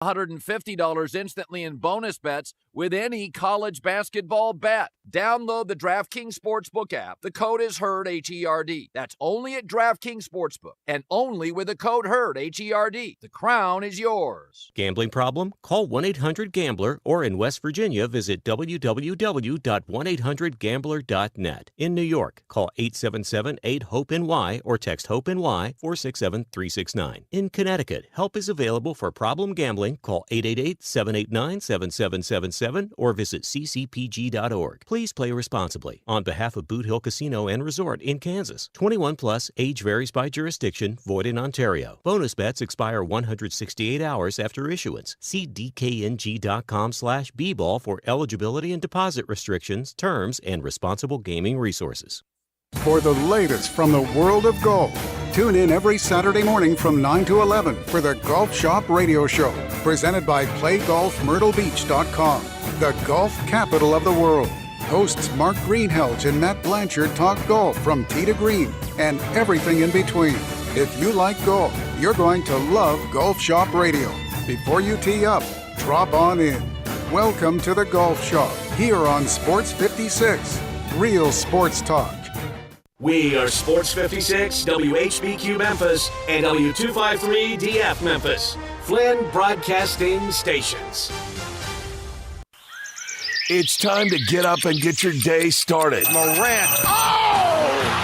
$150 instantly in bonus bets with any college basketball bet. Download the DraftKings Sportsbook app. The code is HERD, H-E-R-D. That's only at DraftKings Sportsbook and only with the code HERD, H-E-R-D. The crown is yours. Gambling problem? Call 1-800-GAMBLER or in West Virginia, visit www.1800gambler.net. In New York, call 877-8-HOPE-NY or text HOPE-NY 467-369. In Connecticut, help is available for problem gambling. Call 888-789-7777 or visit ccpg.org. Please play responsibly. On behalf of Boot Hill Casino and Resort in Kansas. 21 plus, age varies by jurisdiction, void in Ontario. Bonus bets expire 168 hours after issuance. See dkng.com/bball for eligibility and deposit restrictions, terms, and responsible gaming resources. For the latest from the world of golf, tune in every Saturday morning from 9 to 11 for the Golf Shop Radio Show, presented by PlayGolfMyrtleBeach.com, the golf capital of the world. Hosts Mark Greenhelge and Matt Blanchard talk golf from tee to green and everything in between. If you like golf, you're going to love Golf Shop Radio. Before you tee up, drop on in. Welcome to the Golf Shop, here on Sports 56, real sports talk. We are Sports 56, WHBQ Memphis, and W253DF Memphis, Flynn Broadcasting Stations. It's time to get up and get your day started. Morant. Oh!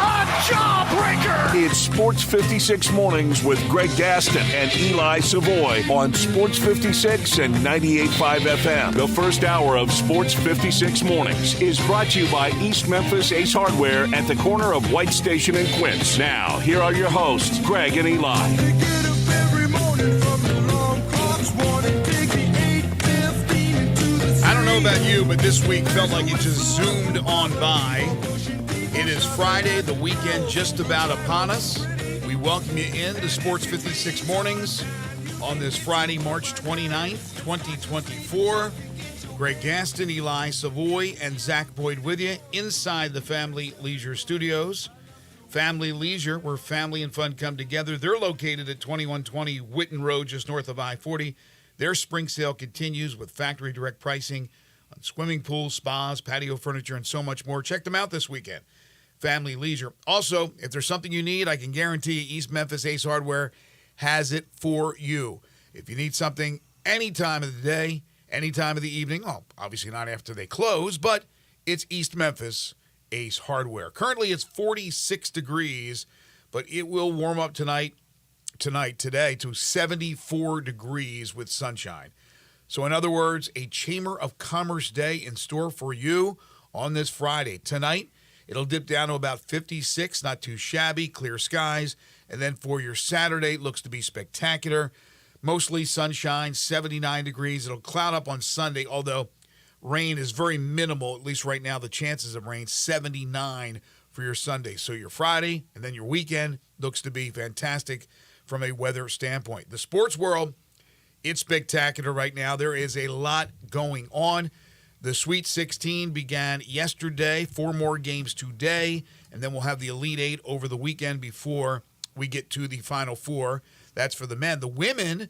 A jawbreaker! It's Sports 56 Mornings with Greg Gaston and Eli Savoy on Sports 56 and 98.5 FM. The first hour of Sports 56 Mornings is brought to you by East Memphis Ace Hardware at the corner of White Station and Quince. Now, here are your hosts, Greg and Eli. They get up every morning from the long clocks, morning, take the 8:15 into the I don't know about you, but this week felt like it just zoomed on by. It is Friday, the weekend just about upon us. We welcome you in to Sports 56 Mornings on this Friday, March 29th, 2024. Greg Gaston, Eli Savoy, and Zach Boyd with you inside the Family Leisure Studios. Family Leisure, where family and fun come together. They're located at 2120 Whitten Road, just north of I-40. Their spring sale continues with factory direct pricing on swimming pools, spas, patio furniture, and so much more. Check them out this weekend. Family Leisure. Also, if there's something you need, I can guarantee East Memphis Ace Hardware has it for you. If you need something any time of the day, any time of the evening, well, obviously not after they close, but it's East Memphis Ace Hardware. Currently, it's 46 degrees, but it will warm up today to 74 degrees with sunshine. So in other words, a Chamber of Commerce day in store for you on this Friday. Tonight, it'll dip down to about 56, not too shabby, clear skies. And then for your Saturday, it looks to be spectacular. Mostly sunshine, 79 degrees. It'll cloud up on Sunday, although rain is very minimal, at least right now, the chances of rain, 79 for your Sunday. So your Friday and then your weekend looks to be fantastic from a weather standpoint. The sports world, it's spectacular right now. There is a lot going on. The Sweet 16 began yesterday, 4 more games today, and then we'll have the Elite 8 over the weekend before we get to the Final Four. That's for the men. The women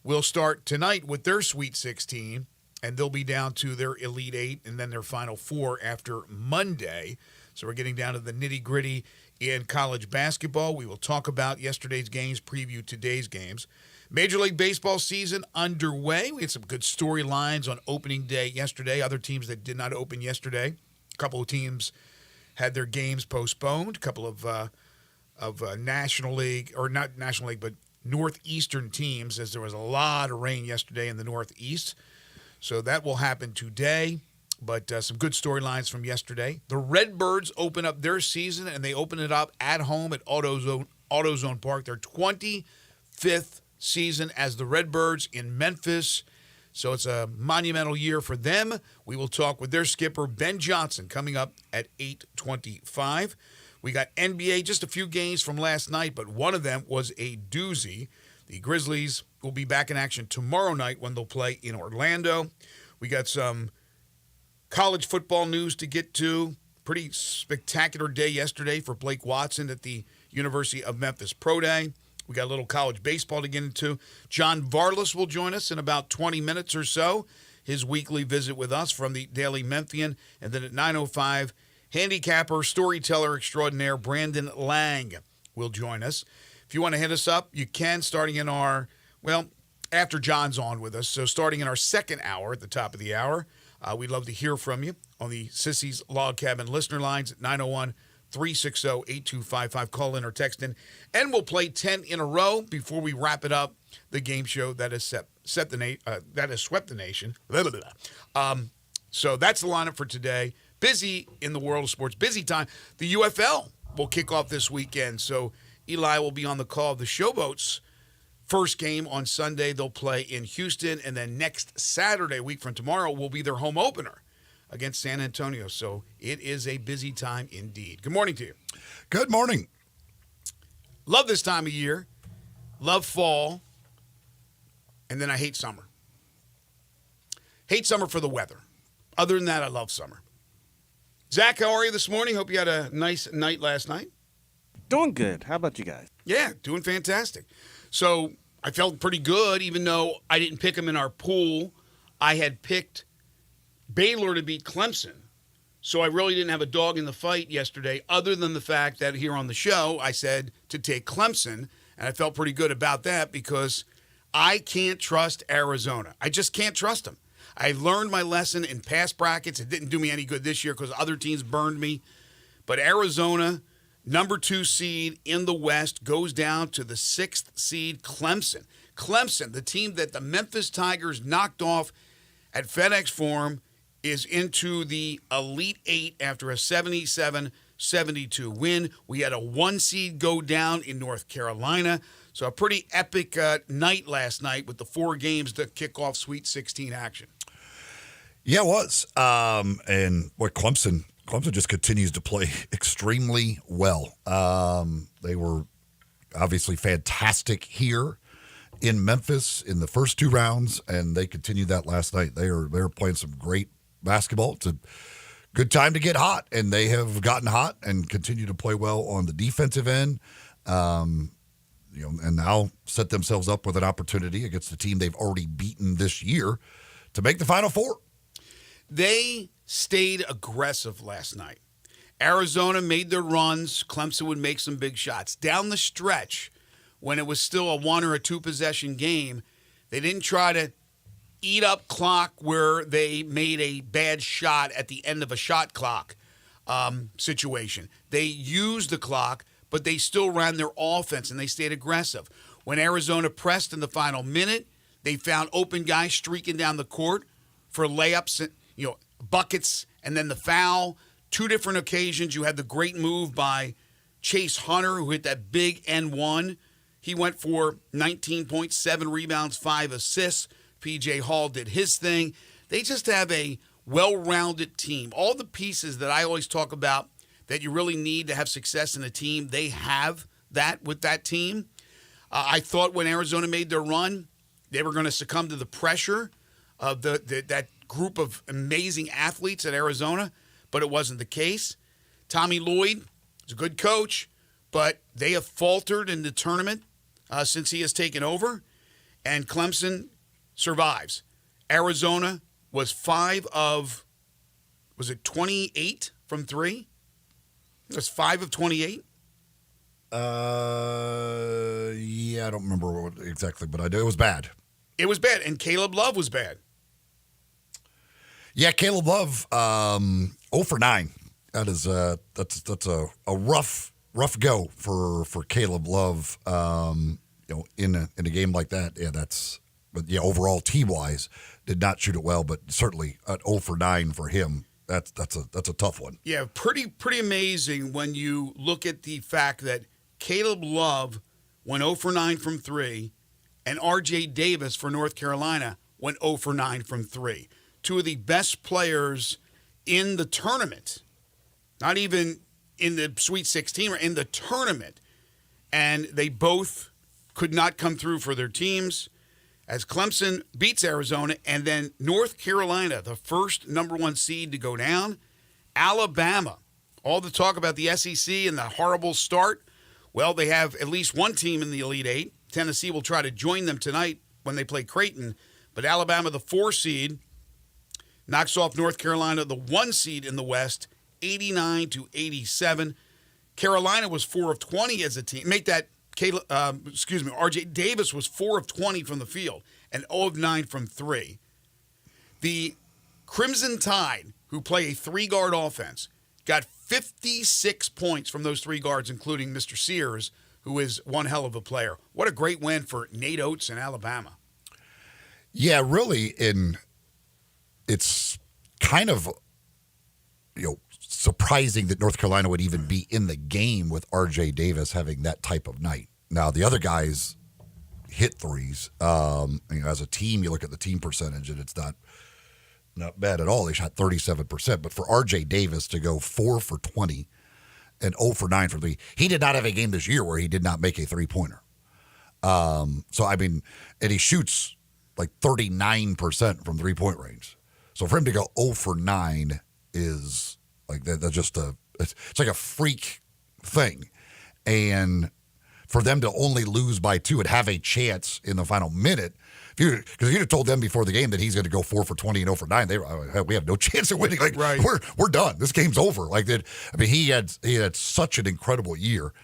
will start tonight with their Sweet 16, and they'll be down to their Elite 8 and then their Final Four after Monday. So we're getting down to the nitty-gritty in college basketball. We will talk about yesterday's games, preview today's games. Major League Baseball season underway. We had some good storylines on opening day yesterday. Other teams that did not open yesterday. A couple of teams had their games postponed. A couple of National League, or not National League, but Northeastern teams, as there was a lot of rain yesterday in the Northeast. So that will happen today. But some good storylines from yesterday. The Redbirds open up their season, and they open it up at home at AutoZone Park. Their 25th season as the Redbirds in Memphis. So it's a monumental year for them. We will talk with their skipper, Ben Johnson, coming up at 8:25. We got NBA, just a few games from last night, but one of them was a doozy. The Grizzlies will be back in action tomorrow night when they'll play in Orlando. We got some college football news to get to. Pretty spectacular day yesterday for Blake Watson at the University of Memphis Pro Day. We got a little college baseball to get into. John Varlas will join us in about 20 minutes or so. His weekly visit with us from the Daily Memphian. And then at 9:05, handicapper, storyteller extraordinaire Brandon Lang will join us. If you want to hit us up, you can, starting in our, after John's on with us. So starting in our second hour at the top of the hour, we'd love to hear from you on the Sissy's Log Cabin listener lines at 901-360-8255. Call in or text in. And we'll play 10 in a row before we wrap it up, the game show that has swept the nation. So that's the lineup for today. Busy in the world of sports. Busy time. The UFL will kick off this weekend. So Eli will be on the call of the Showboats. First game on Sunday, they'll play in Houston. And then next Saturday, a week from tomorrow, will be their home opener against San Antonio. So it is a busy time indeed. Good morning to you. Good morning. Love this time of year. Love fall. And then I hate summer. Hate summer for the weather. Other than that, I love summer. Zach, how are you this morning? Hope you had a nice night last night. Doing good. How about you guys? Yeah, doing fantastic. So I felt pretty good, even though I didn't pick them in our pool. I had picked Baylor to beat Clemson. So I really didn't have a dog in the fight yesterday, other than the fact that here on the show, I said to take Clemson, and I felt pretty good about that because I can't trust Arizona. I just can't trust them. I learned my lesson in past brackets. It didn't do me any good this year because other teams burned me. But Arizona, number 2 seed in the West, goes down to the 6th seed Clemson. Clemson, the team that the Memphis Tigers knocked off at FedEx Forum, is into the Elite 8 after a 77-72 win. We had a 1 seed go down in North Carolina. So a pretty epic night last night with the 4 games to kick off Sweet 16 action. Yeah, it was. And what Clemson just continues to play extremely well. They were obviously fantastic here in Memphis in the first 2 rounds, and they continued that last night. They were playing some great basketball. It's a good time to get hot, and they have gotten hot and continue to play well on the defensive end. And now set themselves up with an opportunity against the team they've already beaten this year to make the Final Four. They stayed aggressive last night. Arizona made their runs. Clemson would make some big shots. Down the stretch, when it was still a 1 or a 2 possession game, they didn't try to eat up clock where they made a bad shot at the end of a shot clock situation. They used the clock, but they still ran their offense, and they stayed aggressive. When Arizona pressed in the final minute, they found open guys streaking down the court for layups, buckets, and then the foul. 2 different occasions, you had the great move by Chase Hunter, who hit that big N1. He went for 19.7 rebounds, 5 assists. P.J. Hall did his thing. They just have a well-rounded team. All the pieces that I always talk about that you really need to have success in a team, they have that with that team. I thought when Arizona made their run, they were going to succumb to the pressure of that group of amazing athletes at Arizona, but it wasn't the case. Tommy Lloyd is a good coach, but they have faltered in the tournament since he has taken over, and Clemson survives. Arizona was 5 of, 28 from 3? It was 5 of 28? Yeah, I don't remember what exactly, but I know it was bad. It was bad, and Caleb Love was bad. Yeah, Caleb Love, 0 for 9. That's a rough go for Caleb Love. In a game like that. But overall team wise, did not shoot it well, but certainly an 0 for 9 for him. That's a tough one. Yeah, pretty amazing when you look at the fact that Caleb Love went 0 for 9 from 3, and R.J. Davis for North Carolina went 0 for 9 from 3. 2 of the best players in the tournament, not even in the Sweet 16, in the tournament, and they both could not come through for their teams as Clemson beats Arizona, and then North Carolina, the first number 1 seed to go down. Alabama, all the talk about the SEC and the horrible start. Well, they have at least one team in the Elite Eight. Tennessee will try to join them tonight when they play Creighton. But Alabama, the 4 seed, knocks off North Carolina, the 1 seed in the West, 89-87. Carolina was 4 of 20 as a team. R.J. Davis was 4 of 20 from the field and 0 of 9 from 3. The Crimson Tide, who play a 3-guard offense, got 56 points from those 3 guards, including Mr. Sears, who is one hell of a player. What a great win for Nate Oates in Alabama. Yeah, really, it's kind of surprising that North Carolina would even be in the game with R.J. Davis having that type of night. Now, the other guys hit threes. As a team, you look at the team percentage, and it's not bad at all. They shot 37%. But for R.J. Davis to go 4 for 20 and 0 for 9 for 3, he did not have a game this year where he did not make a three-pointer. And he shoots like 39% from three-point range. So for him to go 0 for 9 is like that's just it's like a freak thing. And for them to only lose by 2 and have a chance in the final minute, because if you'd have told them before the game that he's going to go 4 for 20 and 0 for 9, we have no chance of winning. Like, right. We're done. This game's over. Like that. I mean, he had such an incredible year,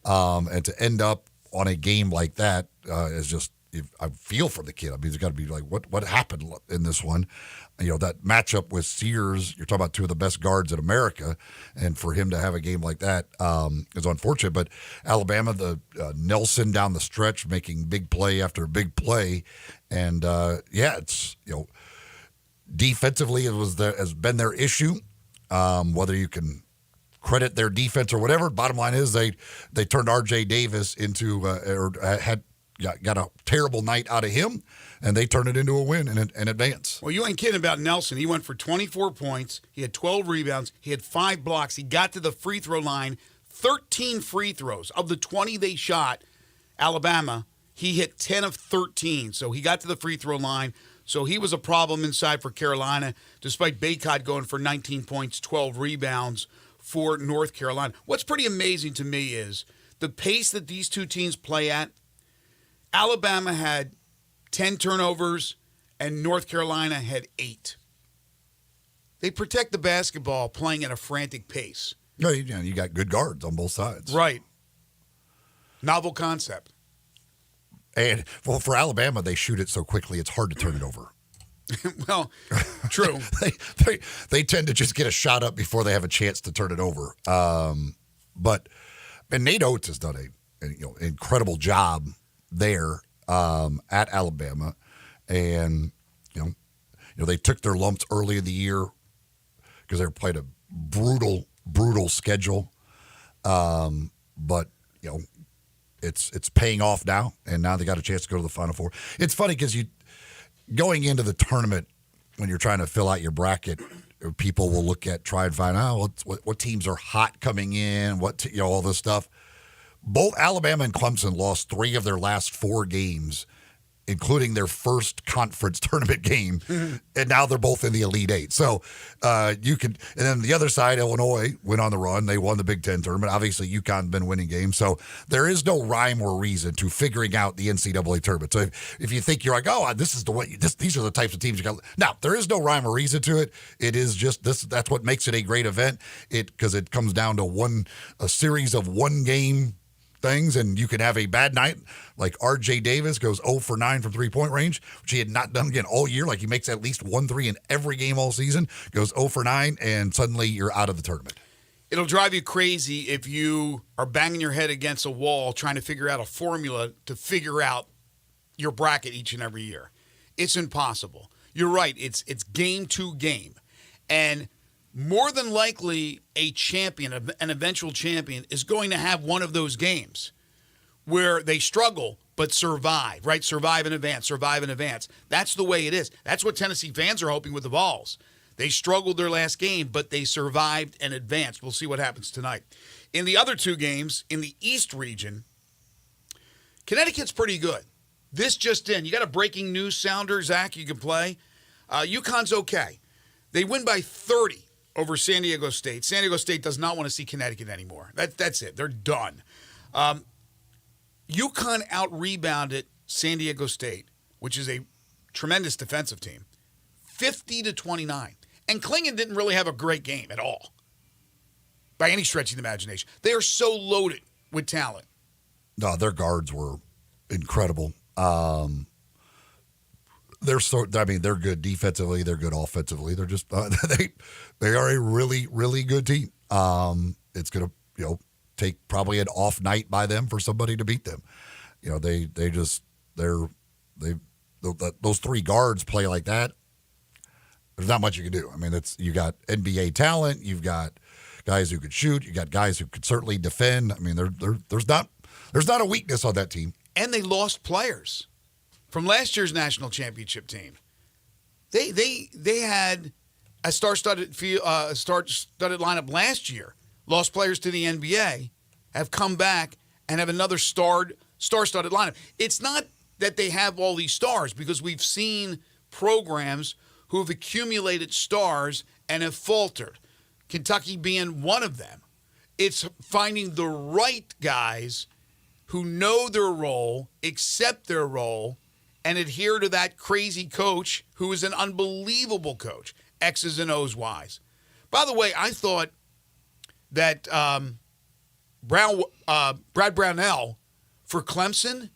and to end up on a game like that is just. I feel for the kid. I mean, it's got to be like, what happened in this one? That matchup with Sears, you're talking about 2 of the best guards in America, and for him to have a game like that is unfortunate. But Alabama, the Nelson down the stretch, making big play after big play, and it's defensively has been their issue. Whether you can credit their defense or whatever, bottom line is they turned R.J. Davis into got a terrible night out of him, and they turned it into a win and advance. Well, you ain't kidding about Nelson. He went for 24 points. He had 12 rebounds. He had 5 blocks. He got to the free throw line, 13 free throws. Of the 20 they shot, Alabama, he hit 10 of 13. So he got to the free throw line. So he was a problem inside for Carolina, despite Baycott going for 19 points, 12 rebounds for North Carolina. What's pretty amazing to me is the pace that these two teams play at. Alabama had 10 turnovers, and North Carolina had 8. They protect the basketball playing at a frantic pace. No, you got good guards on both sides. Right. Novel concept. And, well, for Alabama, they shoot it so quickly, it's hard to turn it over. Well, true. they tend to just get a shot up before they have a chance to turn it over. But Nate Oates has done an incredible job there at Alabama, and they took their lumps early in the year because they played a brutal schedule, but it's paying off now, and now they got a chance to go to the Final Four. It's funny because going into the tournament when you're trying to fill out your bracket, people will try and find what teams are hot coming in, all this stuff. Both Alabama and Clemson lost 3 of their last 4 games, including their first conference tournament game, and now they're both in the Elite Eight. So and then the other side, Illinois went on the run. They won the Big Ten tournament. Obviously, UConn's been winning games. So there is no rhyme or reason to figuring out the NCAA tournament. So if you think you're like, this is the way, these are the types of teams you got. No, there is no rhyme or reason to it. It is just this. That's what makes it a great event. Because it comes down to a series of one-game things, and you can have a bad night like R.J. Davis goes 0 for 9 from three-point range, which he had not done again all year. Like he makes at least 1 3 in every game all season, goes 0 for 9, and suddenly you're out of the tournament. It'll drive you crazy if you are banging your head against a wall trying to figure out a formula to figure out your bracket each and every year. It's impossible. You're right. It's game to game. And more than likely, a champion, an eventual champion, is going to have one of those games where they struggle but survive, right? Survive and advance. That's the way it is. That's what Tennessee fans are hoping with the Vols. They struggled their last game, but they survived and advanced. We'll see what happens tonight. In the other 2 games, in the East region, Connecticut's pretty good. This just in. You got a breaking news sounder, Zach, you can play. UConn's okay. They win by 30. Over San Diego State. San Diego State does not want to see Connecticut anymore. That's it. They're done. UConn out-rebounded San Diego State, which is a tremendous defensive team, 50-29. And Klingon didn't really have a great game at all, by any stretch of the imagination. They are so loaded with talent. No, their guards were incredible. They're good defensively. They're good offensively. They're just they are a really, really good team. It's gonna take probably an off night by them for somebody to beat them. Those three guards play like that. There's not much you can do. I mean, you got NBA talent. You've got guys who could shoot. You got guys who could certainly defend. I mean, there's not a weakness on that team. And they lost players from last year's national championship team. They had a star-studded lineup last year. Lost players to the NBA, have come back and have another star-studded lineup. It's not that they have all these stars, because we've seen programs who have accumulated stars and have faltered, Kentucky being one of them. It's finding the right guys who know their role, accept their role, and adhere to that crazy coach who is an unbelievable coach, X's and O's wise. By the way, I thought that Brad Brownell for Clemson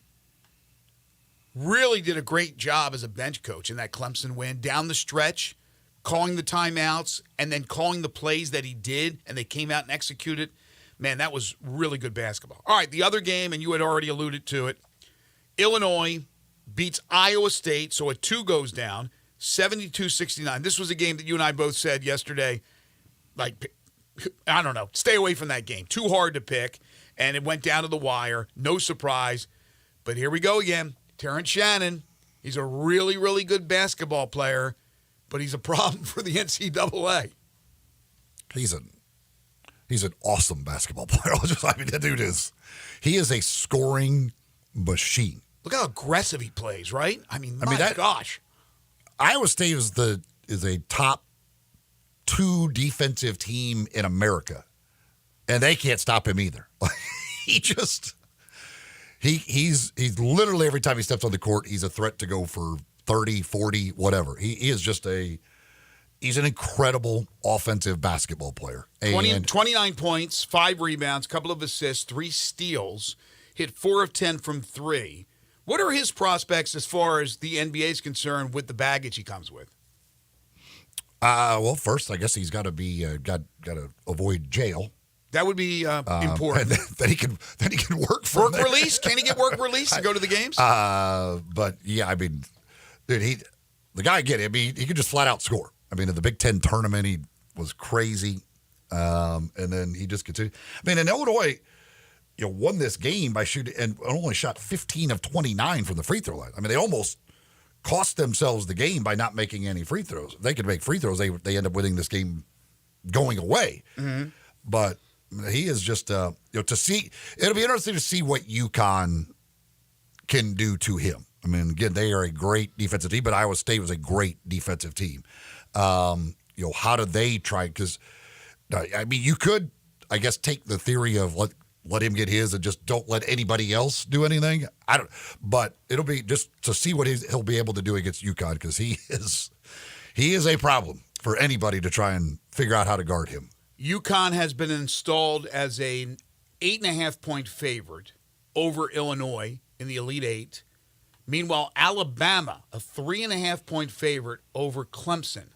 really did a great job as a bench coach in that Clemson win. Down the stretch, calling the timeouts, and then calling the plays that he did, and they came out and executed. Man, that was really good basketball. All right, the other game, and you had already alluded to it, Illinois beats Iowa State, so a 2 goes down, 72-69. This was a game that you and I both said yesterday, like, I don't know, stay away from that game. Too hard to pick, and it went down to the wire. No surprise. But here we go again. Terrence Shannon, he's a really, really good basketball player, but he's a problem for the NCAA. He's an awesome basketball player. That dude he is a scoring machine. Look how aggressive he plays, right? Gosh. Iowa State is a top 2 defensive team in America, and they can't stop him either. He's literally, every time he steps on the court, he's a threat to go for 30, 40, whatever. He's an incredible offensive basketball player. 29 points, 5 rebounds, couple of assists, 3 steals, hit 4 of 10 from 3. What are his prospects as far as the NBA is concerned with the baggage he comes with? Well, first, I guess he's got to be got to avoid jail. That would be important. And then he can work from work release. Can he get work release to go to the games? But yeah, I mean, dude, the guy he could just flat out score. I mean, in the Big Ten tournament, he was crazy, and then he just continued. I mean, in Illinois, won this game by shooting and only shot 15 of 29 from the free throw line. I mean, they almost cost themselves the game by not making any free throws. If they could make free throws, they end up winning this game going away. Mm-hmm. But he is just, to see, it'll be interesting to see what UConn can do to him. I mean, again, they are a great defensive team, but Iowa State was a great defensive team. How do they try? Because, I mean, you could, I guess, take the theory of let him get his and just don't let anybody else do anything. But it'll be just to see what he'll be able to do against UConn, because he is a problem for anybody to try and figure out how to guard him. UConn has been installed as an 8.5-point favorite over Illinois in the Elite Eight. Meanwhile, Alabama, a 3.5-point favorite over Clemson,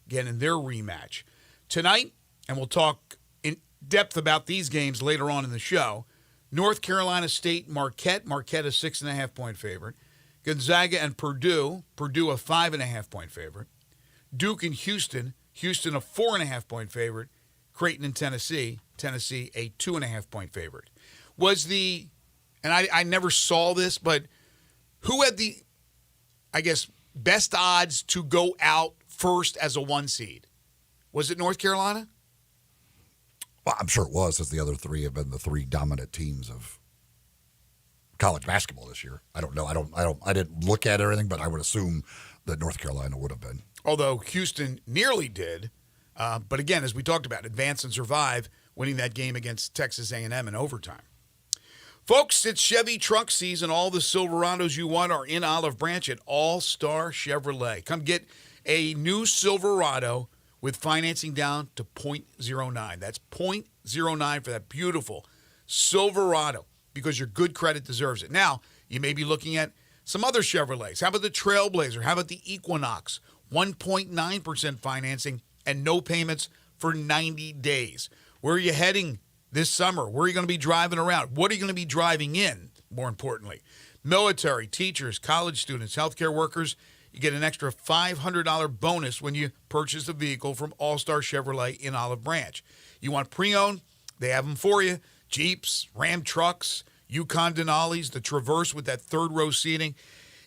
again in their rematch. Tonight, and we'll talk in depth about these games later on in the show, North Carolina State, Marquette a 6.5-point favorite. Gonzaga and Purdue a 5.5-point favorite. Duke and Houston a 4.5-point favorite. Creighton and Tennessee a 2.5-point favorite. And I never saw this, but who had the, I guess, best odds to go out first as a 1 seed? Was it North Carolina? Well, I'm sure it was, as the other 3 have been the 3 dominant teams of college basketball this year. I don't know. I didn't look at everything, but I would assume that North Carolina would have been. Although Houston nearly did. But again, as we talked about, advance and survive, winning that game against Texas A&M in overtime. Folks, it's Chevy truck season. All the Silverados you want are in Olive Branch at All-Star Chevrolet. Come get a new Silverado with financing down to 0.09. That's 0.09 for that beautiful Silverado, because your good credit deserves it. Now, you may be looking at some other Chevrolets. How about the Trailblazer? How about the Equinox? 1.9% financing and no payments for 90 days. Where are you heading this summer? Where are you going to be driving around? What are you going to be driving in, more importantly? Military, teachers, college students, healthcare workers, you get an extra $500 bonus when you purchase a vehicle from All-Star Chevrolet in Olive Branch. You want pre-owned? They have them for you. Jeeps, Ram trucks, Yukon Denali's, the Traverse with that third-row seating.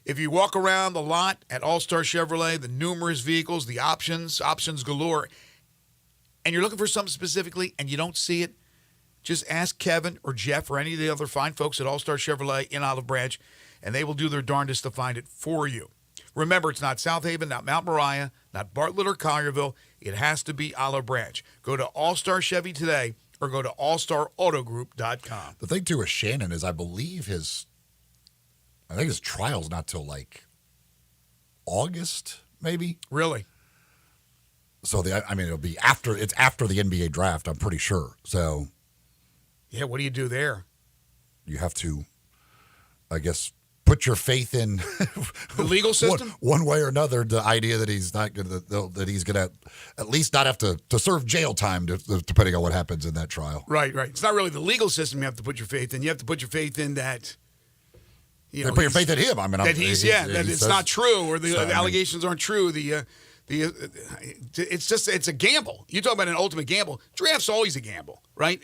If you walk around the lot at All-Star Chevrolet, the numerous vehicles, the options galore, and you're looking for something specifically and you don't see it, just ask Kevin or Jeff or any of the other fine folks at All-Star Chevrolet in Olive Branch, and they will do their darndest to find it for you. Remember, it's not South Haven, not Mount Moriah, not Bartlett or Collierville. It has to be Olive Branch. Go to All-Star Chevy today or go to allstarautogroup.com. The thing, too, with Shannon is I think his trial's not till like August, maybe. Really? So, it'll be after the NBA draft, I'm pretty sure. So, yeah, what do you do there? You have to, I guess, put your faith in the legal system, one way or another. The idea that he's not going to at least not have to serve jail time, depending on what happens in that trial. Right. It's not really the legal system you have to put your faith in. You have to put your faith in that. Put your faith in him. That it's not true, or the allegations aren't true. It's a gamble. You talk about an ultimate gamble. Draft's always a gamble, right?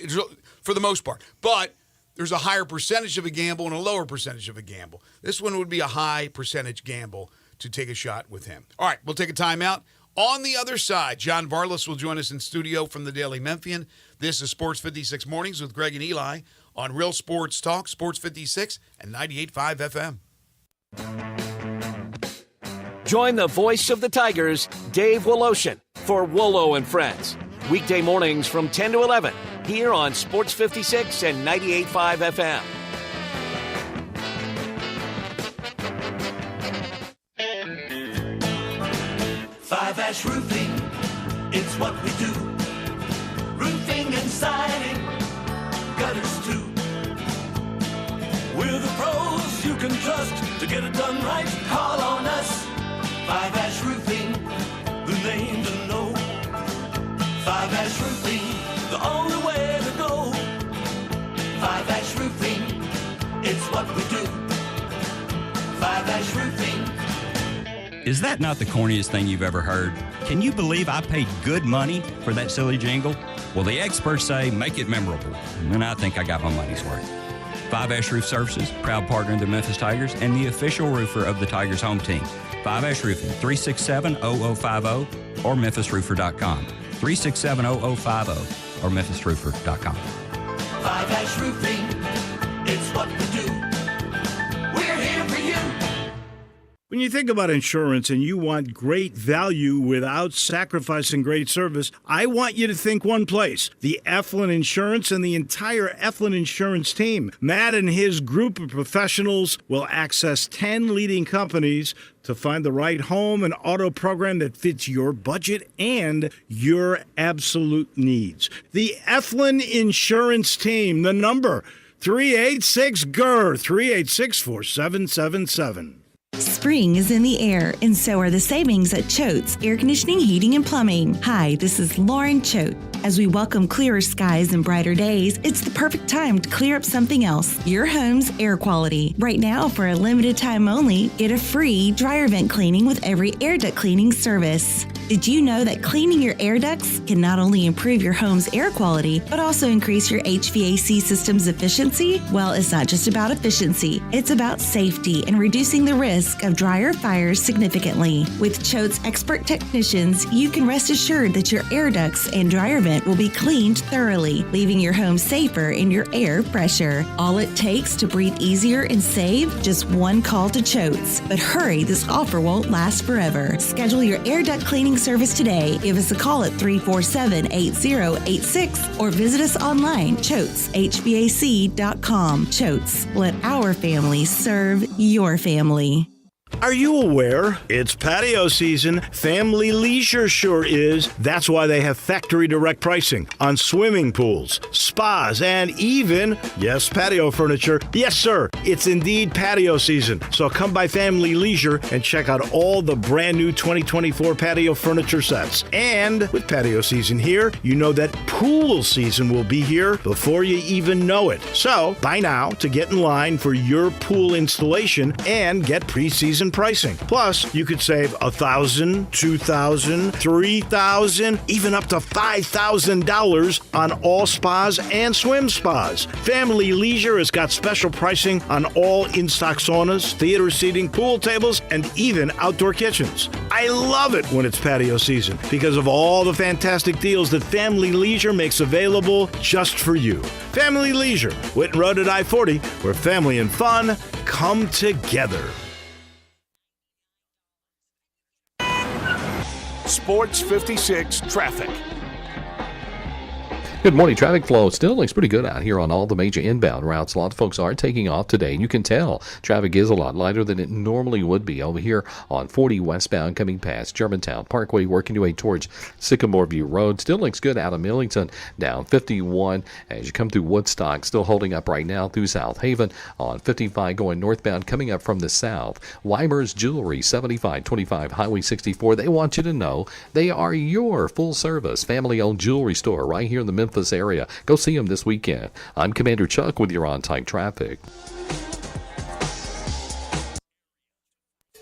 For the most part. But there's a higher percentage of a gamble and a lower percentage of a gamble. This one would be a high percentage gamble to take a shot with him. All right, we'll take a timeout. On the other side, John Varlas will join us in studio from the Daily Memphian. This is Sports 56 Mornings with Greg and Eli on Real Sports Talk, Sports 56 and 98.5 FM. Join the voice of the Tigers, Dave Woloshin, for Wolo and Friends. Weekday mornings from 10 to 11 here on Sports 56 and 98.5 FM. Five Ash Roofing, it's what we do. Roofing and siding, gutters too. We're the pros you can trust to get it done right. Call on us. Five Ash Roofing, the name to know. Five Ash Roofing, the only way to go. Five Ash Roofing, it's what we do. Five Ash Roofing. Is that not the corniest thing you've ever heard? Can you believe I paid good money for that silly jingle? Well, the experts say make it memorable, and I think I got my money's worth. Five Ash Roof Services, proud partner of the Memphis Tigers and the official roofer of the Tigers home team. Five Ash Roofing, 367-0050 or memphisroofer.com. 367-0050 or memphisroofer.com. Five Ash Roofing, it's what we do. We're here for you. When you think about insurance and you want great value without sacrificing great service, I want you to think one place: the Eflin Insurance and the entire Eflin Insurance team. Matt and his group of professionals will access 10 leading companies to find the right home and auto program that fits your budget and your absolute needs. The Eflin Insurance team, the number 386-GER, 386-4777. Spring is in the air, and so are the savings at Choate's Air Conditioning, Heating, and Plumbing. Hi, this is Lauren Choate. As we welcome clearer skies and brighter days, it's the perfect time to clear up something else: your home's air quality. Right now, for a limited time only, get a free dryer vent cleaning with every air duct cleaning service. Did you know that cleaning your air ducts can not only improve your home's air quality, but also increase your HVAC system's efficiency? Well, it's not just about efficiency. It's about safety and reducing the risk of dryer fires significantly. With Choate's expert technicians, you can rest assured that your air ducts and dryer vents equipment will be cleaned thoroughly, leaving your home safer and your air fresher. All it takes to breathe easier and save? Just one call to Choates. But hurry, this offer won't last forever. Schedule your air duct cleaning service today. Give us a call at 347-8086 or visit us online, choateshvac.com. Choates, let our family serve your family. Are you aware? It's patio season. Family Leisure sure is. That's why they have factory direct pricing on swimming pools, spas, and even, yes, patio furniture. Yes, sir, it's indeed patio season. So come by Family Leisure and check out all the brand new 2024 patio furniture sets. And with patio season here, you know that pool season will be here before you even know it. So buy now to get in line for your pool installation and get pre-season pricing. Plus, you could save $1,000, $2,000, $3,000, even up to $5,000 on all spas and swim spas. Family Leisure has got special pricing on all in-stock saunas, theater seating, pool tables, and even outdoor kitchens. I love it when it's patio season because of all the fantastic deals that Family Leisure makes available just for you. Family Leisure, Whitten Road at I-40, where family and fun come together. Sports 56 traffic. Good morning. Traffic flow still looks pretty good out here on all the major inbound routes. A lot of folks are taking off today, and you can tell traffic is a lot lighter than it normally would be over here on 40 westbound coming past Germantown Parkway, working your way towards Sycamore View Road. Still looks good out of Millington, down 51 as you come through Woodstock. Still holding up right now through South Haven on 55 going northbound, coming up from the south. Weimer's Jewelry, 7525 Highway 64. They want you to know they are your full-service, family-owned jewelry store right here in the Memphis area. Go see them this weekend. I'm Commander Chuck with your on-time traffic.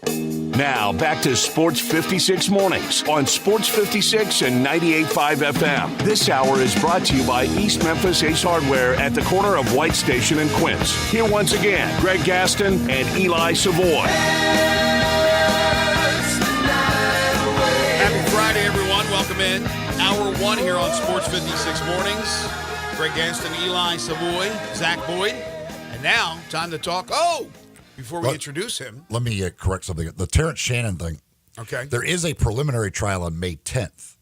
Now back to Sports 56 Mornings on Sports 56 and 98.5 FM. This hour is brought to you by East Memphis Ace Hardware at the corner of White Station and Quince. Here once again, Greg Gaston and Eli Savoy. Happy Friday, everyone. Welcome in. Hour one here on Sports 56 Mornings. Greg Gaston, Eli Savoy, Zach Boyd. And now, time to talk. Before we introduce him. Let me correct something. The Terrence Shannon thing. Okay. There is a preliminary trial on May 10th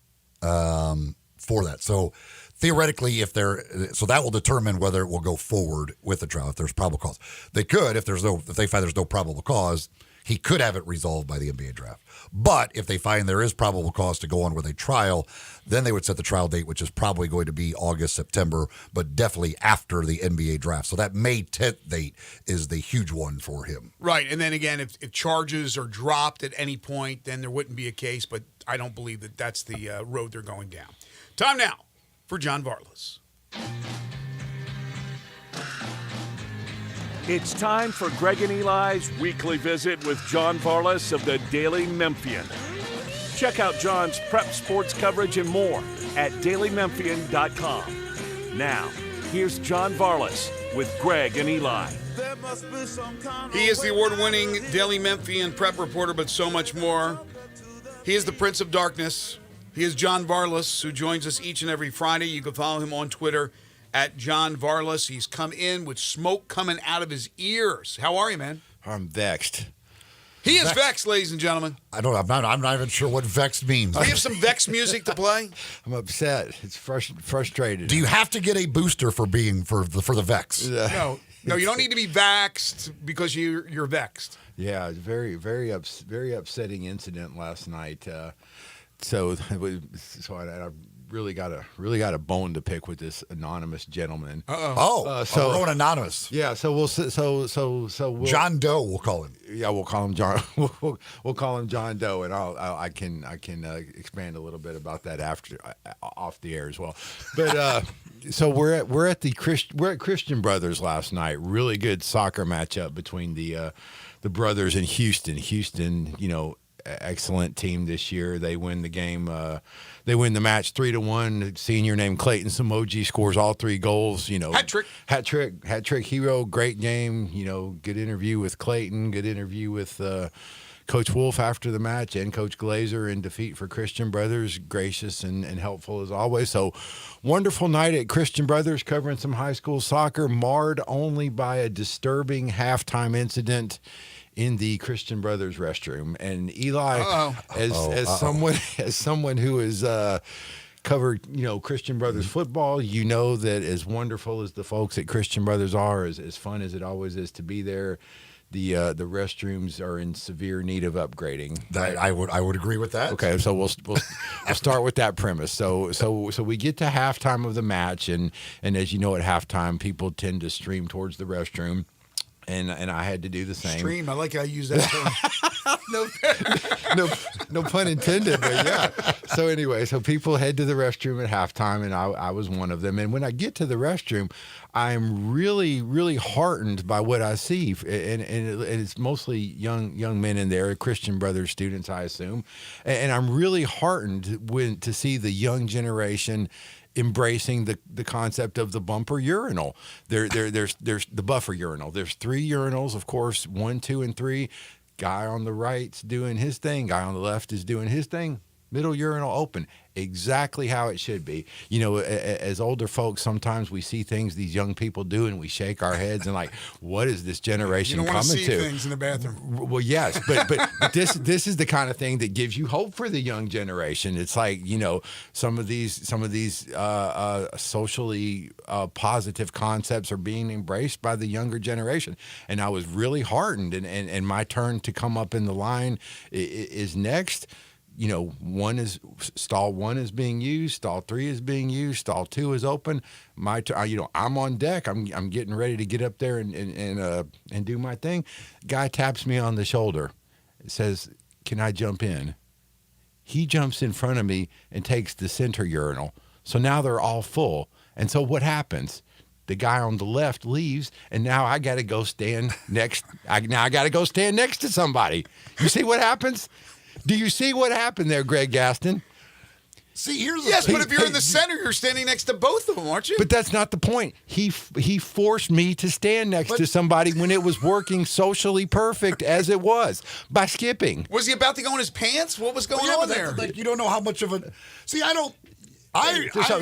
for that. So theoretically, so that will determine whether it will go forward with the trial if there's probable cause. They could, if they find there's no probable cause, he could have it resolved by the NBA draft. But if they find there is probable cause to go on with a trial, then they would set the trial date, which is probably going to be August, September, but definitely after the NBA draft. So that May 10th date is the huge one for him. Right. And then again, if charges are dropped at any point, then there wouldn't be a case. But I don't believe that that's the road they're going down. Time now for John Varlas. It's time for Greg and Eli's weekly visit with John Varlas of the Daily Memphian. Check out John's prep sports coverage and more at dailymemphian.com. Now, here's John Varlas with Greg and Eli. He is the award-winning Daily Memphian prep reporter, but so much more. He is the Prince of Darkness. He is John Varlas, who joins us each and every Friday. You can follow him on Twitter at John Varlas. He's come in with smoke coming out of his ears. How are you, man? I'm vexed. He is vexed, ladies and gentlemen. I'm not even sure what vexed means. Do we have some Vex music to play? I'm upset. It's frustrated. Do you have to get a booster for being for the Vex? No, you don't need to be vaxxed because you're vexed. Yeah, very upsetting incident last night. So I really got a bone to pick with this anonymous gentleman. We're going anonymous. Yeah, so we'll John Doe, we'll call him. Yeah, we'll call him John. We'll call him John Doe, and I can expand a little bit about that after off the air as well. But so we're at Christian Brothers last night. Really good soccer matchup between the brothers in Houston. Houston, excellent team this year. They win the game. They win the match 3-1. Senior named Clayton Samoji scores all 3 goals. Hat trick hero. Great game. Good interview with Clayton. Good interview with Coach Wolf after the match and Coach Glazer in defeat for Christian Brothers, gracious and helpful as always. So wonderful night at Christian Brothers covering some high school soccer, marred only by a disturbing halftime incident in the Christian Brothers restroom. And Eli, as someone who is covered, Christian Brothers football, that as wonderful as the folks at Christian Brothers are, as fun as it always is to be there, the restrooms are in severe need of upgrading. I would agree with that. Okay, so we'll start with that premise. So we get to halftime of the match, and as you know, at halftime, people tend to stream towards the restroom. And I had to do the same. Stream. I like how you use that term. no pun intended, but yeah. So anyway, so people head to the restroom at halftime, and I was one of them. And when I get to the restroom, I'm really, really heartened by what I see, and it's mostly young men in there, Christian Brothers students, I assume. And I'm really heartened to see the young generation embracing the concept of the bumper urinal. There's the buffer urinal. There's 3 urinals, of course, 1, 2, and 3. Guy on the right's doing his thing. Guy on the left is doing his thing. Middle urinal open. Exactly how it should be. As older folks, sometimes we see things these young people do, and we shake our heads and like, what is this generation coming to? You don't want to see things in the bathroom. Well, yes, but this is the kind of thing that gives you hope for the young generation. It's like, some of these socially positive concepts are being embraced by the younger generation, and I was really heartened. And my turn to come up in the line is next. Stall 1 is being used, stall 3 is being used, stall 2 is open. I'm on deck. I'm getting ready to get up there and do my thing. Guy taps me on the shoulder. Says, "Can I jump in?" He jumps in front of me and takes the center urinal. So now they're all full. And so what happens? The guy on the left leaves, and now I got to go stand next. I got to go stand next to somebody. You see what happens? Do you see what happened there, Greg Gaston? See, here's the thing. But if you're in the center, you're standing next to both of them, aren't you? But that's not the point. He forced me to stand next to somebody when it was working socially perfect as it was by skipping. Was he about to go in his pants? What was going on there? Like, you don't know how much of a... See, I don't...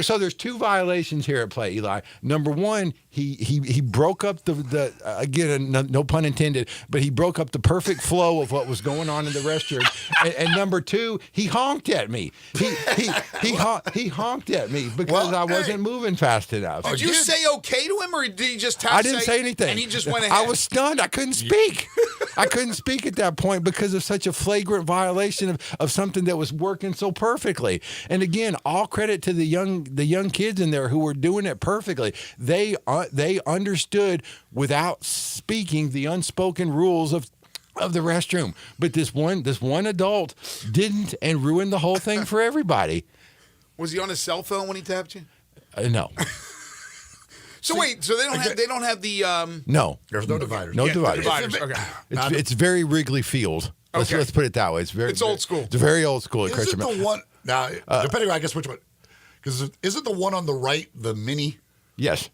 So there's 2 violations here at play, Eli. Number 1, he broke up the again, no pun intended, but he broke up the perfect flow of what was going on in the restroom. And number 2, he honked at me. He honked at me because I wasn't moving fast enough. Did you say okay to him, or did he just I didn't say anything. And he just went ahead? I was stunned. I couldn't speak. I couldn't speak at that point because of such a flagrant violation of something that was working so perfectly. And again, all credit to the young kids in there who were doing it perfectly. They understood without speaking the unspoken rules of the restroom. But this one adult didn't, and ruined the whole thing for everybody. Was he on his cell phone when he tapped you? No. So wait, so they don't have the No. There's no dividers. No dividers. Okay. It's very Wrigley Field. Let's put it that way. It's old school. It's very old school. Is it the one now? Depending on, I guess, which one. Because isn't the one on the right the mini? Yes.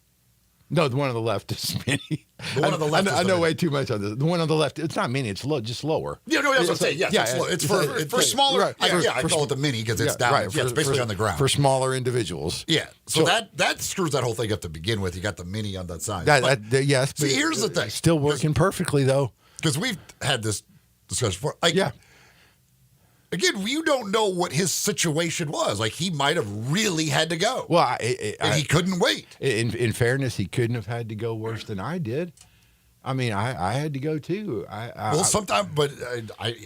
No, the one on the left is mini. The one on the left. I know way too much on this. The one on the left, it's not mini. It's just lower. Yeah, no, that's what I'm saying. Yes, it's for smaller. Right. I call it the mini because it's down. Right. It's basically on the ground for smaller individuals. Yeah. So that screws that whole thing up to begin with. You got the mini on that side. Yes. See, here's the thing. Still working perfectly though. Because we've had this discussion before. Again, you don't know what his situation was. Like, he might have really had to go. Well, and he couldn't wait. In fairness, he couldn't have had to go worse than I did. I mean, I had to go too. Sometimes, but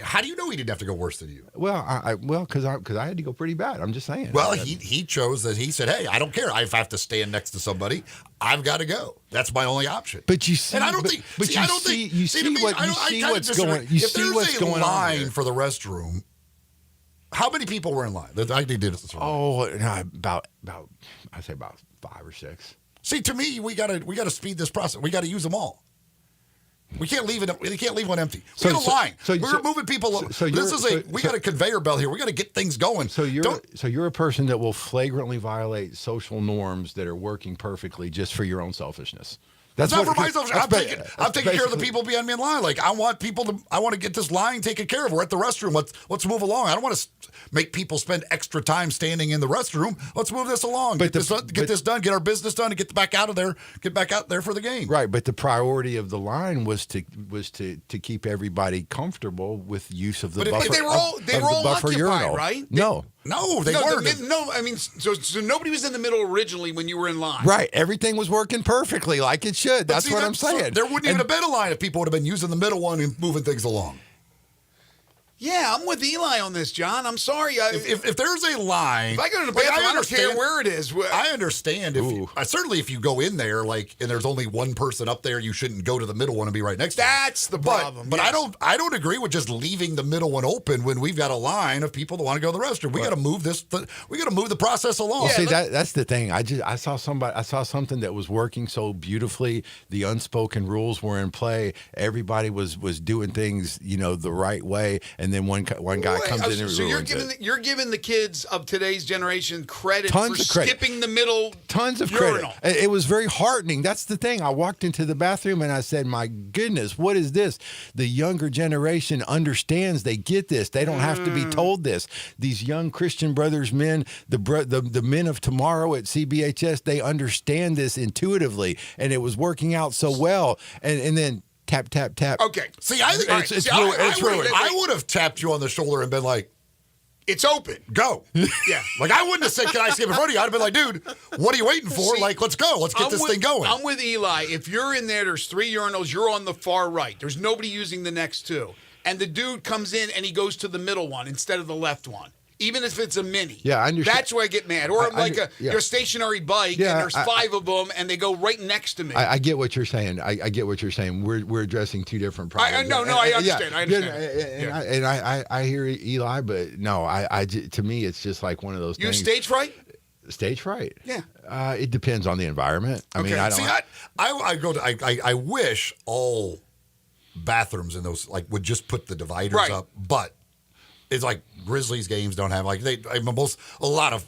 how do you know he didn't have to go worse than you? Well, because I had to go pretty bad. I'm just saying. Well, he chose that. He said, "Hey, I don't care. If I have to stand next to somebody, I've got to go. That's my only option." But you see, and I don't think. But I don't think. You see what's going. You see what's going on. If there's a line for the restroom. How many people were in line? I did this. About I'd say about 5 or 6. See, to me, we gotta speed this process. We got to use them all. We can't leave it. We can't leave one empty. We got a line. We're moving people. We got a conveyor belt here. We got to get things going. So you're a person that will flagrantly violate social norms that are working perfectly just for your own selfishness. It's not for myself. I'm taking care of the people behind me in line. Like, I want to get this line taken care of. We're at the restroom. Let's move along. I don't want to make people spend extra time standing in the restroom. Let's move this along. Get this done. Get our business done and get back out of there. Get back out there for the game. Right, but the priority of the line was to keep everybody comfortable with use of the buffer. But they were all occupied, urinal. right? No, they weren't. I mean, so nobody was in the middle originally when you were in line. Right, everything was working perfectly like it should. That's what I'm saying. There wouldn't even have been a line if people would have been using the middle one and moving things along. Yeah, I'm with Eli on this, John. I'm sorry. If there's a line, if I go to the bathroom, I don't care where it is. I understand. Certainly, if you go in there, and there's only one person up there, you shouldn't go to the middle one and be right next to them. That's the problem. But yes. I don't agree with just leaving the middle one open when we've got a line of people that want to go to the restroom. We got to move this. We got to move the process along. Well, see, that's the thing. I saw something that was working so beautifully. The unspoken rules were in play. Everybody was doing things, the right way. And then one guy comes in and you're giving the kids of today's generation credit for skipping the middle. Tons of urinal. Credit. It was very heartening. That's the thing. I walked into the bathroom and I said, "My goodness, what is this?" The younger generation understands. They get this. They don't have to be told this. These young Christian brothers, men, the men of tomorrow at CBHS, they understand this intuitively, and it was working out so well. And then. Tap, tap, tap. Okay. See, I think I would have tapped you on the shoulder and been like, "It's open. Go." Yeah. I wouldn't have said, "Can I skip in front of you?" I'd have been like, "Dude, what are you waiting for? See, let's go. Let's get this thing going." I'm with Eli. If you're in there's 3 urinals, you're on the far right. There's nobody using the next 2. And the dude comes in and he goes to the middle one instead of the left one. Even if it's a mini. Yeah, I understand. That's where I get mad. Or your stationary bike, and there's 5 of them, and they go right next to me. I get what you're saying. I get what you're saying. We're addressing 2 different problems. I understand. I understand. I hear Eli, but no, to me, it's just like one of those things. You stage fright? Stage fright? Yeah. It depends on the environment. I mean, I don't. See, I wish all bathrooms in those would just put the dividers up, but it's like Grizzlies games don't have a lot of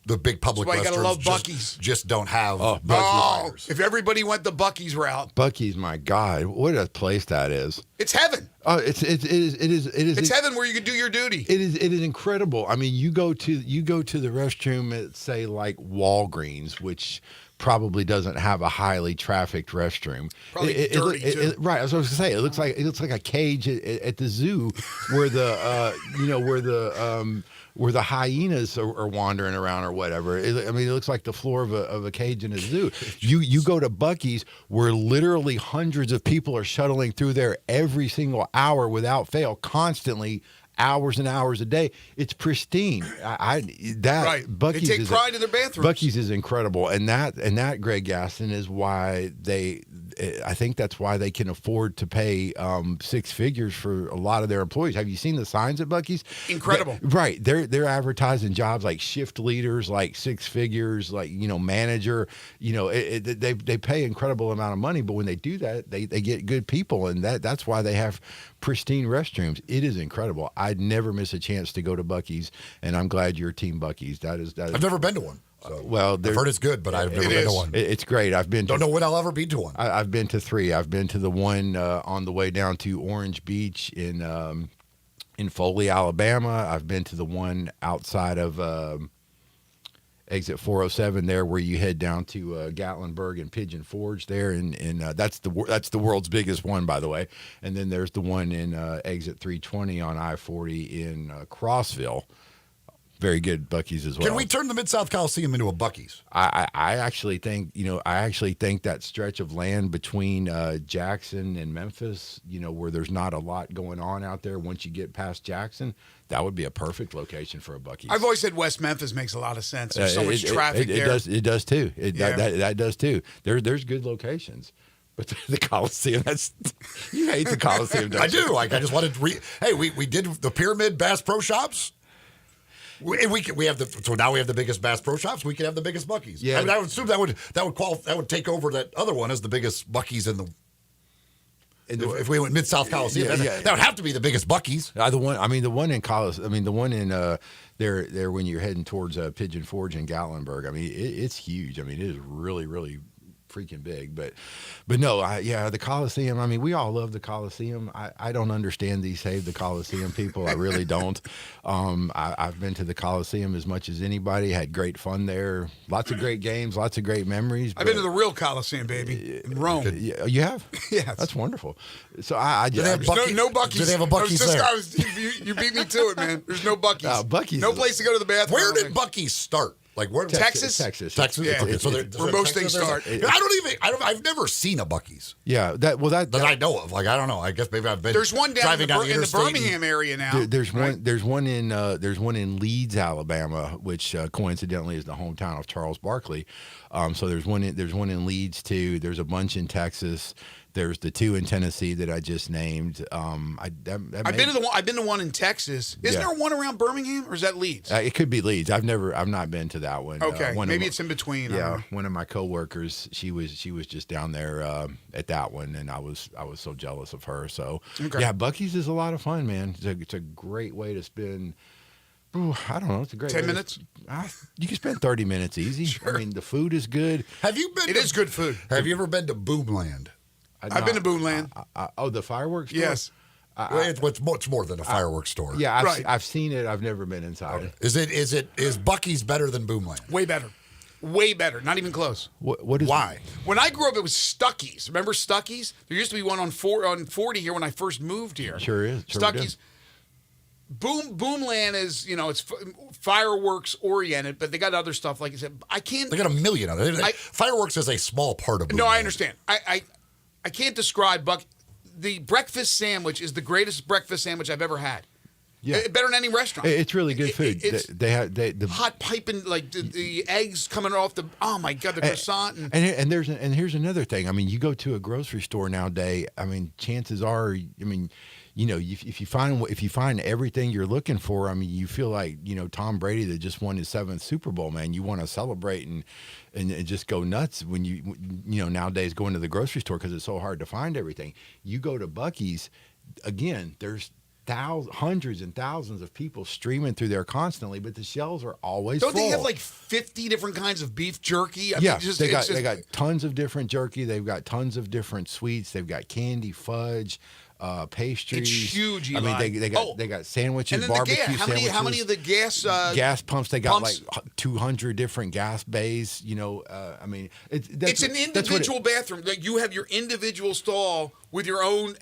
the big public restrooms gotta love Buc-ee's. Just don't have Buc-ee's. If everybody went the Buc-ee's route. Buc-ee's, my God, what a place that is. It's heaven. Oh, it is. It's heaven where you can do your duty. It is incredible. I mean, you go to the restroom at, say, like Walgreens, which probably doesn't have a highly trafficked restroom. Probably dirty too. Right. As I was going to say, it looks like a cage at the zoo where where the hyenas are wandering around or whatever. It looks like the floor of a cage in a zoo. You go to Buc-ee's where literally hundreds of people are shuttling through there every single hour without fail, constantly. Hours and hours a day. It's pristine. Buc-ee's they take pride in their bathrooms. Buc-ee's is incredible, and that Greg Gaston is why I think that's why they can afford to pay 6 figures for a lot of their employees. Have you seen the signs at Buc-ee's? Incredible. Right. They're advertising jobs like shift leaders, like 6 figures, like manager. They pay incredible amount of money, but when they do that, they get good people, and that's why they have pristine restrooms. It is incredible. I'd never miss a chance to go to Buc-ee's, and I'm glad you're Team Buc-ee's. That is. I've never been to one. So. I've heard it's good, but I've never been to one. It's great. Don't know when I'll ever be to one. I've been to 3. I've been to the one on the way down to Orange Beach in Foley, Alabama. I've been to the one outside of exit 407 there, where you head down to Gatlinburg and Pigeon Forge there, and that's the world's biggest one, by the way. And then there's the one in exit 320 on I-40 in Crossville. Very good Buc-ee's as well. Can we turn the Mid-South Coliseum into a Buc-ee's? I actually think that stretch of land between Jackson and Memphis, where there's not a lot going on out there. Once you get past Jackson, that would be a perfect location for a Buc-ee's. I've always said West Memphis makes a lot of sense. There's so much traffic there. It does too. That does too. There's good locations. But the Coliseum, you hate the Coliseum, don't you? I do. I just wanted to we did the Pyramid Bass Pro Shops. We have now we have the biggest Bass Pro Shops. We can have the biggest Buc-ee's. Yeah, I would assume that would take over that other one as the biggest Buc-ee's in the. If we went Mid-South Coliseum, that would have to be the biggest Buc-ee's. The one in Coliseum. The one in there when you're heading towards Pigeon Forge and Gatlinburg. It's huge. It is really, really freaking big. But no, the Coliseum. I mean, we all love the Coliseum. I don't understand these Save the Coliseum people. I really don't. I've been to the Coliseum as much as anybody. Had great fun there. Lots of great games. Lots of great memories. I've been to the real Coliseum, baby, in Rome. You have? Yes. That's wonderful. So I Do they have no Buc-ee's. Do they have a Buc-ee's there? You beat me to it, man. There's no Buc-ee's. Buc-ee's. No place to go to the bathroom. Where did Buc-ee's start? Like where? Texas? Texas. Yeah. Okay, so Where most things start. I've never seen a Buc-ee's. Yeah, that I know of. Like I don't know. I guess maybe I've been. There's one down in the Birmingham and, area now. There's one in Leeds, Alabama, which coincidentally is the hometown of Charles Barkley. So there's one in Leeds too. There's a bunch in Texas. There's the two in Tennessee that I just named. I've been to one in Texas. Isn't there one around Birmingham, or is that Leeds? It could be Leeds. I've not been to that one. Okay, maybe it's in between. Yeah, one of my coworkers, she was just down there at that one, and I was so jealous of her. So yeah, Buc-ee's is a lot of fun, man. It's a great way to spend. I don't know. It's a great 10 minutes. You can spend 30 minutes easy. Sure. I mean, the food is good. Have you been? It is good food. Have you ever been to Boomland? I've been to Boomland. The fireworks store? Yes. It's much more than a fireworks store. Yeah, I've seen it. I've never been inside. Okay. Is Buc-ee's better than Boomland? Way better. Way better. Not even close. Why? When I grew up, it was Stuckey's. Remember Stuckey's? There used to be one on 40 here when I first moved here. Sure is. Stuckey's. Boomland is, it's fireworks oriented, but they got other stuff like you said. They got a million of it. Fireworks is a small part of Boomland. No, I understand. I can't describe the breakfast sandwich is the greatest breakfast sandwich I've ever had. Yeah, better than any restaurant. It's really good food. They have the hot piping, like the eggs coming off the. Oh my God, the croissant. And here's another thing. I mean, you go to a grocery store nowadays. I mean, chances are, if you find everything you're looking for, I mean, you feel like Tom Brady that just won his 7th Super Bowl, man. You want to celebrate and just go nuts when you nowadays going to the grocery store because it's so hard to find everything. You go to Buc-ee's, again, there's hundreds and thousands of people streaming through there constantly, but the shelves are always full. Don't they have like 50 different kinds of beef jerky? They got tons of different jerky. They've got tons of different sweets. They've got candy, fudge, pastries. It's huge, Eli. I mean, they got sandwiches, and then barbecue sandwiches. How many of the gas pumps? They got like 200 different gas bays. I mean, it's an individual bathroom. Like you have your individual stall with your own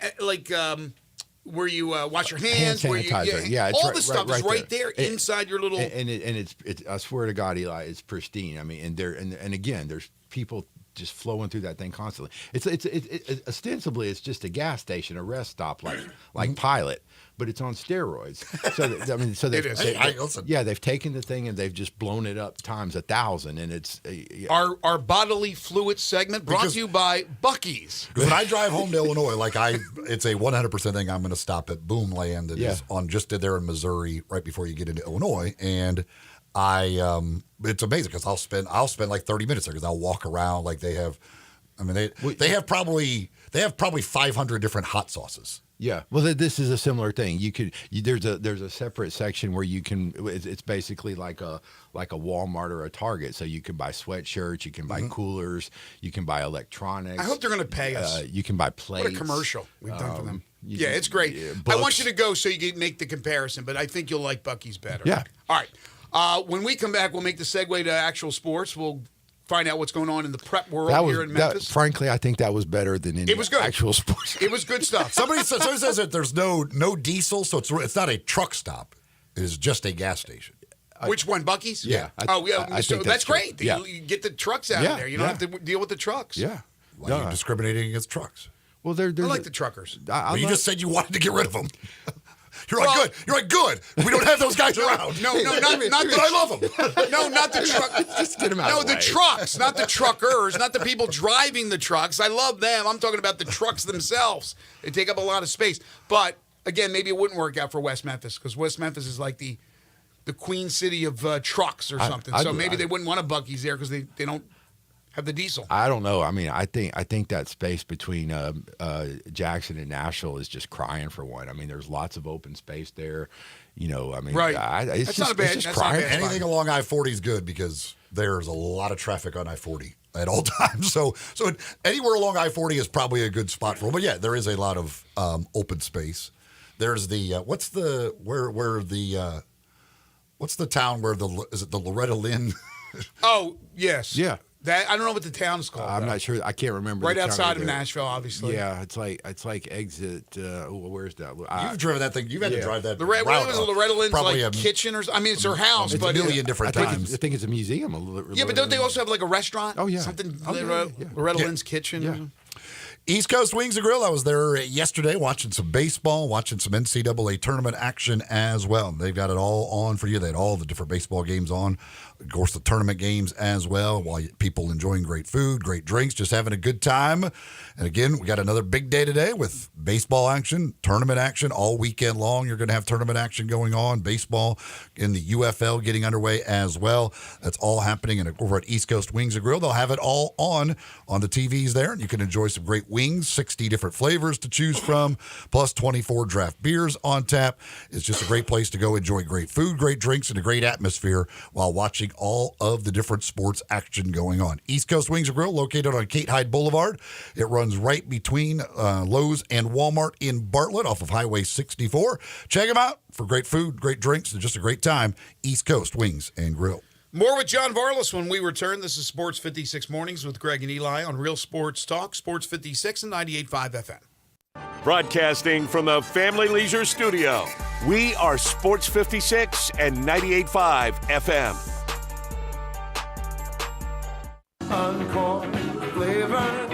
where you wash your hands, hand where sanitizer. all the stuff is right there inside your little. And it's I swear to God, Eli, it's pristine. I mean, and again, there's people just flowing through that thing constantly. It's ostensibly it's just a gas station, a rest stop like Pilot, but it's on steroids. So they've taken the thing and they've just blown it up times 1,000, and it's our bodily fluid segment brought to you by Buc-ee's. When I drive home to Illinois, it's a 100% thing. I'm going to stop at Boomland that is on just there in Missouri, right before you get into Illinois, and it's amazing because I'll spend like 30 minutes there because I'll walk around like they have. I mean, they have probably 500 different hot sauces. Yeah, well, this is a similar thing. There's a separate section where you can. It's basically like a Walmart or a Target. So you can buy sweatshirts, you can buy coolers, you can buy electronics. I hope they're going to pay us. You can buy plates. What a commercial we've done for them. It's great. I want you to go so you can make the comparison, but I think you'll like Buc-ee's better. Yeah. All right. When we come back, we'll make the segue to actual sports. We'll find out what's going on in the prep world here in Memphis. Frankly, I think that was better than any actual sports. It was good stuff. Somebody says that there's no diesel, so it's not a truck stop. It is just a gas station. Which one, Buc-ee's? Yeah. I think that's great. Yeah. You get the trucks out of there. You don't have to deal with the trucks. Yeah. Why are you discriminating against trucks? Well, I like the truckers. You just said you wanted to get rid of them. You're like, good. We don't have those guys around. No, not but I love them. No, not the truck. Just get them out. No, the trucks, not the truckers, not the people driving the trucks. I love them. I'm talking about the trucks themselves. They take up a lot of space. But again, maybe it wouldn't work out for West Memphis because West Memphis is like the queen city of trucks or something. So maybe they wouldn't want a Buc-ee's there because they don't have the diesel. I don't know. I mean, I think that space between Jackson and Nashville is just crying for one. I mean, there's lots of open space there. You know, I mean, right. That's not a bad. That's not bad. Anything along I-40 is good because there's a lot of traffic on I-40 at all times. So anywhere along I-40 is probably a good spot for them. But yeah, there is a lot of open space. There's the what's the town where is it the Loretta Lynn? Oh yes, yeah. That I don't know what the town is called. I'm not sure. I can't remember. Right outside of Nashville, obviously. Yeah, it's like exit. Where's that? You've driven that thing. You've had to drive that. What was it, Loretta Lynn's like kitchen or? I mean, it's her house, it's but a million different times. I think it's a museum. Yeah, but don't they also have like a restaurant? Oh yeah, something. Loretta Lynn's kitchen. Yeah. East Coast Wings and Grill. I was there yesterday watching some baseball, watching some NCAA tournament action as well. They've got it all on for you. They had all the different baseball games on. Of course, the tournament games as well, while people enjoying great food, great drinks, just having a good time. And again, we got another big day today with baseball action, tournament action all weekend long. You're going to have tournament action going on, baseball in the UFL getting underway as well. That's all happening over at East Coast Wings and Grill. They'll have it all on the TVs there, and you can enjoy some great wings, 60 different flavors to choose from, plus 24 draft beers on tap. It's just a great place to go enjoy great food, great drinks, and a great atmosphere while watching all of the different sports action going on. East Coast Wings and Grill, located on Kate Hyde Boulevard. It runs right between Lowe's and Walmart in Bartlett off of Highway 64. Check them out for great food, great drinks, and just a great time. East Coast Wings and Grill. More with John Varlas when we return. This is Sports 56 Mornings with Greg and Eli on Real Sports Talk, Sports 56 and 98.5 FM. Broadcasting from the Family Leisure Studio, we are Sports 56 and 98.5 FM. Uncorked flavor,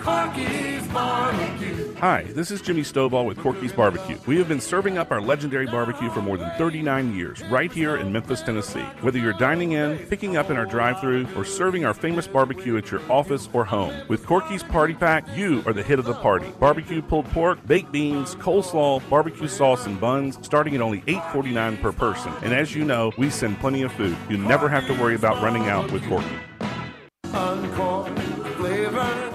Corky's Barbecue. Hi, this is Jimmy Stovall with Corky's Barbecue. We have been serving up our legendary barbecue for more than 39 years, right here in Memphis, Tennessee. Whether you're dining in, picking up in our drive-thru, or serving our famous barbecue at your office or home, with Corky's Party Pack, you are the hit of the party. Barbecue pulled pork, baked beans, coleslaw, barbecue sauce, and buns, starting at only $8.49 per person. And as you know, we send plenty of food. You never have to worry about running out with Corky. Uncorked flavor,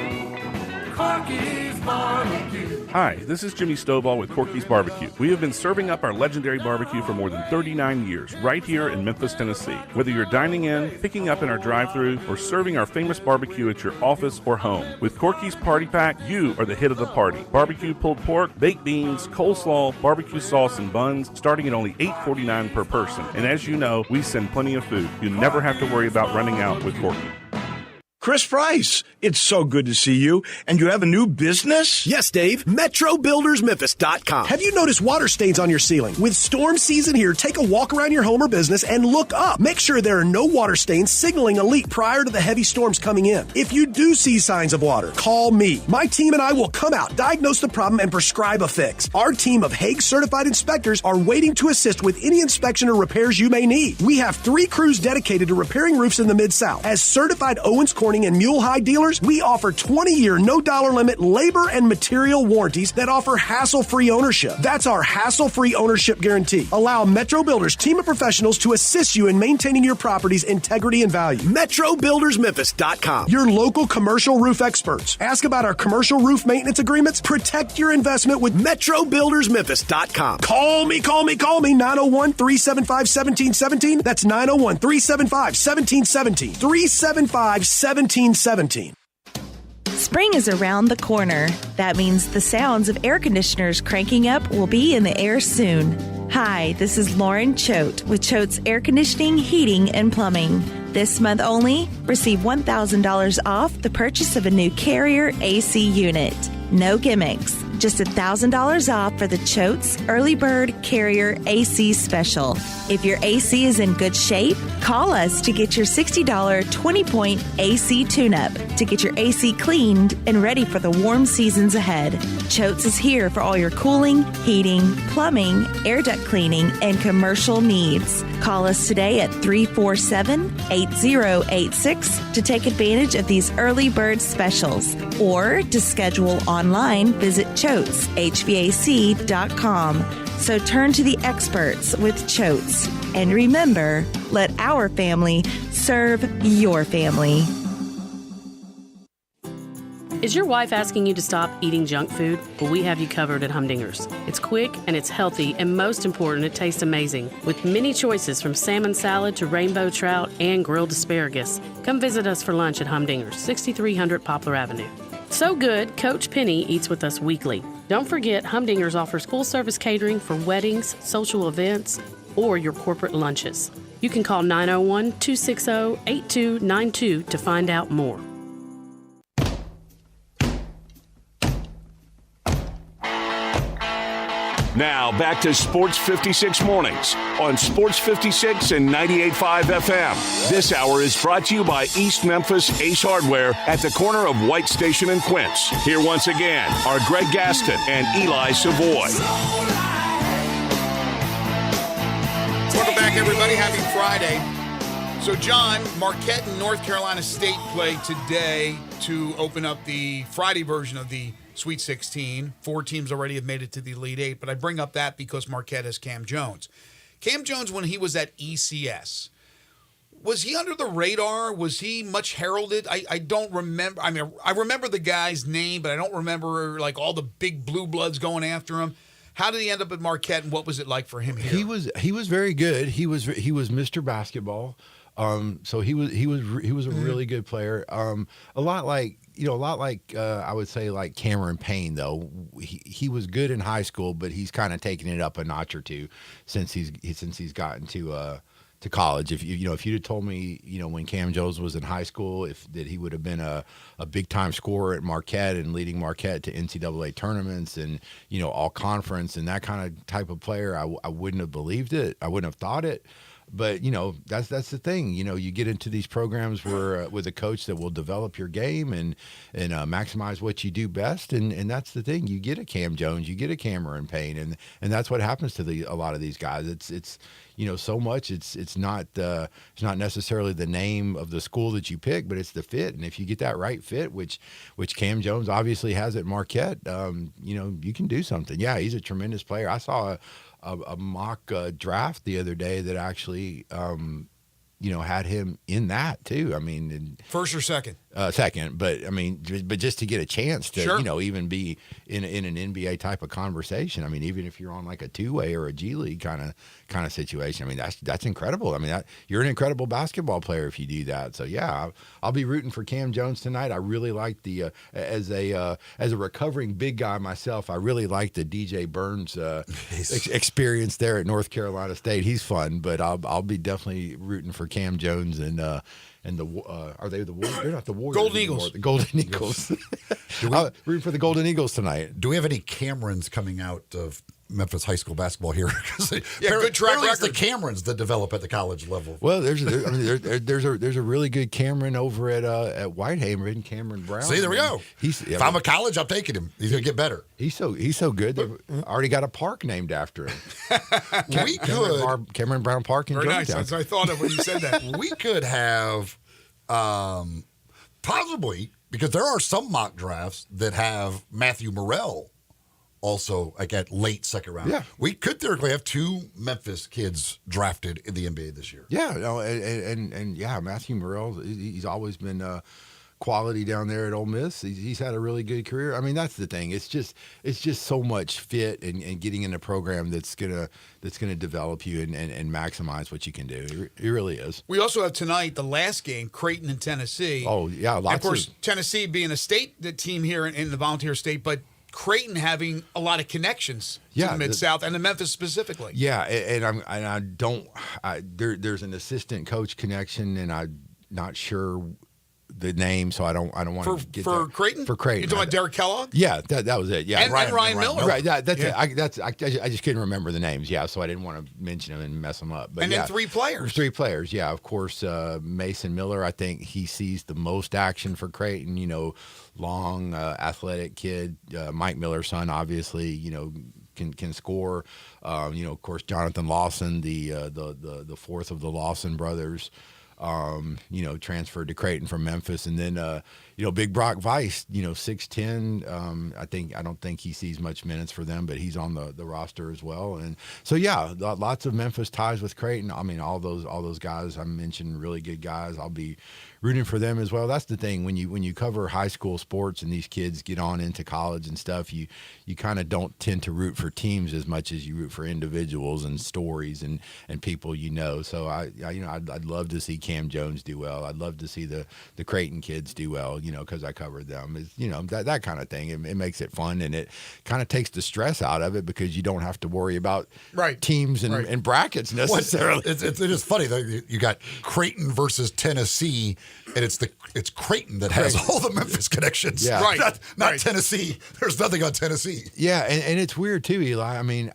Corky's Barbecue. Hi, this is Jimmy Stovall with Corky's Barbecue. We have been serving up our legendary barbecue for more than 39 years, right here in Memphis, Tennessee. Whether you're dining in, picking up in our drive-thru, or serving our famous barbecue at your office or home, with Corky's Party Pack, you are the hit of the party. Barbecue pulled pork, baked beans, coleslaw, barbecue sauce, and buns, starting at only $8.49 per person. And as you know, we send plenty of food. You never have to worry about running out with Corky. Chris Price, it's so good to see you. And you have a new business? Yes, Dave. MetroBuildersMemphis.com. Have you noticed water stains on your ceiling? With storm season here, take a walk around your home or business and look up. Make sure there are no water stains signaling a leak prior to the heavy storms coming in. If you do see signs of water, call me. My team and I will come out, diagnose the problem, and prescribe a fix. Our team of Hague-certified inspectors are waiting to assist with any inspection or repairs you may need. We have 3 crews dedicated to repairing roofs in the Mid-South. As certified Owens Corning and Mule High dealers, we offer 20-year, no-dollar limit labor and material warranties that offer hassle-free ownership. That's our hassle-free ownership guarantee. Allow Metro Builders team of professionals to assist you in maintaining your property's integrity and value. MetroBuildersMemphis.com. Your local commercial roof experts. Ask about our commercial roof maintenance agreements. Protect your investment with MetroBuildersMemphis.com. Call me, 901-375-1717. That's 901-375-1717. 375-1717. Spring is around the corner. That means the sounds of air conditioners cranking up will be in the air soon. Hi, this is Lauren Choate with Choate's Air Conditioning, Heating, and Plumbing. This month only, receive $1,000 off the purchase of a new Carrier AC unit. No gimmicks, just $1,000 off for the Choate's Early Bird Carrier AC Special. If your AC is in good shape, call us to get your $60 20-point AC tune-up to get your AC cleaned and ready for the warm seasons ahead. Choate's is here for all your cooling, heating, plumbing, air duct cleaning, and commercial needs. Call us today at 347-8086 to take advantage of these early bird specials. Or to schedule online, visit ChoatesHVAC.com. So turn to the experts with Choates. And remember, let our family serve your family. Is your wife asking you to stop eating junk food? Well, we have you covered at Humdinger's. It's quick and it's healthy, and most important, it tastes amazing. With many choices from salmon salad to rainbow trout and grilled asparagus. Come visit us for lunch at Humdinger's, 6300 Poplar Avenue. So good, Coach Penny eats with us weekly. Don't forget, Humdinger's offers full-service catering for weddings, social events, or your corporate lunches. You can call 901-260-8292 to find out more. Now back to Sports 56 Mornings on Sports 56 and 98.5 FM. This hour is brought to you by East Memphis Ace Hardware at the corner of White Station and Quince. Here once again are Greg Gaston and Eli Savoy. Welcome back, everybody. Happy Friday. So, John, Marquette and North Carolina State play today to open up the Friday version of the Sweet 16. 4 teams already have made it to the Elite 8, but I bring up that because Marquette has Cam Jones. Cam Jones, when he was at ECS, was he under the radar? Was he much heralded? I don't remember. I mean, I remember the guy's name, but I don't remember, like, all the big blue bloods going after him. How did he end up at Marquette, and what was it like for him here? He was very good. He was Mr. Basketball. So he was a really good player. A lot like I would say like Cameron Payne, though. He was good in high school, but he's kind of taken it up a notch or two since he's gotten to college. If you'd have told me, when Cam Jones was in high school, that he would have been a big time scorer at Marquette and leading Marquette to NCAA tournaments and all conference and that kind of type of player, I wouldn't have believed it. I wouldn't have thought it. But that's the thing. You get into these programs where with a coach that will develop your game and maximize what you do best, and that's the thing. You get a Cam Jones, you get a Cameron Payne, and that's what happens to a lot of these guys. It's so much. It's not necessarily the name of the school that you pick, but it's the fit. And if you get that right fit, which Cam Jones obviously has at Marquette, you can do something. Yeah, he's a tremendous player. I saw a mock draft the other day that actually, had him in that too. I mean, first or second? Second, but I mean, but just to get a chance to, sure. Even be in an NBA type of conversation. I mean, even if you're on like a two-way or a G League kind of situation. I mean, that's incredible. I mean, you're an incredible basketball player if you do that. So yeah, I'll be rooting for Cam Jones tonight. I really like the as a recovering big guy myself, I really like the DJ Burns experience there at North Carolina State. He's fun, but I'll be definitely rooting for Cam Jones and the are they the Warriors? They're not the Warriors. Golden anymore. Eagles. The Golden Eagles. Rooting for the Golden Eagles tonight. Do we have any Camerons coming out of Memphis high school basketball here? Good track record. It's the Camerons that develop at the college level. Well, there's a really good Cameron over at Whitehaven, Cameron Brown. See, there we go. If I'm a college, I'm taking him. He's gonna get better. He's so good. They've already got a park named after him. Cameron Brown Park in Very Georgetown. nice. That's what I thought of when you said that. We could have possibly, because there are some mock drafts that have Matthew Morrell also like at late second round. Yeah. We could theoretically have 2 Memphis kids drafted in the NBA this year. Yeah, no, and yeah, Matthew Morrell, he's always been quality down there at Ole Miss. He's had a really good career. I mean, that's the thing. It's just so much fit and getting in a program that's gonna develop you and maximize what you can do. It really is. We also have tonight the last game, Creighton and Tennessee. Oh yeah, and of course Tennessee being a state team here in the Volunteer State, but Creighton having a lot of connections to the Mid-South and to Memphis specifically. Yeah, there's an assistant coach connection, and I'm not sure the name, so I don't want to get for that. Creighton. For Creighton, you talking about Derek Kellogg? Yeah, that was it. Yeah, and Ryan Miller. Right, that's it. I just couldn't remember the names. Yeah, so I didn't want to mention them and mess them up. But and then 3 players. 3 players. Yeah, of course, Mason Miller. I think he sees the most action for Creighton. Long, athletic kid. Mike Miller's son, obviously. Can score. Of course, Jonathan Lawson, the fourth of the Lawson brothers. transferred to Creighton from Memphis. And then, Big Brock Weiss, 6'10". I don't think he sees much minutes for them, but he's on the roster as well. And so, yeah, lots of Memphis ties with Creighton. I mean, all those guys I mentioned, really good guys. I'll be rooting for them as well. That's the thing when you cover high school sports and these kids get on into college and stuff, you kind of don't tend to root for teams as much as you root for individuals and stories and people So I'd love to see Cam Jones do well. I'd love to see the Creighton kids do well, because I covered them. That kind of thing. It makes it fun, and it kind of takes the stress out of it because you don't have to worry about teams and brackets necessarily. It is funny that you got Creighton versus Tennessee, and it's Creighton that has all the Memphis connections. Yeah. Not Tennessee. There's nothing on Tennessee. Yeah, and it's weird too, Eli. I mean,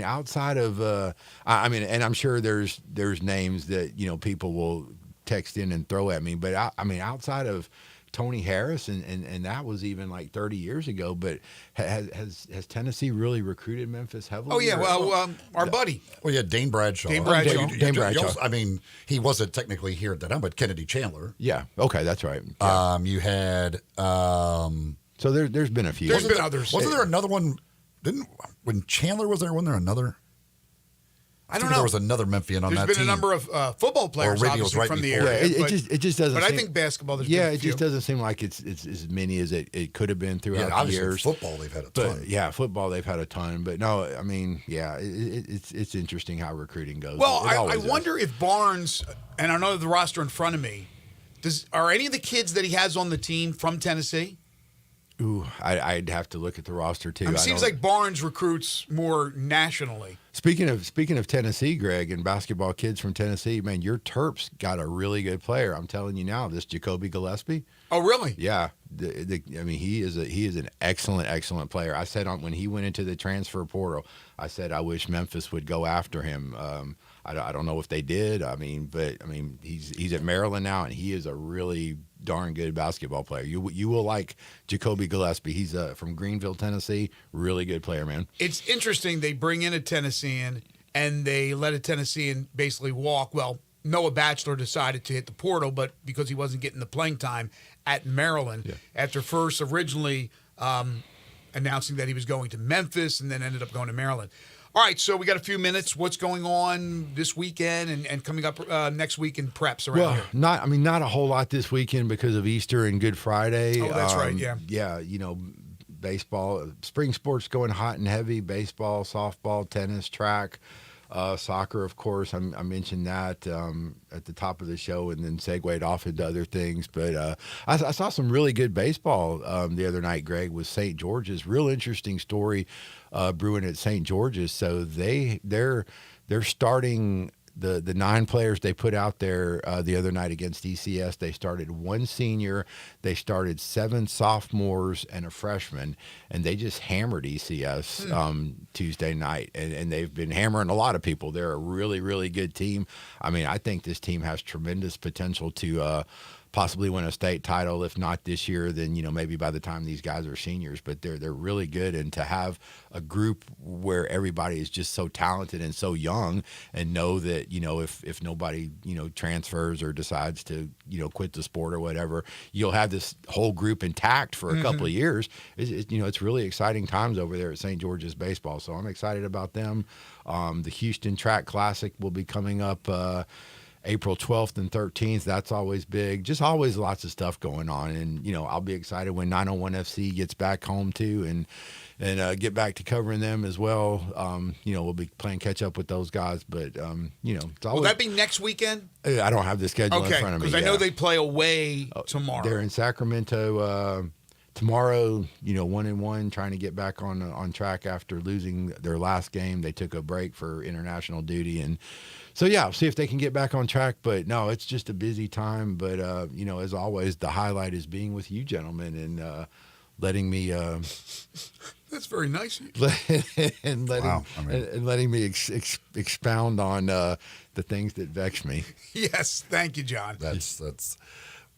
outside of and I'm sure there's names that people will text in and throw at me, but outside of Tony Harris, and that was even like 30 years ago. But has Tennessee really recruited Memphis heavily? Oh yeah, well, our buddy. Well, yeah, Dane Bradshaw. Dane Bradshaw. I mean, he wasn't technically here at the time, but Kennedy Chandler. Yeah. Okay, that's right. Yeah. You had. So there's been a few. There's been others. Wasn't there another one? When Chandler was there? Wasn't there another? I don't know. There was another Memphian on that team. There's been a number of football players, obviously, from the area. Yeah, it just doesn't. But I think basketball. It just doesn't seem like it's as many as it could have been throughout the years. Football, they've had a ton. Football, they've had a ton. But no, I mean, it's interesting how recruiting goes. Well, I wonder if Barnes, and I know the roster in front of me, are any of the kids that he has on the team from Tennessee? Ooh, I'd have to look at the roster too. It seems like Barnes recruits more nationally. Speaking of Tennessee, Greg, and basketball kids from Tennessee, man, your Terps got a really good player. I'm telling you now, this Jacoby Gillespie. Oh, really? Yeah. He is an excellent player. I said when he went into the transfer portal, I said I wish Memphis would go after him. I don't know if they did. But he's at Maryland now, and he is a really darn good basketball player. You will like Jacoby Gillespie. He's from Greenville, Tennessee. Really good player, man. It's interesting. They bring in a Tennessean, and they let a Tennessean basically walk. Well, Noah Batchelor decided to hit the portal, but because he wasn't getting the playing time at Maryland, after first originally announcing that he was going to Memphis and then ended up going to Maryland. All right, so we got a few minutes. What's going on this weekend and coming up next week in preps around here? Not a whole lot this weekend because of Easter and Good Friday. Oh, that's right, yeah. Yeah, baseball, spring sports going hot and heavy, baseball, softball, tennis, track, soccer, of course. I mentioned that at the top of the show and then segued off into other things. But I saw some really good baseball the other night, Greg, with St. George's. Real interesting story brewing at St. George's. So they're starting the 9 players they put out there the other night against ECS. They started 1 senior, they started 7 sophomores and a freshman, and they just hammered ECS Tuesday night. And they've been hammering a lot of people. They're a really, really good team. I think this team has tremendous potential to possibly win a state title. If not this year, then maybe by the time these guys are seniors. But they're really good, and to have a group where everybody is just so talented and so young, and know that if nobody transfers or decides to quit the sport or whatever, you'll have this whole group intact for a couple of years. It's really exciting times over there at St. George's baseball. So I'm excited about them. The Houston Track Classic will be coming up April 12th and 13th. That's always big. Just always lots of stuff going on. And, I'll be excited when 901 FC gets back home too and get back to covering them as well. We'll be playing catch up with those guys. But, it's always. Will that be next weekend? I don't have the schedule in front of me. Because I know they play away tomorrow. They're in Sacramento tomorrow, 1-1, trying to get back on track after losing their last game. They took a break for international duty, and so see if they can get back on track. But no, it's just a busy time. But as always, the highlight is being with you gentlemen and letting me. That's very nice of you. And letting me expound on the things that vex me. Yes, thank you, John. That's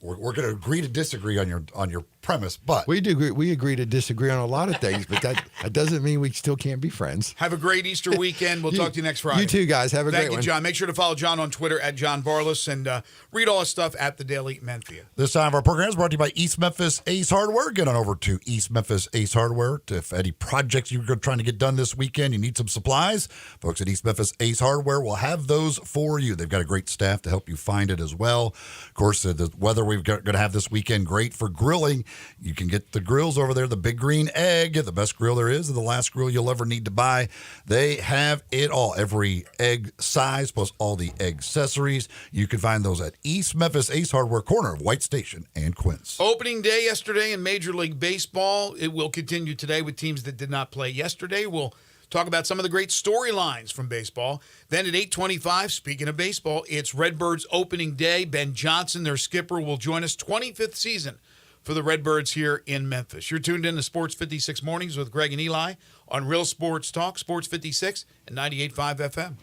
we're going to agree to disagree on your premise, but we agree to disagree on a lot of things, but that doesn't mean we still can't be friends. Have a great Easter weekend. We'll talk to you next Friday. You too, guys. Have a great one. Thank you, John. Make sure to follow John on Twitter at John Barlas and read all his stuff at the Daily Menthia. This time of our program is brought to you by East Memphis Ace Hardware. Get on over to East Memphis Ace Hardware. If any projects you're trying to get done this weekend, you need some supplies, folks at East Memphis Ace Hardware will have those for you. They've got a great staff to help you find it as well. Of course, the weather we're going to have this weekend, great for grilling. You can get the grills over there, the Big Green Egg, the best grill there is, and the last grill you'll ever need to buy. They have it all, every egg size plus all the egg accessories. You can find those at East Memphis Ace Hardware, corner of White Station and Quince. Opening day yesterday in Major League Baseball. It will continue today with teams that did not play yesterday. We'll talk about some of the great storylines from baseball. Then at 8:25, speaking of baseball, it's Redbirds opening day. Ben Johnson, their skipper, will join us. 25th season for the Redbirds here in Memphis. You're tuned in to Sports 56 Mornings with Greg and Eli on Real Sports Talk, Sports 56 and 98.5 FM.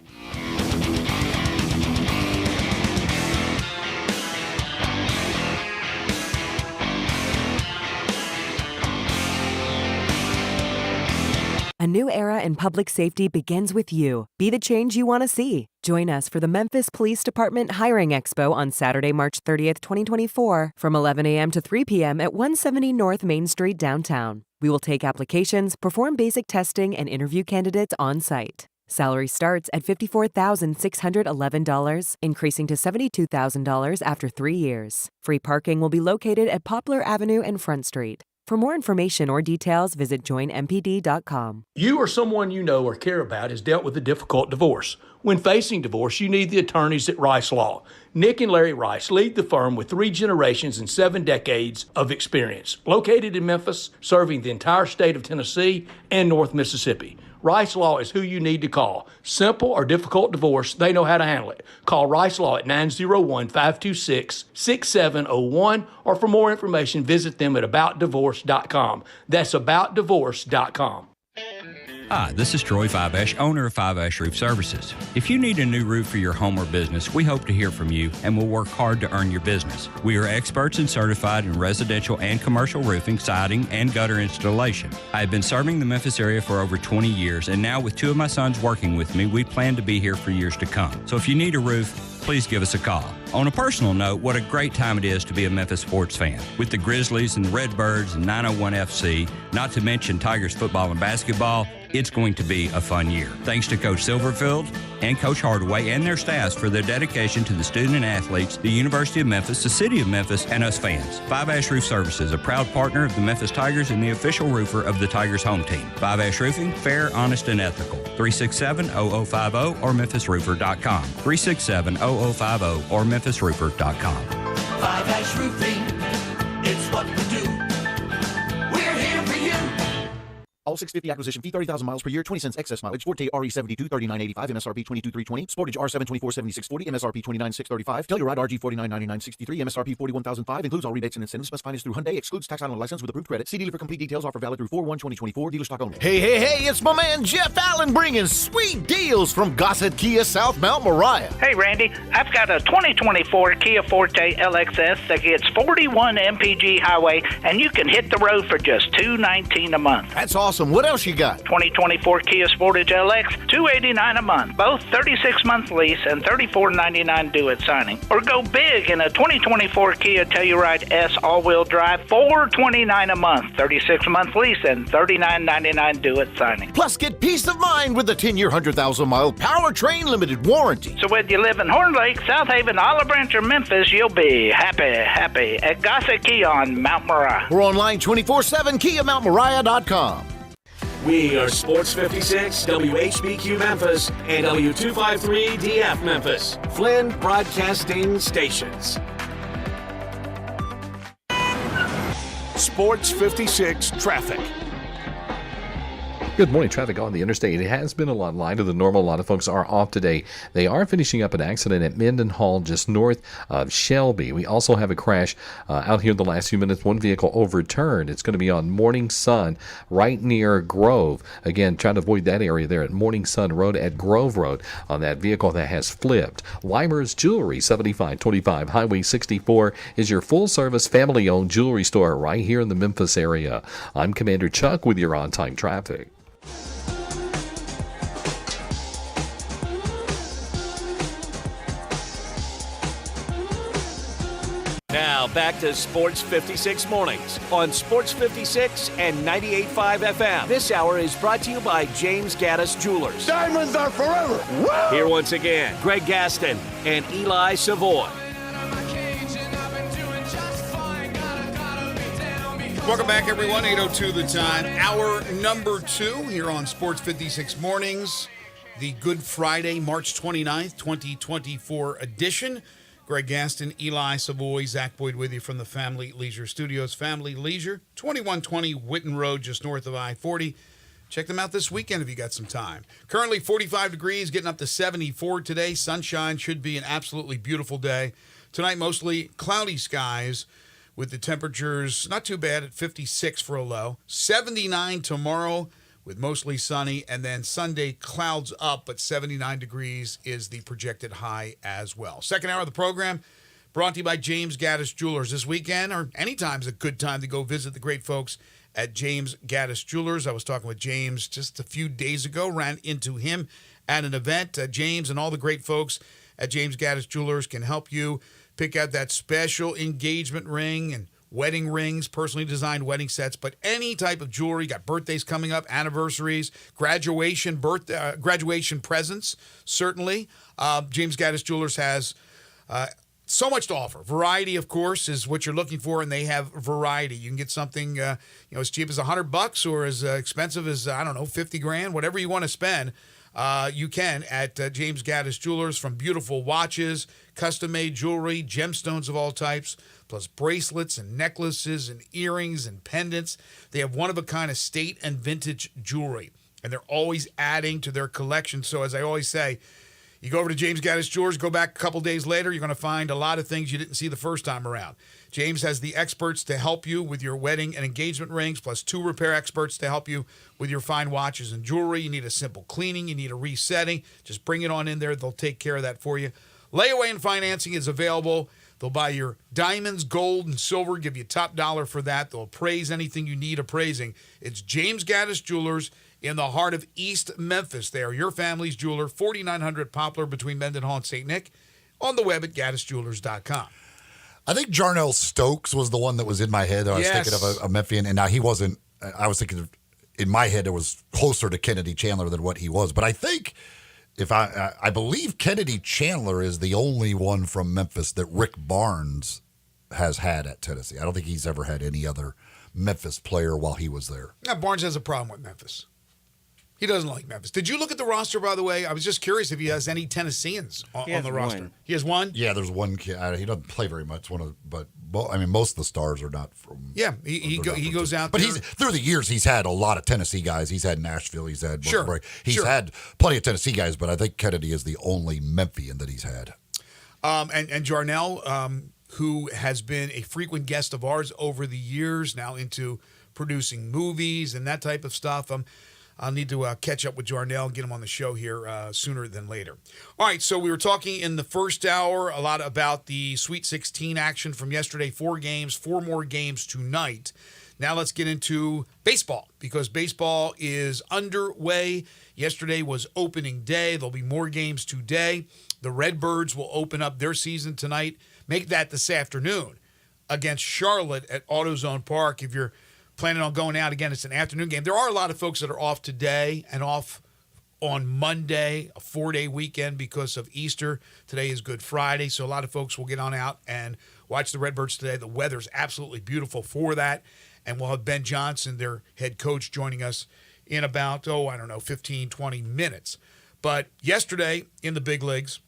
A new era in public safety begins with you. Be the change you want to see. Join us for the Memphis Police Department Hiring Expo on Saturday, March 30th, 2024, from 11 a.m. to 3 p.m. at 170 North Main Street downtown. We will take applications, perform basic testing, and interview candidates on site. Salary starts at $54,611, increasing to $72,000 after 3 years. Free parking will be located at Poplar Avenue and Front Street. For more information or details, visit joinmpd.com. You or someone you know or care about has dealt with a difficult divorce. When facing divorce, you need the attorneys at Rice Law. Nick and Larry Rice lead the firm with 3 generations and 7 decades of experience. Located in Memphis, serving the entire state of Tennessee and North Mississippi. Rice Law is who you need to call. Simple or difficult divorce, they know how to handle it. Call Rice Law at 901-526-6701, or for more information, visit them at aboutdivorce.com. That's aboutdivorce.com. Hi, this is Troy Fiveash, owner of Fiveash Roof Services. If you need a new roof for your home or business, we hope to hear from you and will work hard to earn your business. We are experts and certified in residential and commercial roofing, siding, and gutter installation. I have been serving the Memphis area for over 20 years, and now with 2 of my sons working with me, we plan to be here for years to come. So if you need a roof, please give us a call. On a personal note, what a great time it is to be a Memphis sports fan. With the Grizzlies and the Redbirds and 901 FC, not to mention Tigers football and basketball, it's going to be a fun year. Thanks to Coach Silverfield and Coach Hardaway and their staffs for their dedication to the student and athletes, the University of Memphis, the City of Memphis, and us fans. Five Ash Roof Services, a proud partner of the Memphis Tigers and the official roofer of the Tigers home team. Five Ash Roofing, fair, honest, and ethical. 367-0050 or memphisroofer.com. 367-0050 or memphisroofer.com. Five Ash Roofing, it's what we do. We're here for you. All 650 acquisition fee, 30,000 miles per year, 20 cents excess mileage. Forte RE72, 39.85, MSRP 22,320. Sportage R7, 24.7640, MSRP 29,635. Telluride RG 49.9963, MSRP 41,005. Includes all rebates and incentives. Must finance through Hyundai. Excludes tax on license with approved credit. See dealer for complete details. Offer valid through 4/1/2024. Dealer stock only. Hey, it's my man Jeff Allen bringing sweet deals from Gossett Kia South Mount Moriah. Hey, Randy, I've got a 2024 Kia Forte LXS that gets 41 MPG highway, and you can hit the road for just $219 a month. That's awesome. What else you got? 2024 Kia Sportage LX, $289 a month. Both 36-month lease and $34.99 due at signing. Or go big in a 2024 Kia Telluride S all-wheel drive, $429 a month. 36-month lease and $39.99 due at signing. Plus, get peace of mind with the 10-year, 100,000-mile powertrain limited warranty. So whether you live in Horn Lake, South Haven, Olive Branch, or Memphis, you'll be happy at Gossett Kia on Mount Moriah. We're online 24/7, KiaMountMoriah.com. We are Sports 56, WHBQ Memphis, and W253DF Memphis, Flynn Broadcasting Stations. Sports 56 traffic. Good morning. Traffic on the interstate. It has been a lot lighter than normal. A lot of folks are off today. They are finishing up an accident at Mendenhall just north of Shelby. We also have a crash out here in the last few minutes. One vehicle overturned. It's going to be on Morning Sun right near Grove. Again, try to avoid that area there at Morning Sun Road at Grove Road on that vehicle that has flipped. Weimer's Jewelry, 7525 Highway 64 is your full-service family-owned jewelry store right here in the Memphis area. I'm Commander Chuck with your on-time traffic. Now back to Sports 56 Mornings on Sports 56 and 98.5 FM. This hour is brought to you by James Gaddis Jewelers. Diamonds are forever. Woo! Here once again, Greg Gaston and Eli Savoy. Welcome back, everyone. 8:02 the time. Hour number 2 here on Sports 56 Mornings. The Good Friday, March 29th, 2024 edition. Greg Gaston, Eli Savoy, Zach Boyd with you from the Family Leisure Studios. Family Leisure, 2120 Whitten Road, just north of I-40. Check them out this weekend if you got some time. Currently 45 degrees, getting up to 74 today. Sunshine, should be an absolutely beautiful day. Tonight, mostly cloudy skies with the temperatures not too bad at 56 for a low. 79 tomorrow with mostly sunny, and then Sunday clouds up, but 79 degrees is the projected high as well. Second hour of the program brought to you by James Gaddis Jewelers. This weekend, or anytime's a good time to go visit the great folks at James Gaddis Jewelers. I was talking with James just a few days ago, ran into him at an event. James and all the great folks at James Gaddis Jewelers can help you pick out that special engagement ring and wedding rings, personally designed wedding sets, but any type of jewelry. Got birthdays coming up, anniversaries, graduation presents, certainly. James Gaddis Jewelers has so much to offer. Variety, of course, is what you're looking for, and they have variety. You can get something as cheap as $100 or as expensive as, $50,000, whatever you want to spend. You can at James Gaddis Jewelers, from beautiful watches, custom-made jewelry, gemstones of all types, plus bracelets and necklaces and earrings and pendants. They have one-of-a-kind estate and vintage jewelry, and they're always adding to their collection. So as I always say, you go over to James Gaddis Jewelers, go back a couple days later, you're going to find a lot of things you didn't see the first time around. James has the experts to help you with your wedding and engagement rings, plus 2 repair experts to help you with your fine watches and jewelry. You need a simple cleaning. You need a resetting. Just bring it on in there. They'll take care of that for you. Layaway and financing is available. They'll buy your diamonds, gold, and silver, give you top dollar for that. They'll appraise anything you need appraising. It's James Gaddis Jewelers in the heart of East Memphis. They are your family's jeweler, 4900 Poplar between Mendenhall and St. Nick, on the web at gaddisjewelers.com. I think Jarnell Stokes was the one that was in my head. I was thinking of a Memphian, and now he wasn't. I was thinking in my head it was closer to Kennedy Chandler than what he was. But I think I believe Kennedy Chandler is the only one from Memphis that Rick Barnes has had at Tennessee. I don't think he's ever had any other Memphis player while he was there. Now, Barnes has a problem with Memphis. He doesn't like Memphis. Did you look at the roster, by the way? I was just curious if he has any Tennesseans on the roster. He has one? Yeah, there's one kid. He doesn't play very much. But most of the stars are not from. Yeah, he goes out but there. But through the years, he's had a lot of Tennessee guys. He's had Nashville. He's had Sure. He's had plenty of Tennessee guys, but I think Kennedy is the only Memphian that he's had. And Jarnell, who has been a frequent guest of ours over the years, now into producing movies and that type of stuff. I'll need to catch up with Jarnell and get him on the show here sooner than later. All right, so we were talking in the first hour a lot about the Sweet 16 action from yesterday. 4 games, 4 more games tonight. Now let's get into baseball, because baseball is underway. Yesterday was opening day. There'll be more games today. The Redbirds will open up their season tonight. Make that this afternoon against Charlotte at AutoZone Park. If you're planning on going out again, it's an afternoon game. There are a lot of folks that are off today and off on Monday, a 4-day weekend because of Easter. Today is Good Friday, so a lot of folks will get on out and watch the Redbirds today. The weather's absolutely beautiful for that, and we'll have Ben Johnson, their head coach, joining us in about, 15, 20 minutes. But yesterday in the big leagues,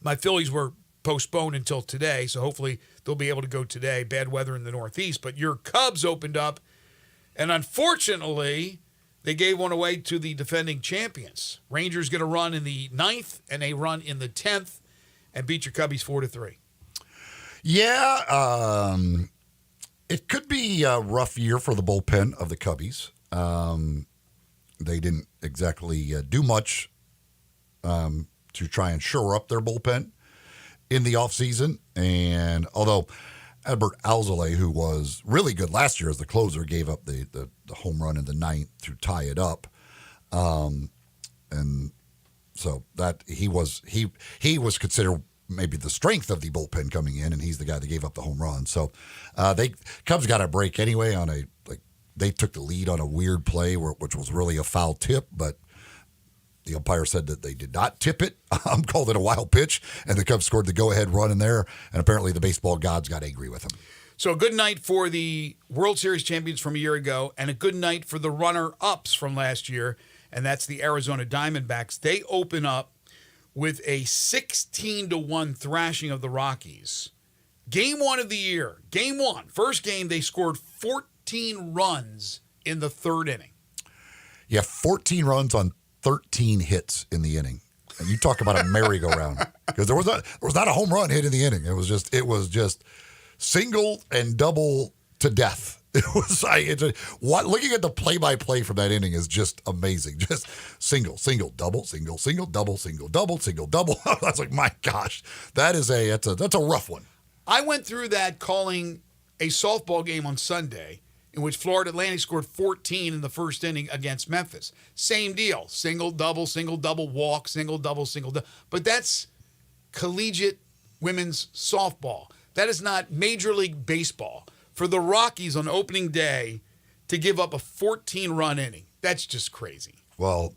my Phillies were postponed until today, so hopefully they'll be able to go today. Bad weather in the Northeast, but your Cubs opened up, and unfortunately, they gave one away to the defending champions. Rangers get a run in the 9th and a run in the 10th and beat your Cubbies 4-3. Yeah, it could be a rough year for the bullpen of the Cubbies. They didn't exactly do much to try and shore up their bullpen in the offseason. And although Albert Alzolay, who was really good last year as the closer, gave up the home run in the 9th to tie it up. And so that he was considered maybe the strength of the bullpen coming in, and he's the guy that gave up the home run. So Cubs got a break anyway on they took the lead on a weird play which was really a foul tip, but the umpire said that they did not tip it. Called it a wild pitch, and the Cubs scored the go-ahead run in there, and apparently the baseball gods got angry with him. So a good night for the World Series champions from a year ago, and a good night for the runner-ups from last year, and that's the Arizona Diamondbacks. They open up with a 16-1 thrashing of the Rockies. Game 1 of the year. Game 1. First game, they scored 14 runs in the 3rd inning. Yeah, 14 runs on 13 hits in the inning. And you talk about a merry-go-round. Because there was not a home run hit in the inning. It was just single and double to death. It was looking at the play-by-play from that inning is just amazing. Just single, double, single, double, single, double, single, double. I was like, my gosh, that's a rough one. I went through that calling a softball game on Sunday in which Florida Atlantic scored 14 in the first inning against Memphis. Same deal, single, double, walk, single, double. But that's collegiate women's softball. That is not Major League Baseball. For the Rockies on opening day to give up a 14-run inning, that's just crazy. Well,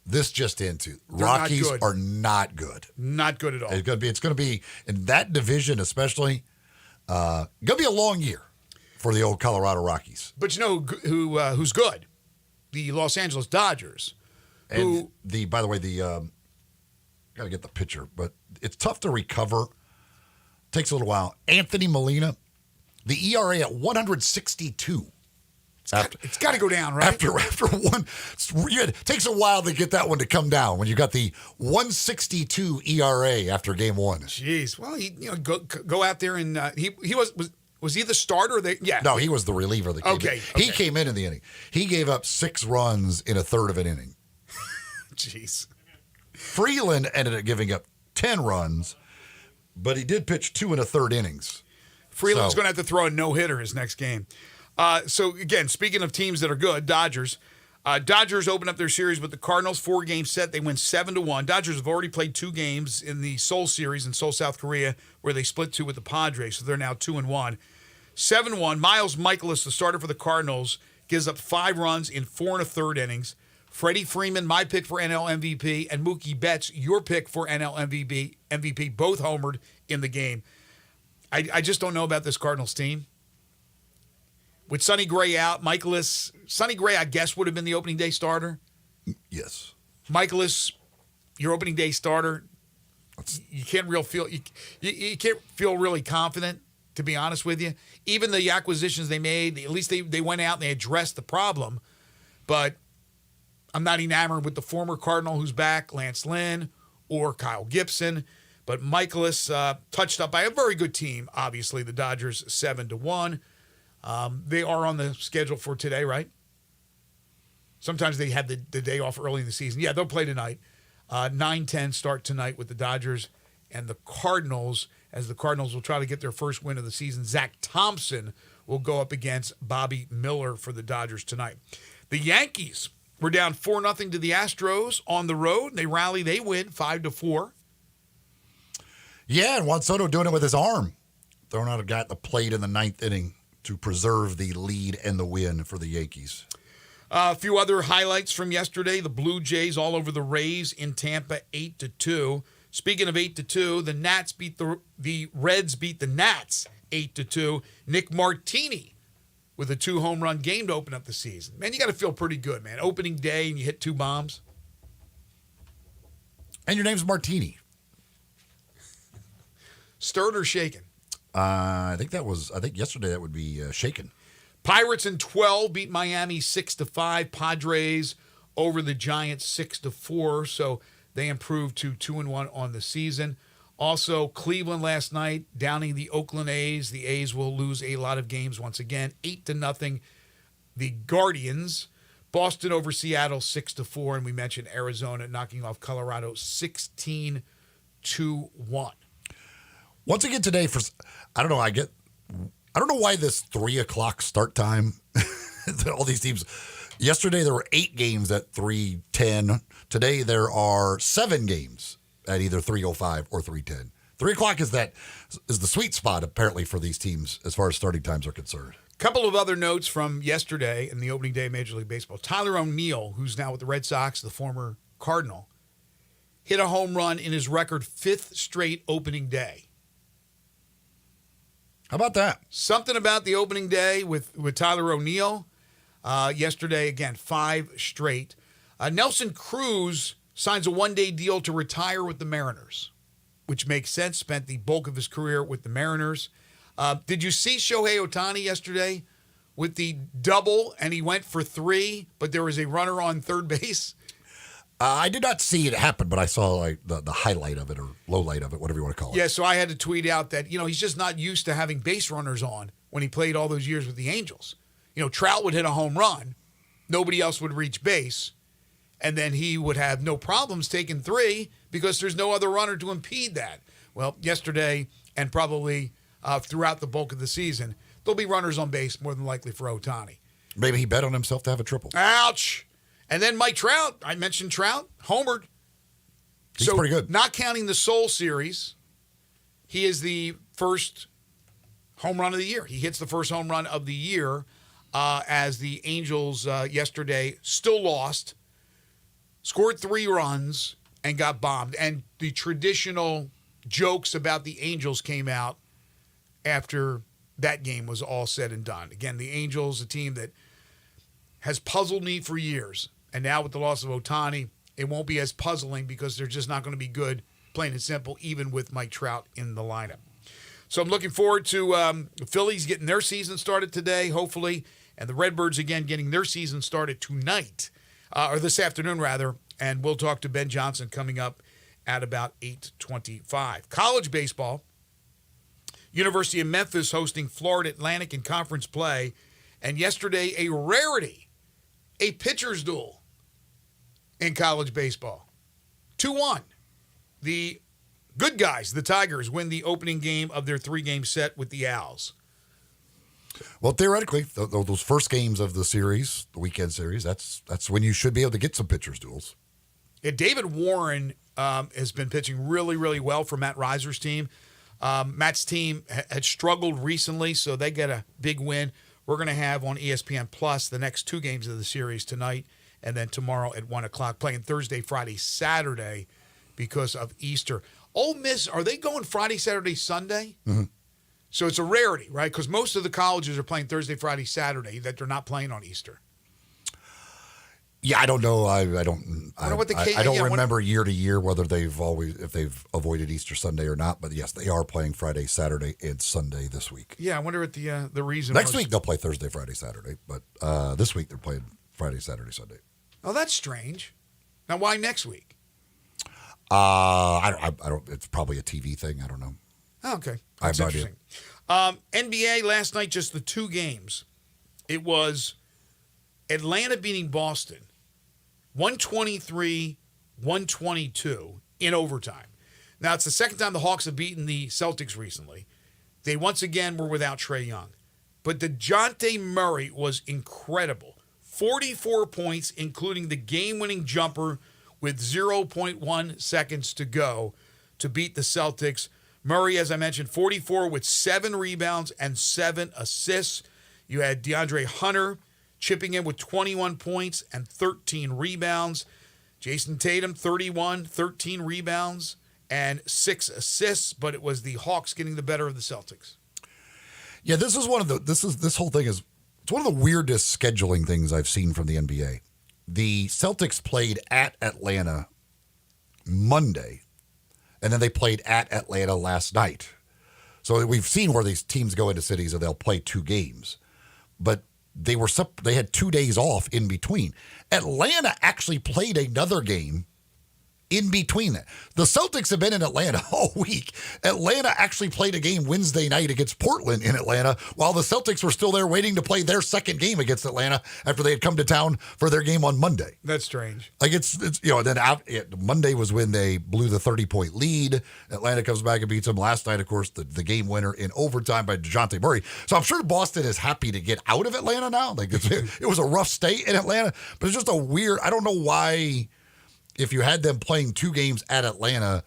this just into Rockies are not good. Not good at all. It's going to be in that division, especially. Going to be a long year for the old Colorado Rockies. But you know who's good? The Los Angeles Dodgers. And by the way, got to get the pitcher, but it's tough to recover. Takes a little while. Anthony Molina. The ERA at 162. It's got to go down, right? After one, it takes a while to get that one to come down when you got the 162 ERA after game 1. Jeez. Well, go out there and he was he the starter? Yeah. No, he was the reliever that came in. He came in the inning. He gave up 6 runs in a third of an inning. Jeez. Freeland ended up giving up 10 runs, but he did pitch 2 1/3 innings. Freeland's going to have to throw a no-hitter his next game. So, again, speaking of teams that are good, Dodgers. Dodgers open up their series with the Cardinals, 4-game set. They win 7-1. Dodgers have already played 2 games in the Seoul series in Seoul, South Korea, where they split 2 with the Padres, so they're now 2-1. 7-1. Miles Michaelis, the starter for the Cardinals, gives up 5 runs in 4 1/3 innings. Freddie Freeman, my pick for NL MVP, and Mookie Betts, your pick for NL MVP, both homered in the game. I just don't know about this Cardinals team. With Sonny Gray out, Sonny Gray, I guess, would have been the opening day starter. Yes. Michaelis, your opening day starter. You can't you can't feel really confident, to be honest with you. Even the acquisitions they made, at least they went out and they addressed the problem. But I'm not enamored with the former Cardinal who's back, Lance Lynn, or Kyle Gibson. But Michaelis touched up by a very good team, obviously, the Dodgers 7-1. They are on the schedule for today, right? Sometimes they have the day off early in the season. Yeah, they'll play tonight. 9-10 start tonight with the Dodgers and the Cardinals, as the Cardinals will try to get their first win of the season. Zach Thompson will go up against Bobby Miller for the Dodgers tonight. The Yankees were down 4-0 to the Astros on the road. They rally, they win 5-4. Yeah, and Juan Soto doing it with his arm. Throwing out a guy at the plate in the 9th inning to preserve the lead and the win for the Yankees. A few other highlights from yesterday. The Blue Jays all over the Rays in Tampa, 8-2. Speaking of 8-2, the Nats beat the Reds beat the Nats 8-2. Nick Martini with a 2-home-run game to open up the season. Man, you got to feel pretty good, man. Opening day and you hit 2 bombs. And your name's Martini. Stirred or shaken? I think yesterday that would be shaken. Pirates in 12 beat Miami 6-5. Padres over the Giants 6-4. So they improved to 2-1 on the season. Also, Cleveland last night downing the Oakland A's. The A's will lose a lot of games once again, 8-0. The Guardians, Boston over Seattle 6-4, and we mentioned Arizona knocking off Colorado 16-1. Once again today, I don't know why this 3:00 start time. All these teams. Yesterday there were 8 games at 3:10. Today there are 7 games at either 3:05 or 3:10. 3:00 is the sweet spot apparently for these teams as far as starting times are concerned. Couple of other notes from yesterday in the opening day of Major League Baseball. Tyler O'Neill, who's now with the Red Sox, the former Cardinal, hit a home run in his record 5th straight opening day. How about that? Something about the opening day with Tyler O'Neill. Yesterday, again, 5 straight. Nelson Cruz signs a 1-day deal to retire with the Mariners, which makes sense. Spent the bulk of his career with the Mariners. Did you see Shohei Ohtani yesterday with the double, and he went for 3, but there was a runner on third base? I did not see it happen, but I saw like the highlight of it or low light of it, whatever you want to call it. Yeah, so I had to tweet out that, he's just not used to having base runners on when he played all those years with the Angels. Trout would hit a home run. Nobody else would reach base. And then he would have no problems taking 3 because there's no other runner to impede that. Well, yesterday and probably throughout the bulk of the season, there'll be runners on base more than likely for Ohtani. Maybe he bet on himself to have a triple. Ouch! And then Mike Trout, I mentioned Trout, homered. He's pretty good. Not counting the Soul Series, he is the first home run of the year. He hits the first home run of the year as the Angels yesterday still lost, scored 3 runs, and got bombed. And the traditional jokes about the Angels came out after that game was all said and done. Again, the Angels, a team that has puzzled me for years. And now with the loss of Ohtani, it won't be as puzzling because they're just not going to be good, plain and simple, even with Mike Trout in the lineup. So I'm looking forward to the Phillies getting their season started today, hopefully, and the Redbirds, again, getting their season started tonight, or this afternoon, rather. And we'll talk to Ben Johnson coming up at about 8:25. College baseball, University of Memphis hosting Florida Atlantic in conference play. And yesterday, a rarity, a pitcher's duel in college baseball. 2-1. The good guys, the Tigers, win the opening game of their 3-game set with the Owls. Well, theoretically, those first games of the series, the weekend series, that's when you should be able to get some pitchers' duels. Yeah, David Warren has been pitching really, really well for Matt Reiser's team. Matt's team had struggled recently, so they get a big win. We're going to have on ESPN Plus the next 2 games of the series tonight and then tomorrow at 1 o'clock, playing Thursday, Friday, Saturday because of Easter. Ole Miss, are they going Friday, Saturday, Sunday? Mm-hmm. So it's a rarity, right? Because most of the colleges are playing Thursday, Friday, Saturday, that they're not playing on Easter. Yeah, I don't know. I don't remember year to year whether if they've avoided Easter Sunday or not. But yes, they are playing Friday, Saturday, and Sunday this week. Yeah, I wonder what the reason. Next week they'll play Thursday, Friday, Saturday, but this week they're playing Friday, Saturday, Sunday. Oh, that's strange. Now, why next week? I don't. It's probably a TV thing. I don't know. Oh, okay, that's I have no idea. NBA last night, just the 2 games. It was Atlanta beating Boston, 123-122 in overtime. Now, it's the second time the Hawks have beaten the Celtics recently. They once again were without Trae Young. But DeJounte Murray was incredible. 44 points, including the game-winning jumper with 0.1 seconds to go to beat the Celtics. Murray, as I mentioned, 44 with 7 rebounds and 7 assists. You had DeAndre Hunter chipping in with 21 points and 13 rebounds. Jason Tatum, 31, 13 rebounds and 6 assists, but it was the Hawks getting the better of the Celtics. Yeah, this whole thing is it's one of the weirdest scheduling things I've seen from the NBA. The Celtics played at Atlanta Monday, and then they played at Atlanta last night. So we've seen where these teams go into cities and they'll play 2 games. But they had 2 days off in between. Atlanta actually played another game in between that. The Celtics have been in Atlanta all week. Atlanta actually played a game Wednesday night against Portland in Atlanta, while the Celtics were still there waiting to play their second game against Atlanta after they had come to town for their game on Monday. That's strange. Like it's then Monday was when they blew the 30-point lead. Atlanta comes back and beats them. Last night, of course, the game winner in overtime by DeJounte Murray. So I'm sure Boston is happy to get out of Atlanta now. Like it was a rough stay in Atlanta, but it's just a weird, I don't know why. If you had them playing 2 games at Atlanta,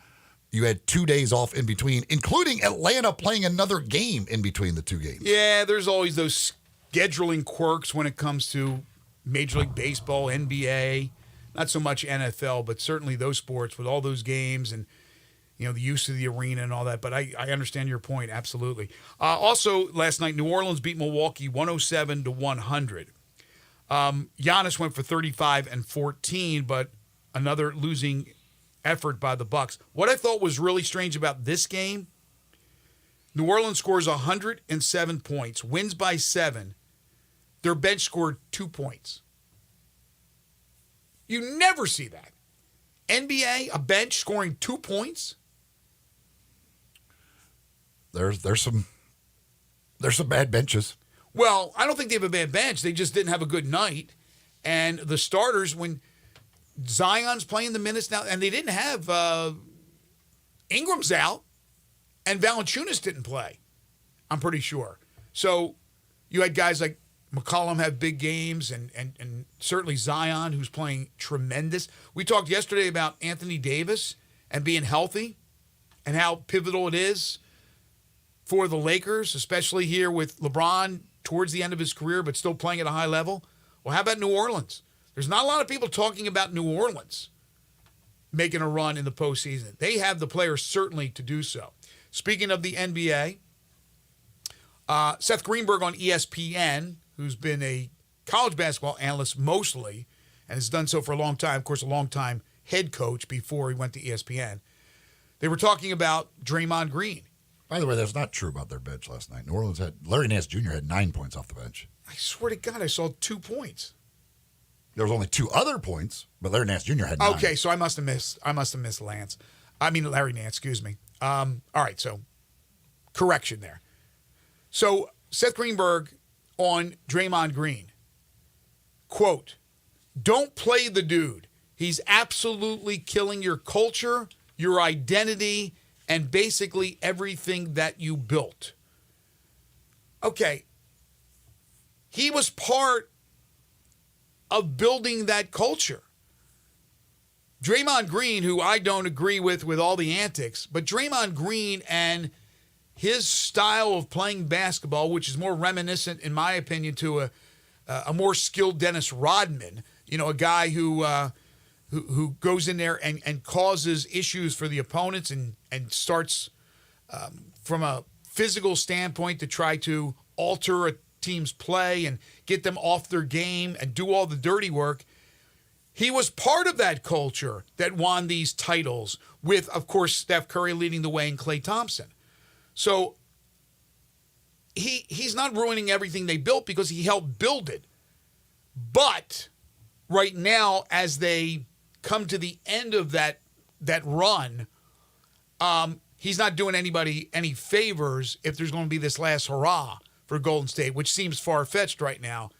you had 2 days off in between, including Atlanta playing another game in between the 2 games. Yeah, there's always those scheduling quirks when it comes to Major League Baseball, NBA, not so much NFL, but certainly those sports with all those games and the use of the arena and all that. But I understand your point, absolutely. Also, last night, New Orleans beat Milwaukee 107-100. Giannis went for 35 and 14, but another losing effort by the Bucks. What I thought was really strange about this game, New Orleans scores 107 points, wins by 7. Their bench scored 2 points. You never see that. NBA, a bench scoring 2 points? There's some bad benches. Well, I don't think they have a bad bench. They just didn't have a good night. And the starters, when Zion's playing the minutes now, and they didn't have Ingram's out, and Valanciunas didn't play, I'm pretty sure. So you had guys like McCollum have big games, and certainly Zion, who's playing tremendous. We talked yesterday about Anthony Davis and being healthy and how pivotal it is for the Lakers, especially here with LeBron towards the end of his career, but still playing at a high level. Well, how about New Orleans? There's not a lot of people talking about New Orleans making a run in the postseason. They have the players certainly to do so. Speaking of the NBA, Seth Greenberg on ESPN, who's been a college basketball analyst mostly, and has done so for a long time, of course, a long time head coach before he went to ESPN. They were talking about Draymond Green. By the way, that's not true about their bench last night. New Orleans Larry Nance Jr. had 9 points off the bench. I swear to God, I saw 2 points. There was only 2 other points, but Larry Nance Jr. had 9. Okay, so I must have missed Larry Nance, excuse me. All right, so correction there. So Seth Greenberg on Draymond Green, quote, "Don't play the dude. He's absolutely killing your culture, your identity, and basically everything that you built." Okay. He was part of building that culture. Draymond Green, who I don't agree with all the antics, but Draymond Green and his style of playing basketball, which is more reminiscent, in my opinion, to a more skilled Dennis Rodman, a guy who goes in there and causes issues for the opponents and starts from a physical standpoint to try to alter a team's play and get them off their game and do all the dirty work. He was part of that culture that won these titles with, of course, Steph Curry leading the way and Klay Thompson. So he's not ruining everything they built because he helped build it. But right now, as they come to the end of that run, he's not doing anybody any favors if there's going to be this last hurrah for Golden State, which seems far-fetched right now.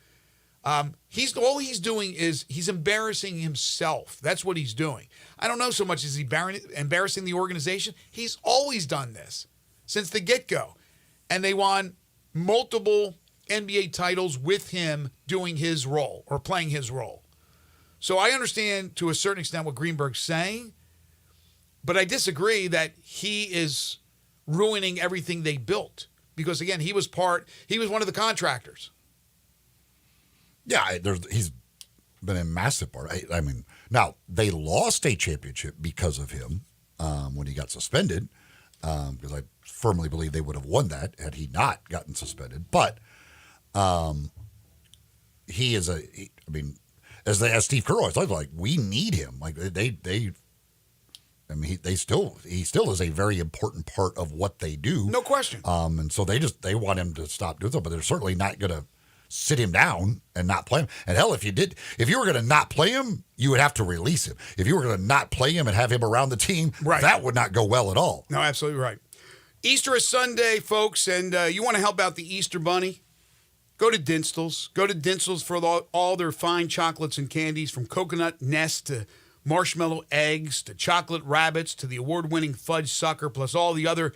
All he's doing is he's embarrassing himself. That's what he's doing. I don't know so much as he embarrassing the organization. He's always done this since the get-go. And they won multiple NBA titles with him doing his role or playing his role. So I understand to a certain extent what Greenberg's saying, but I disagree that he is ruining everything they built. Because, again, he was one of the contractors. Yeah, he's been a massive part. I mean, now, they lost a championship because of him when he got suspended, because I firmly believe they would have won that had he not gotten suspended. But he is as Steve Kerr always talks, like, we need him. Like, he still is a very important part of what they do. No question. And so they want him to stop doing so, but they're certainly not going to sit him down and not play him. And hell, if you were going to not play him, you would have to release him. If you were going to not play him and have him around the team, that would not go well at all. No, absolutely right. Easter is Sunday, folks, and you want to help out the Easter Bunny? Go to Dinstall's. Go to Dinstall's for all their fine chocolates and candies, from coconut nest to marshmallow eggs to chocolate rabbits to the award-winning fudge sucker, plus all the other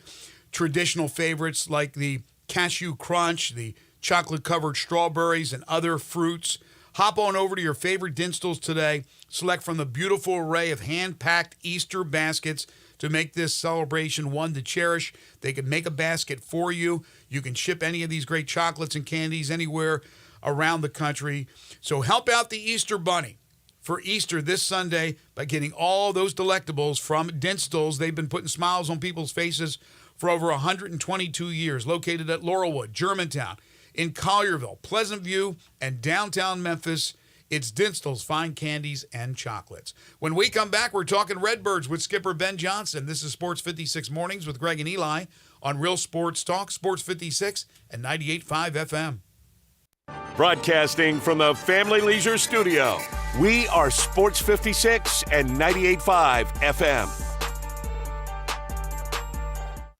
traditional favorites like the cashew crunch, the chocolate-covered strawberries, and other fruits. Hop on over to your favorite Dinstall's today. Select from the beautiful array of hand-packed Easter baskets to make this celebration one to cherish. They can make a basket for you. You can ship any of these great chocolates and candies anywhere around the country. So help out the Easter Bunny for Easter this Sunday by getting all those delectables from Dinstall's. They've been putting smiles on people's faces for over 122 years. Located at Laurelwood, Germantown, in Collierville, Pleasant View, and downtown Memphis, it's Dinstall's fine candies and chocolates. When we come back, we're talking Redbirds with skipper Ben Johnson. This is Sports 56 Mornings with Greg and Eli on Real Sports Talk, Sports 56 and 98.5 FM. Broadcasting from the Family Leisure Studio, we are Sports 56 and 98.5 FM.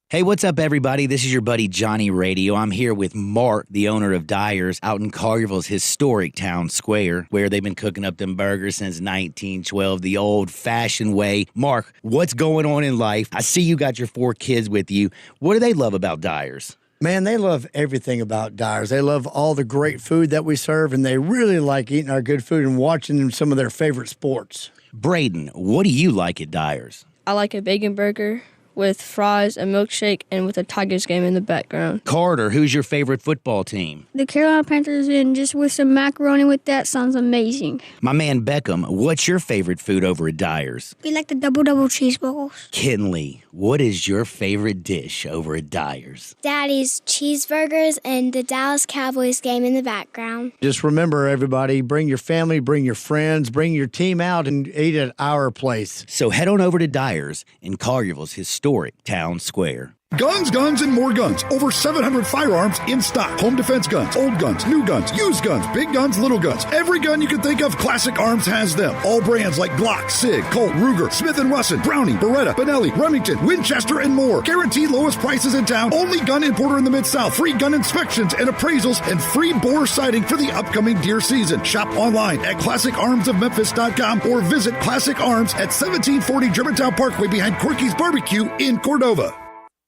Hey, what's up, everybody? This is your buddy Johnny Radio. I'm here with Mark, the owner of Dyer's, out in Collierville's historic town square, where they've been cooking up them burgers since 1912, the old-fashioned way. Mark, what's going on in life? I see you got your 4 kids with you. What do they love about Dyer's? Man, they love everything about Dyer's. They love all the great food that we serve, and they really like eating our good food and watching some of their favorite sports. Braden, what do you like at Dyer's? I like a bacon burger with fries, a milkshake, and with a Tigers game in the background. Carter, who's your favorite football team? The Carolina Panthers, and just with some macaroni with that sounds amazing. My man Beckham, what's your favorite food over at Dyer's? We like the double cheeseburgers. Kinley, what is your favorite dish over at Dyer's? Daddy's cheeseburgers and the Dallas Cowboys game in the background. Just remember, everybody, bring your family, bring your friends, bring your team out and eat at our place. So head on over to Dyer's in Collierville's historic town square. Guns, guns, and more guns. Over 700 firearms in stock. Home defense guns, old guns, new guns, used guns, big guns, little guns. Every gun you can think of, Classic Arms has them. All brands like Glock, Sig, Colt, Ruger, Smith & Wesson, Browning, Beretta, Benelli, Remington, Winchester, and more. Guaranteed lowest prices in town. Only gun importer in the Mid-South. Free gun inspections and appraisals and free bore sighting for the upcoming deer season. Shop online at ClassicArmsOfMemphis.com or visit Classic Arms at 1740 Germantown Parkway behind Corky's Barbecue in Cordova.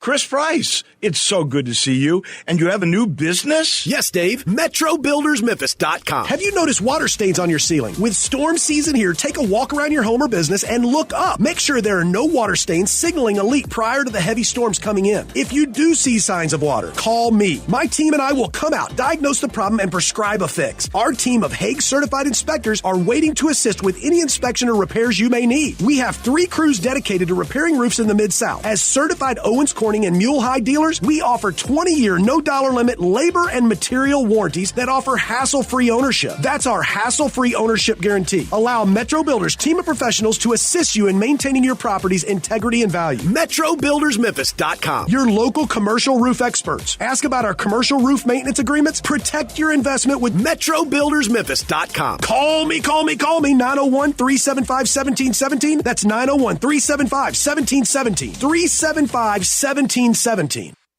Chris Price, it's so good to see you. And you have a new business? Yes, Dave. MetroBuildersMemphis.com. Have you noticed water stains on your ceiling? With storm season here, take a walk around your home or business and look up. Make sure there are no water stains signaling a leak prior to the heavy storms coming in. If you do see signs of water, call me. My team and I will come out, diagnose the problem, and prescribe a fix. Our team of Hague-certified inspectors are waiting to assist with any inspection or repairs you may need. We have 3 crews dedicated to repairing roofs in the Mid-South. As certified Owens Corning and Mule High dealers, we offer 20-year, no-dollar limit labor and material warranties that offer hassle-free ownership. That's our hassle-free ownership guarantee. Allow Metro Builders team of professionals to assist you in maintaining your property's integrity and value. MetroBuildersMemphis.com. Your local commercial roof experts. Ask about our commercial roof maintenance agreements. Protect your investment with MetroBuildersMemphis.com. Call me, 901-375-1717. That's 901-375-1717. 375-1717.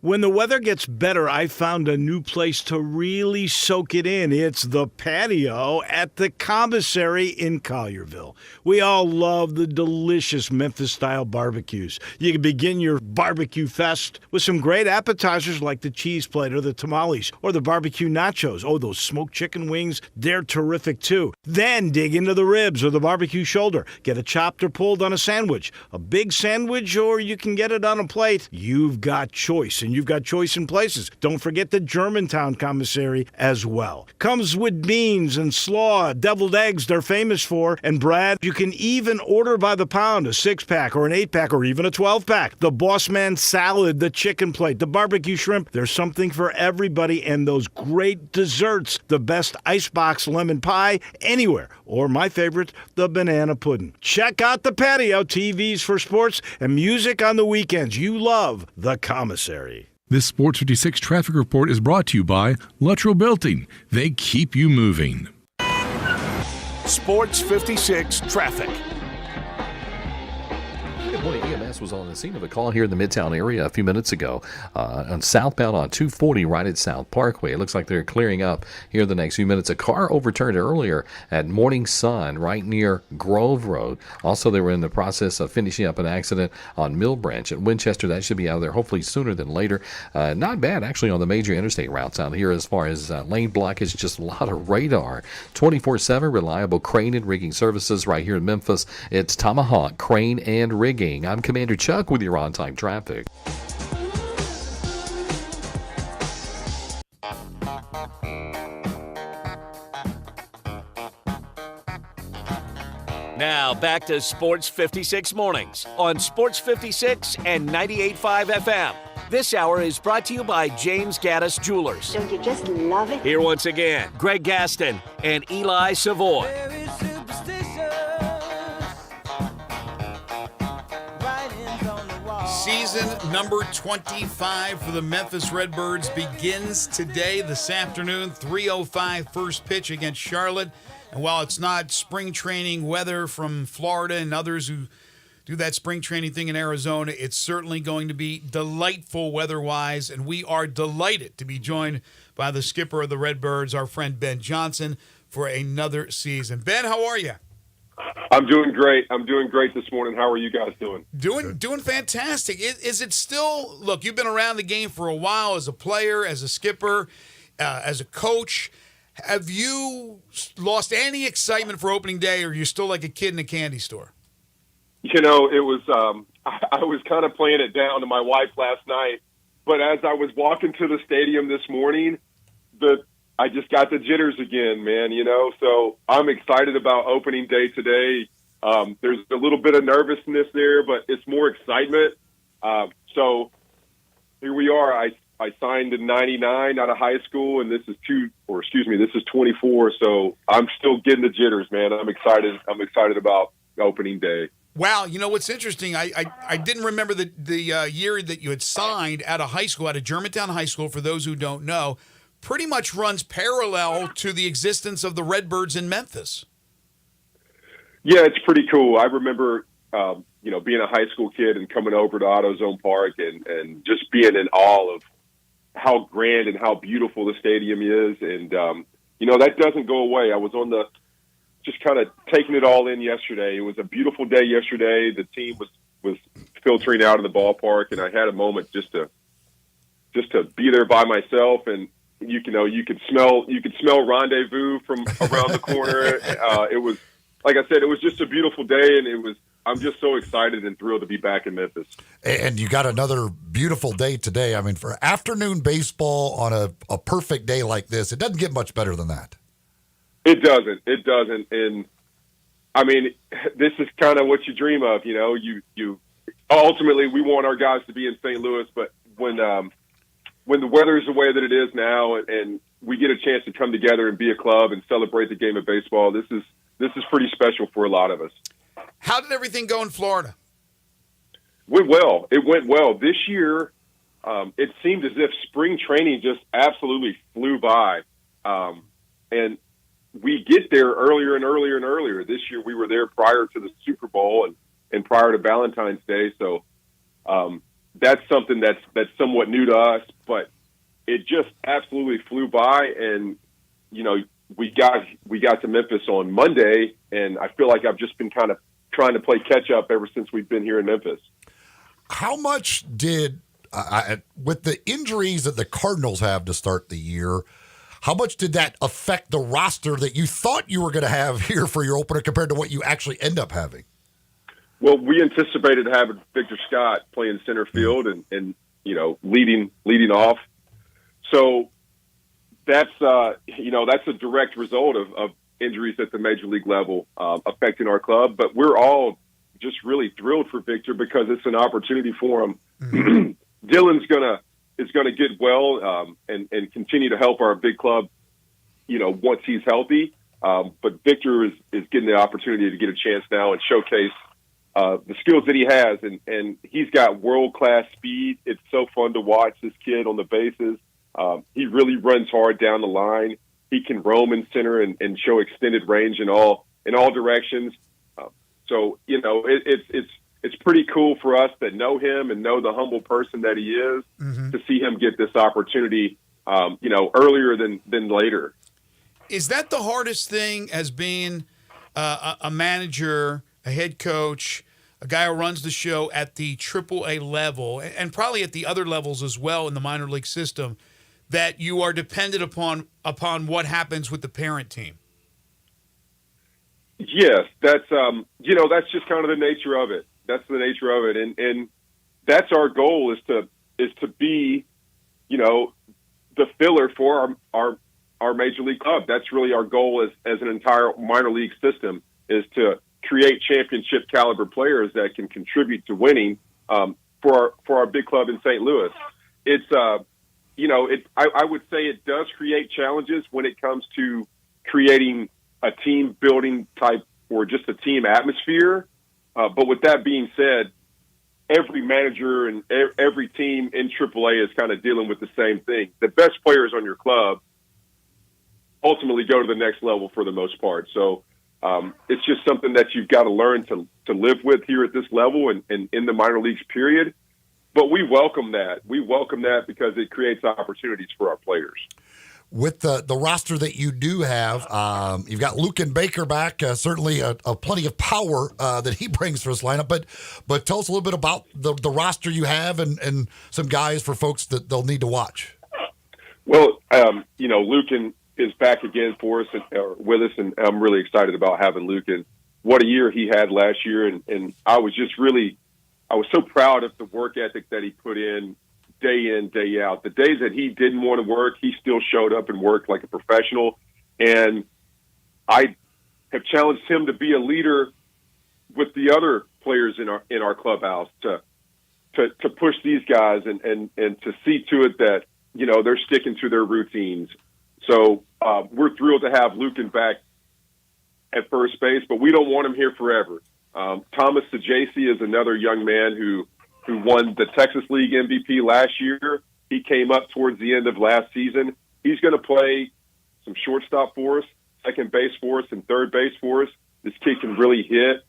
When the weather gets better, I found a new place to really soak it in. It's the patio at the Commissary in Collierville. We all love the delicious Memphis-style barbecues. You can begin your barbecue fest with some great appetizers like the cheese plate or the tamales or the barbecue nachos. Oh, those smoked chicken wings, they're terrific too. Then dig into the ribs or the barbecue shoulder. Get it chopped or pulled on a sandwich. A big sandwich, or you can get it on a plate. You've got choice, and you've got choice in places. Don't forget the Germantown Commissary as well. Comes with beans and slaw, deviled eggs they're famous for. And Brad, you can even order by the pound, a 6-pack or an 8-pack or even a 12-pack. The Boss Man salad, the chicken plate, the barbecue shrimp. There's something for everybody, and those great desserts. The best icebox lemon pie anywhere. Or my favorite, the banana pudding. Check out the patio, TVs for sports, and music on the weekends. You love the Commissary. This Sports 56 traffic report is brought to you by Luttrell Building. They keep you moving. Sports 56 traffic. Good morning. EMS was on the scene of a call here in the Midtown area a few minutes ago on southbound on 240 right at South Parkway. It looks like they're clearing up here in the next few minutes. A car overturned earlier at Morning Sun right near Grove Road. Also, they were in the process of finishing up an accident on Mill Branch at Winchester. That should be out of there hopefully sooner than later. Not bad, actually, on the major interstate routes out here as far as lane blockage, just a lot of radar. 24/7 reliable crane and rigging services right here in Memphis. It's Tomahawk Crane and Rigging. I'm Commander Chuck with your on-time traffic. Now back to Sports 56 Mornings on Sports 56 and 98.5 FM. This hour is brought to you by James Gaddis Jewelers. Don't you just love it? Here once again, Greg Gaston and Eli Savoy. Season number 25 for the Memphis Redbirds begins today, this afternoon, 3:05 first pitch against Charlotte. And while it's not spring training weather from Florida and others who do that spring training thing in Arizona, it's certainly going to be delightful weather-wise, and we are delighted to be joined by the skipper of the Redbirds, our friend Ben Johnson, for another season. Ben, how are you? I'm doing great. I'm doing great this morning. How are you guys doing? Doing fantastic. Is it still, look, you've been around the game for a while as a player, as a skipper, as a coach. Have you lost any excitement for opening day, or are you still like a kid in a candy store? You know, it was, I was kind of playing it down to my wife last night, but as I was walking to the stadium this morning, I just got the jitters again, man, you know, so I'm excited about opening day today. There's a little bit of nervousness there, but it's more excitement. So here we are. I signed in 99 out of high school, and this is 24. So I'm still getting the jitters, man. I'm excited. I'm excited about opening day. Wow, you know what's interesting? I didn't remember the year that you had signed out of high school, out of Germantown High School, for those who don't know. Pretty much runs parallel to the existence of the Redbirds in Memphis. Yeah, it's pretty cool. I remember, being a high school kid and coming over to AutoZone Park and just being in awe of how grand and how beautiful the stadium is. And, that doesn't go away. I was just kind of taking it all in yesterday. It was a beautiful day yesterday. The team was filtering out of the ballpark, and I had a moment just to be there by myself. And, you could smell rendezvous from around the corner. It was, like I said, it was just a beautiful day, and I'm just so excited and thrilled to be back in Memphis. And you got another beautiful day today. I mean, for afternoon baseball on a perfect day like this, it doesn't get much better than that. It doesn't. And I mean, this is kind of what you dream of, you ultimately we want our guys to be in St. Louis, but when the weather is the way that it is now, and we get a chance to come together and be a club and celebrate the game of baseball, this is pretty special for a lot of us. How did everything go in Florida? It went well. This year, it seemed as if spring training just absolutely flew by. And we get there earlier and earlier and earlier. This year we were there prior to the Super Bowl and prior to Valentine's Day. So, that's something that's somewhat new to us, but it just absolutely flew by. And, we got to Memphis on Monday, and I feel like I've just been kind of trying to play catch up ever since we've been here in Memphis. How much did, with the injuries that the Cardinals have to start the year, how much did that affect the roster that you thought you were going to have here for your opener compared to what you actually end up having? Well, we anticipated having Victor Scott playing center field and leading off. So that's a direct result of injuries at the major league level affecting our club. But we're all just really thrilled for Victor because it's an opportunity for him. Mm-hmm. Dylan's is gonna get well and continue to help our big club, once he's healthy. But Victor is getting the opportunity to get a chance now and showcase the skills that he has, and he's got world-class speed. It's so fun to watch this kid on the bases. He really runs hard down the line. He can roam in center and show extended range in all directions. So it's pretty cool for us that know him and know the humble person that he is to see him get this opportunity, earlier than later. Is that the hardest thing as being a manager, a head coach, a guy who runs the show at the AAA level, and probably at the other levels as well in the minor league system, that you are dependent upon what happens with the parent team? Yes, that's just kind of the nature of it. That's the nature of it, and that's our goal is to be, the filler for our major league club. That's really our goal as an entire minor league system, is to create championship caliber players that can contribute to winning for our big club in St. Louis. It's I would say it does create challenges when it comes to creating a team building type or just a team atmosphere. But with that being said, every manager and every team in AAA is kind of dealing with the same thing. The best players on your club ultimately go to the next level for the most part. So it's just something that you've got to learn to live with here at this level and in the minor leagues period. But we welcome that. We welcome that because it creates opportunities for our players. With the roster that you do have, you've got Lucan Baker back, certainly a plenty of power that he brings for this lineup. But tell us a little bit about the roster you have and some guys for folks that they'll need to watch. Well, Lucan is back again for us with us, and I'm really excited about having Lucan. What a year he had last year, and I was so proud of the work ethic that he put in, day out. The days that he didn't want to work, he still showed up and worked like a professional. And I have challenged him to be a leader with the other players in our clubhouse to push these guys and to see to it that, they're sticking to their routines. So we're thrilled to have Lucan back at first base, but we don't want him here forever. Thomas Sajasi is another young man who won the Texas League MVP last year. He came up towards the end of last season. He's going to play some shortstop for us, second base for us, and third base for us. This kid can really hit.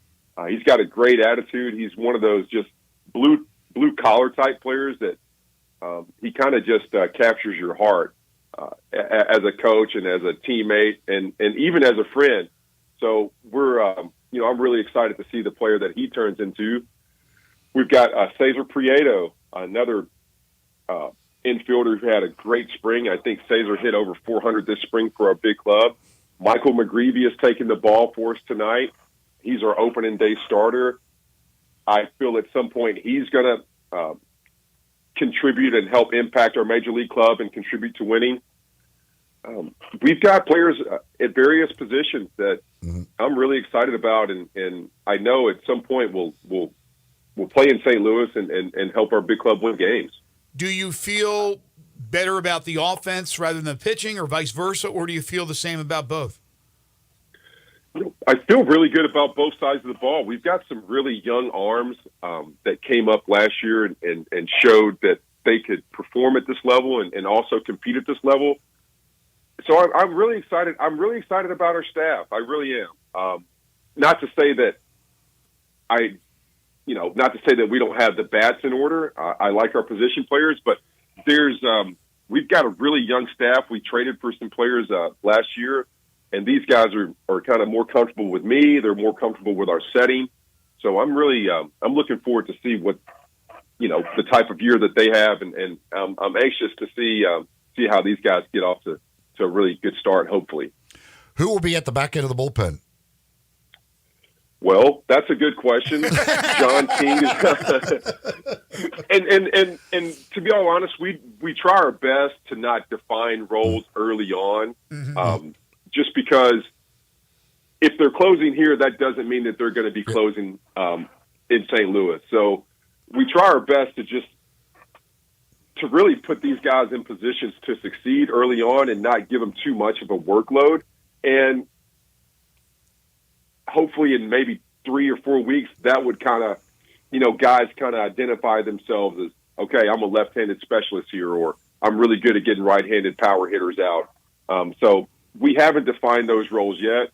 He's got a great attitude. He's one of those just blue collar type players that he kind of just captures your heart as a coach and as a teammate and even as a friend. So I'm really excited to see the player that he turns into. We've got Cesar Prieto, another infielder who had a great spring. I think Cesar hit over 400 this spring for our big club. Michael McGreevy is taking the ball for us tonight. He's our opening day starter. I feel at some point he's going to contribute and help impact our major league club and contribute to winning. We've got players at various positions that I'm really excited about, and I know at some point we'll play in St. Louis and help our big club win games. Do you feel better about the offense rather than the pitching, or vice versa, or do you feel the same about both? I feel really good about both sides of the ball. We've got some really young arms that came up last year and showed that they could perform at this level and also compete at this level. So I'm really excited. I'm really excited about our staff. I really am. Not to say that we don't have the bats in order. I like our position players, but we've got a really young staff. We traded for some players last year, and these guys are kind of more comfortable with me. They're more comfortable with our setting. So I'm really I'm looking forward to see what the type of year that they have, and I'm anxious to see how these guys get off to a really good start. Hopefully, who will be at the back end of the bullpen? Well, that's a good question. John King is and to be all honest, we try our best to not define roles early on, just because if they're closing here, that doesn't mean that they're going to be closing in St. Louis. So we try our best to really put these guys in positions to succeed early on and not give them too much of a workload. And hopefully in maybe 3 or 4 weeks, that would kind of, guys kind of identify themselves as, okay, I'm a left-handed specialist here, or I'm really good at getting right-handed power hitters out. So we haven't defined those roles yet.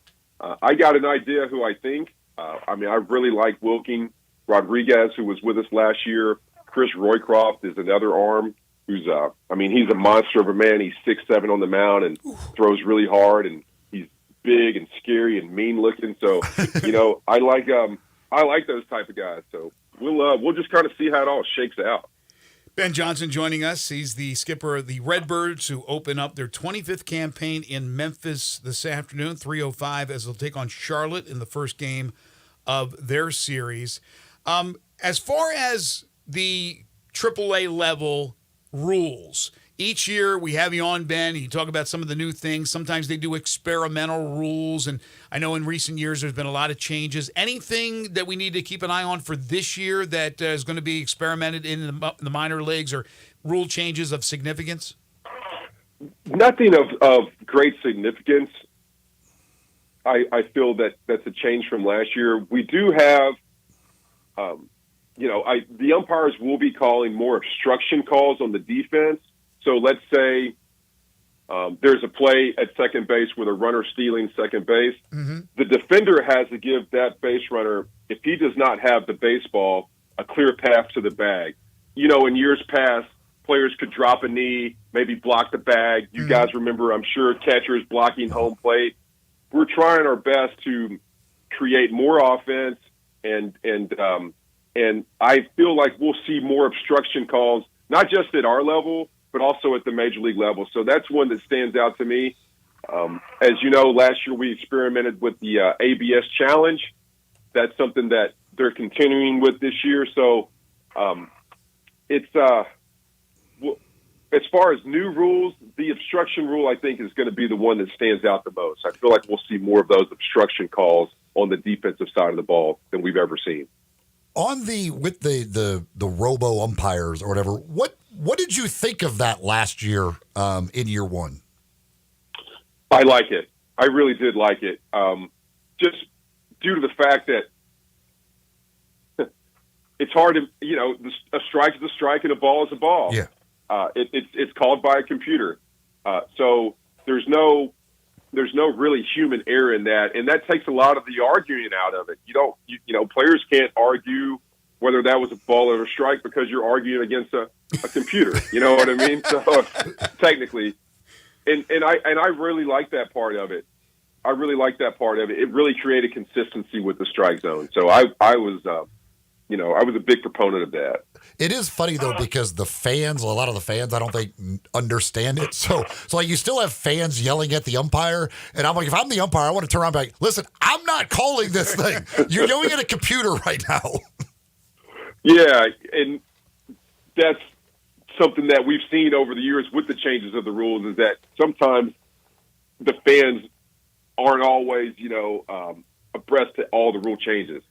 I got an idea who I think. I really like Wilking Rodriguez, who was with us last year. Chris Roycroft is another arm who's, he's a monster of a man. He's 6'7" on the mound and throws really hard, and he's big and scary and mean looking. So, I like those type of guys. So we'll just kind of see how it all shakes out. Ben Johnson joining us. He's the skipper of the Redbirds, who open up their 25th campaign in Memphis this afternoon, 3:05, as they'll take on Charlotte in the first game of their series. As far as the AAA level rules, each year we have you on, Ben. You talk about some of the new things. Sometimes they do experimental rules, and I know in recent years there's been a lot of changes. Anything that we need to keep an eye on for this year that is going to be experimented in the minor leagues, or rule changes of significance? Nothing of great significance. I feel that that's a change from last year. We do have, the umpires will be calling more obstruction calls on the defense. So let's say there's a play at second base with a runner stealing second base. Mm-hmm. The defender has to give that base runner, if he does not have the baseball, a clear path to the bag. In years past, players could drop a knee, maybe block the bag. You guys remember, I'm sure, catchers blocking home plate. We're trying our best to create more offense, and I feel like we'll see more obstruction calls, not just at our level, but also at the major league level. So that's one that stands out to me. As you know, last year we experimented with the ABS challenge. That's something that they're continuing with this year. So as far as new rules, the obstruction rule, I think, is going to be the one that stands out the most. I feel like we'll see more of those obstruction calls on the defensive side of the ball than we've ever seen. With the robo umpires or whatever, what did you think of that last year in year one? I like it. I really did like it. Just due to the fact that it's hard to, a strike is a strike and a ball is a ball. Yeah. It's called by a computer. So there's no really human error in that, and that takes a lot of the arguing out of it. Players can't argue whether that was a ball or a strike because you're arguing against a computer. You know what I mean? So technically, and I really like that part of it. It really created consistency with the strike zone. So I was a big proponent of that. It is funny, though, because a lot of the fans, I don't think, understand it. So like, you still have fans yelling at the umpire, and I'm like, if I'm the umpire, I want to turn around and be like, listen, I'm not calling this thing. You're yelling at a computer right now. Yeah, and that's something that we've seen over the years with the changes of the rules, is that sometimes the fans aren't always, abreast to all the rule changes.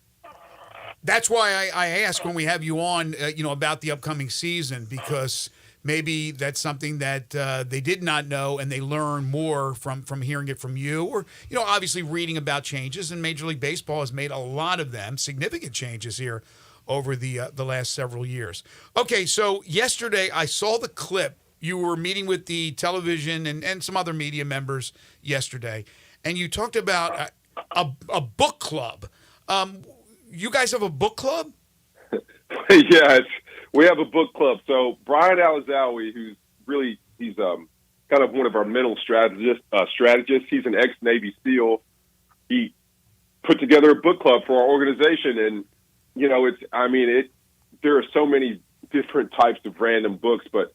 That's why I ask when we have you on, about the upcoming season, because maybe that's something that they did not know, and they learn more from hearing it from you, or, obviously reading about changes. And Major League Baseball has made a lot of them, significant changes here over the last several years. Okay, so yesterday I saw the clip. You were meeting with the television and some other media members yesterday, and you talked about a book club. You guys have a book club? Yes, we have a book club. So Brian Alizawi, he's kind of one of our mental strategists. He's an ex-Navy SEAL. He put together a book club for our organization, and there are so many different types of random books, but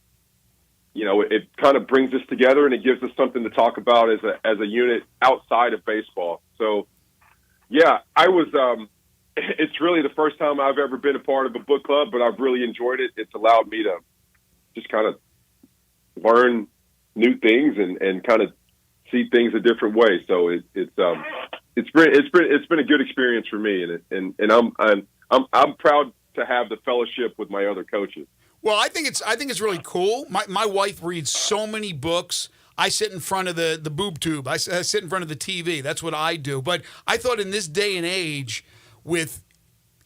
it kind of brings us together, and it gives us something to talk about as a unit outside of baseball. So yeah, it's really the first time I've ever been a part of a book club, but I've really enjoyed it. It's allowed me to just kind of learn new things and kind of see things a different way. So it's been a good experience for me, and I'm proud to have the fellowship with my other coaches. Well, I think it's really cool. My wife reads so many books. I sit in front of the boob tube. I sit in front of the TV. That's what I do. But I thought in this day and age, with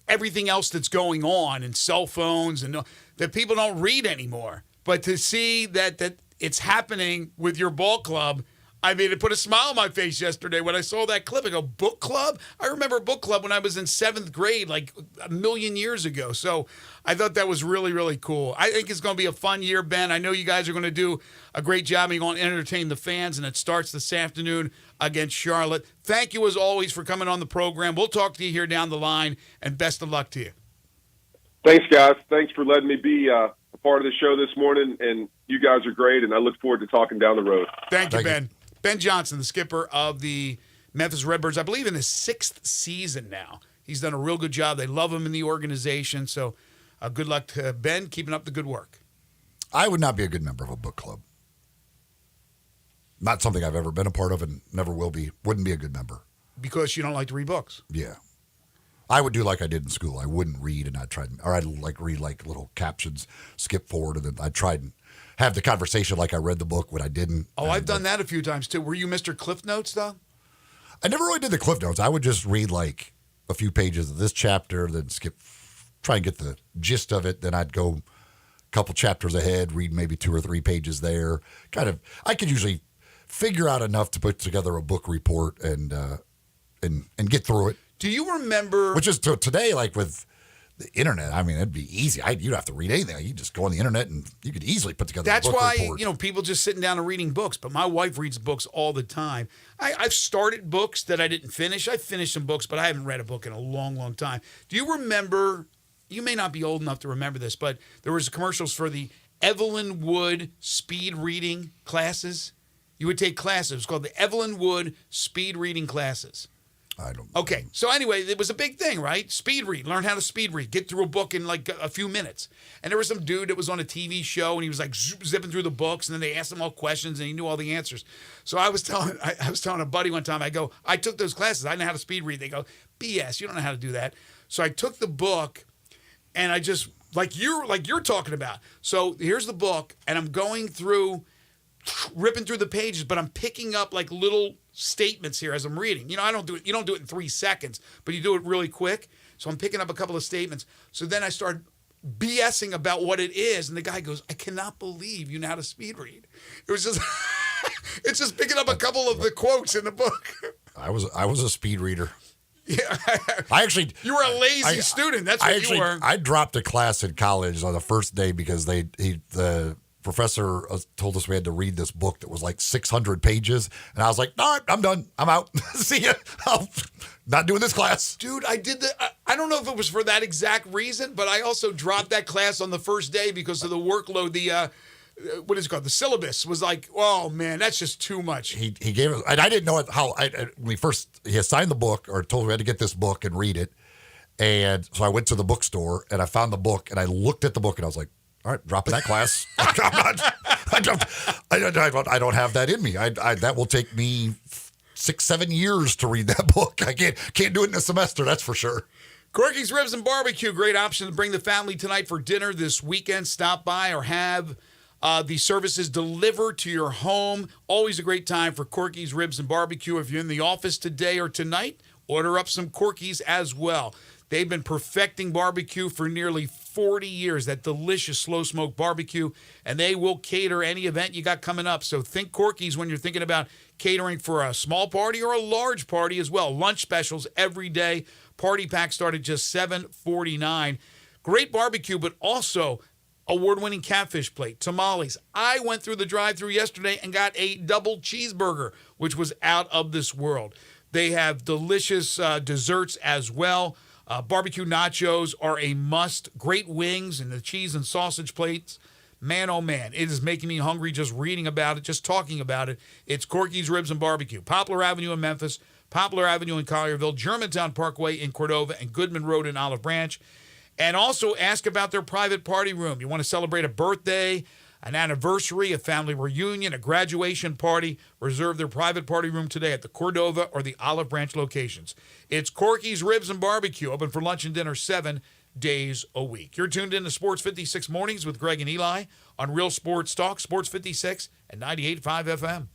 everything else that's going on and cell phones and that people don't read anymore. But to see that it's happening with your ball club, I mean, it put a smile on my face yesterday when I saw that clip. I go, book club? I remember book club when I was in 7th grade, like a million years ago. So I thought that was really, really cool. I think it's going to be a fun year, Ben. I know you guys are going to do a great job. You're going to entertain the fans, and it starts this afternoon against Charlotte. Thank you, as always, for coming on the program. We'll talk to you here down the line, and best of luck to you. Thanks, guys. Thanks for letting me be a part of the show this morning, and you guys are great, and I look forward to talking down the road. Thank you, Ben. Ben Johnson, the skipper of the Memphis Redbirds, I believe in his 6th season now. He's done a real good job. They love him in the organization. So good luck to Ben, keeping up the good work. I would not be a good member of a book club. Not something I've ever been a part of and never will be. Wouldn't be a good member. Because you don't like to read books. Yeah. I would do like I did in school. I wouldn't read, and I'd read like little captions, skip forward, and then I'd try and have the conversation like I read the book when I didn't. Oh, I've done that a few times too. Were you Mr. Cliff Notes though? I never really did the Cliff Notes. I would just read like a few pages of this chapter, then try and get the gist of it. Then I'd go a couple chapters ahead, read maybe 2 or 3 pages there. I could usually figure out enough to put together a book report and get through it. Do you remember? Which is today, like with the internet, I mean, it'd be easy. You don't have to read anything. You just go on the internet and you could easily put together a book report. That's why, people just sitting down and reading books. But my wife reads books all the time. I've started books that I didn't finish. I finished some books, but I haven't read a book in a long, long time. Do you remember, you may not be old enough to remember this, but there was commercials for the Evelyn Wood speed reading classes. You would take classes. It was called the Evelyn Wood speed reading classes. I don't. Okay, so anyway, it was a big thing, right? Speed read, learn how to speed read, get through a book in like a few minutes. And there was some dude that was on a TV show, and he was like zipping through the books, and then they asked him all questions, and he knew all the answers. So I was telling a buddy one time, I took those classes, I know how to speed read. They go, BS, you don't know how to do that. So I took the book, and I just like you're talking about. So here's the book, and I'm going through, ripping through the pages, but I'm picking up like little statements here as I'm reading. I don't do it. You don't do it in 3 seconds, but you do it really quick. So I'm picking up a couple of statements. So then I start BSing about what it is, and the guy goes, "I cannot believe you know how to speed read." It was just, it's just picking up a couple of the quotes in the book. I was a speed reader. Yeah, you were a lazy student. That's what you were. I dropped a class in college on the first day because the professor told us we had to read this book that was like 600 pages. And I was like, all right, I'm done. I'm out. See ya. I'm not doing this class. Dude, I did I don't know if it was for that exact reason, but I also dropped that class on the first day because of the workload. The, what is it called? The syllabus was like, oh man, that's just too much. He gave us, and I didn't know when he assigned the book or told me we had to get this book and read it. And so I went to the bookstore and I found the book and I looked at the book and I was like, all right, dropping that class. I don't have that in me. That will take me 6-7 years to read that book. I can't do it in a semester. That's for sure. Corky's Ribs and Barbecue, great option to bring the family tonight for dinner this weekend. Stop by or have the services delivered to your home. Always a great time for Corky's Ribs and Barbecue. If you're in the office today or tonight, order up some Corky's as well. They've been perfecting barbecue for nearly 40 years, that delicious slow smoke barbecue, and they will cater any event you got coming up. So think Corky's when you're thinking about catering for a small party or a large party as well. Lunch specials every day. Party pack start at just $7.49. Great barbecue, but also award-winning catfish plate, tamales. I went through the drive-thru yesterday and got a double cheeseburger, which was out of this world. They have delicious desserts as well. Barbecue nachos are a must. Great wings and the cheese and sausage plates. Man, oh man, it is making me hungry just reading about it, just talking about it. It's Corky's Ribs and Barbecue. Poplar Avenue in Memphis, Poplar Avenue in Collierville, Germantown Parkway in Cordova, and Goodman Road in Olive Branch. And also ask about their private party room. You want to celebrate a birthday, an anniversary, a family reunion, a graduation party, reserve their private party room today at the Cordova or the Olive Branch locations. It's Corky's Ribs and Barbecue, open for lunch and dinner 7 days a week. You're tuned in to Sports 56 Mornings with Greg and Eli on Real Sports Talk, Sports 56 and 98.5 FM.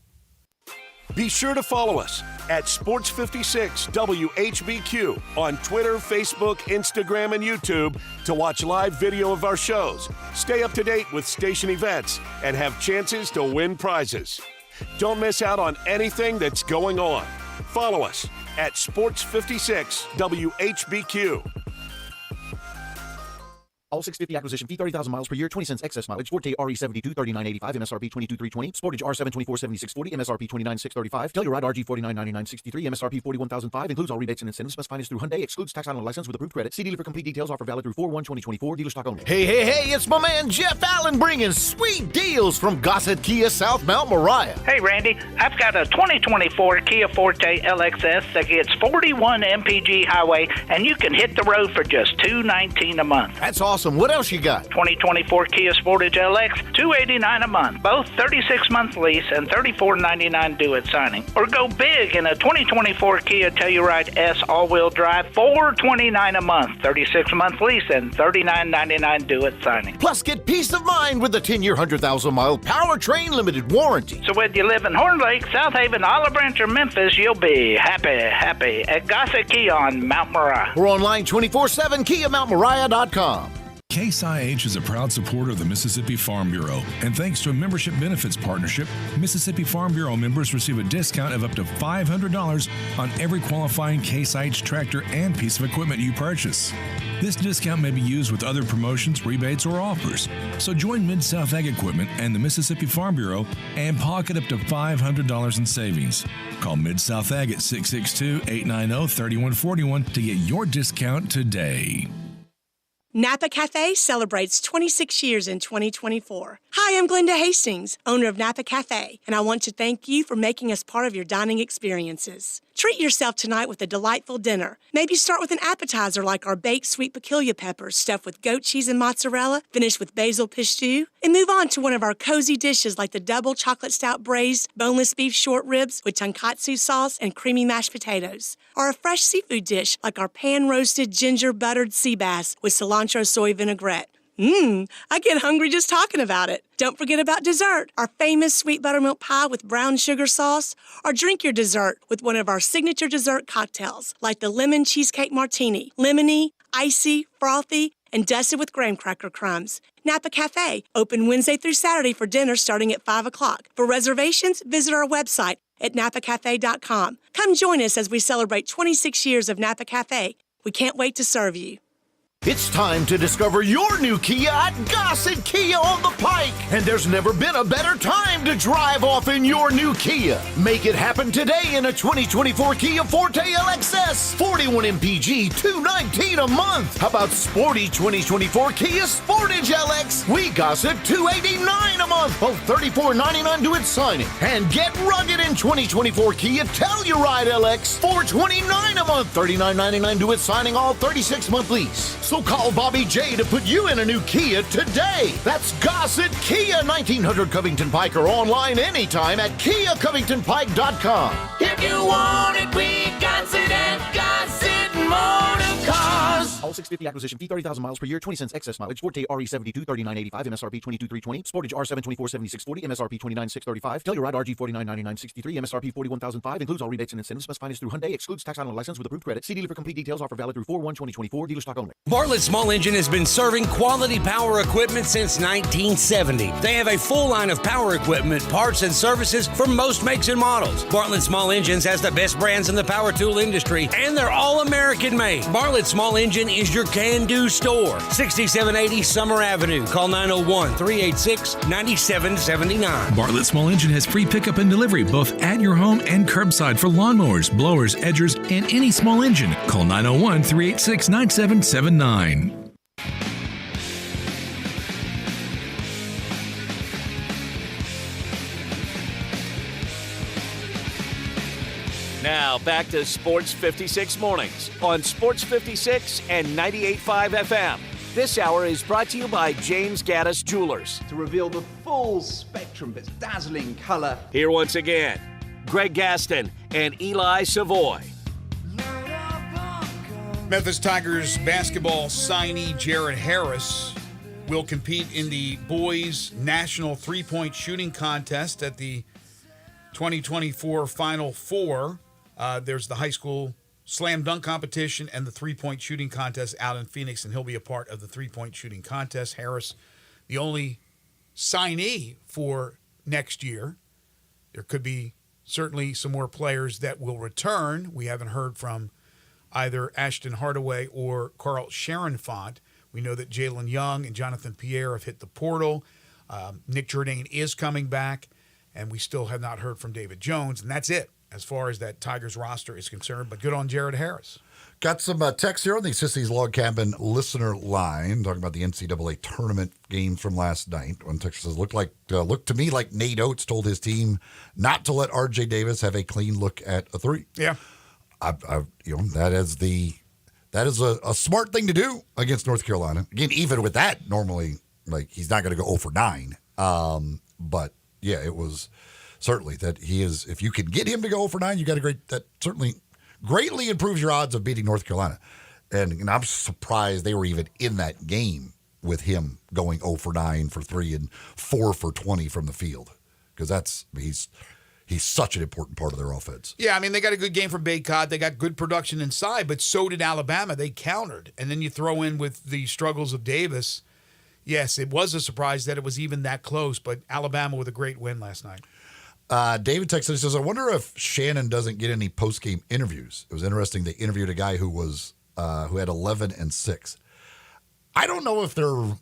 Be sure to follow us at Sports56 WHBQ on Twitter, Facebook, Instagram, and YouTube to watch live video of our shows, stay up to date with station events, and have chances to win prizes. Don't miss out on anything that's going on. Follow us at Sports56 WHBQ. All 650 acquisition fee, 30,000 miles per year, 20 cents excess mileage. Forte RE72, 39.85, MSRP 22,320. Sportage R7, 24,7640, MSRP 29,635. Telluride RG 49.9963, MSRP 41,005. Includes all rebates and incentives. Must finance through Hyundai. Excludes tax on license with approved credit. See dealer for complete details. Offer valid through 4/1/2024. Dealer stock only. Hey, it's my man Jeff Allen bringing sweet deals from Gossett Kia South Mount Moriah. Hey, Randy, I've got a 2024 Kia Forte LXS that gets 41 mpg highway, and you can hit the road for just $219 a month. That's awesome. What else you got? 2024 Kia Sportage LX, $289 a month. Both 36-month lease and $34.99 due at signing. Or go big in a 2024 Kia Telluride S all-wheel drive, $429 a month. 36-month lease and $39.99 due at signing. Plus, get peace of mind with the 10-year, 100,000-mile powertrain limited warranty. So whether you live in Horn Lake, South Haven, Olive Branch, or Memphis, you'll be happy at Gossett Kia on Mount Moriah. We're online 24/7, KiaMountMoriah.com. Case IH is a proud supporter of the Mississippi Farm Bureau, and thanks to a membership benefits partnership, Mississippi Farm Bureau members receive a discount of up to $500 on every qualifying Case IH tractor and piece of equipment you purchase. This discount may be used with other promotions, rebates, or offers. So join Mid-South Ag Equipment and the Mississippi Farm Bureau and pocket up to $500 in savings. Call Mid-South Ag at 662-890-3141 to get your discount today. Napa Cafe celebrates 26 years in 2024. Hi, I'm Glenda Hastings, owner of Napa Cafe, and I want to thank you for making us part of your dining experiences. Treat yourself tonight with a delightful dinner. Maybe start with an appetizer like our baked sweet peculiar peppers stuffed with goat cheese and mozzarella, finish with basil pistou, and move on to one of our cozy dishes like the double chocolate stout braised boneless beef short ribs with tonkatsu sauce and creamy mashed potatoes, or a fresh seafood dish like our pan-roasted ginger buttered sea bass with cilantro soy vinaigrette. I get hungry just talking about it. Don't forget about dessert, our famous sweet buttermilk pie with brown sugar sauce, or drink your dessert with one of our signature dessert cocktails, like the lemon cheesecake martini, lemony, icy, frothy, and dusted with graham cracker crumbs. Napa Cafe, open Wednesday through Saturday for dinner starting at 5 o'clock. For reservations, visit our website at napacafe.com. Come join us as we celebrate 26 years of Napa Cafe. We can't wait to serve you. It's time to discover your new Kia at Gossett Kia on the Pike. And there's never been a better time to drive off in your new Kia. Make it happen today in a 2024 Kia Forte LXS. 41 mpg, $219 a month. How about sporty 2024 Kia Sportage LX? We Gossett $289 a month. Both $34.99 due at signing. And get rugged in 2024 Kia Telluride LX. $429 a month. $39.99 due at signing, all 36-month lease. So call Bobby J to put you in a new Kia today. That's Gossett Kia, 1900 Covington Pike, or online anytime at KiaCovingtonPike.com. If you want it, we got it at Gossett Motor Cars. All 650 acquisition fee, 30,000 miles per year, 20 cents excess mileage. Forte RE72, 39.85, MSRP 22,320. Sportage R7, 24,7640, MSRP 29,635. Telluride RG 49.9963, MSRP 41,005. Includes all rebates and incentives. Must finance through Hyundai. Excludes tax on license with approved credit. See dealer for complete details. Offer valid through 4/1/2024. Dealer stock only. Bartlett Small Engine has been serving quality power equipment since 1970. They have a full line of power equipment, parts, and services for most makes and models. Bartlett Small Engines has the best brands in the power tool industry, and they're all American made. Bartlett Small Engine is your can-do store. 6780 Summer Avenue. Call 901-386-9779. Bartlett Small Engine has free pickup and delivery both at your home and curbside for lawnmowers, blowers, edgers, and any small engine. Call 901-386-9779. Now back to Sports 56 Mornings on Sports 56 and 98.5 FM. This hour is brought to you by James Gaddis Jewelers. To reveal the full spectrum of its dazzling color. Here once again, Greg Gaston and Eli Savoy. Memphis Tigers basketball signee Jared Harris will compete in the boys' national three-point shooting contest at the 2024 Final Four. There's the high school slam dunk competition and the three-point shooting contest out in Phoenix, and he'll be a part of the three-point shooting contest. Harris, the only signee for next year. There could be certainly some more players that will return. We haven't heard from either Ashton Hardaway or Carl Sharonfont. We know that Jalen Young and Jonathan Pierre have hit the portal. Nick Jourdain is coming back, and we still have not heard from David Jones, and that's it as far as that Tigers roster is concerned. But good on Jared Harris. Got some text here on the Sissy's Log Cabin listener line talking about the NCAA tournament games from last night. One texter says, looked to me like Nate Oates told his team not to let R.J. Davis have a clean look at a three. Yeah. That is a smart thing to do against North Carolina. Again, even with that, normally, he's not going to go 0 for 9. But, yeah, it was certainly that he is, if you can get him to go 0 for 9, you got that certainly greatly improves your odds of beating North Carolina. And I'm surprised they were even in that game with him going 0 for 9 for 3 and 4 for 20 from the field. Because he's such an important part of their offense. Yeah, I mean, they got a good game from Baycott. They got good production inside, but so did Alabama. They countered. And then you throw in with the struggles of Davis. Yes, it was a surprise that it was even that close, but Alabama with a great win last night. David texted and says, I wonder if Shannon doesn't get any post-game interviews. It was interesting. They interviewed a guy who had 11 and 6. I don't know if they're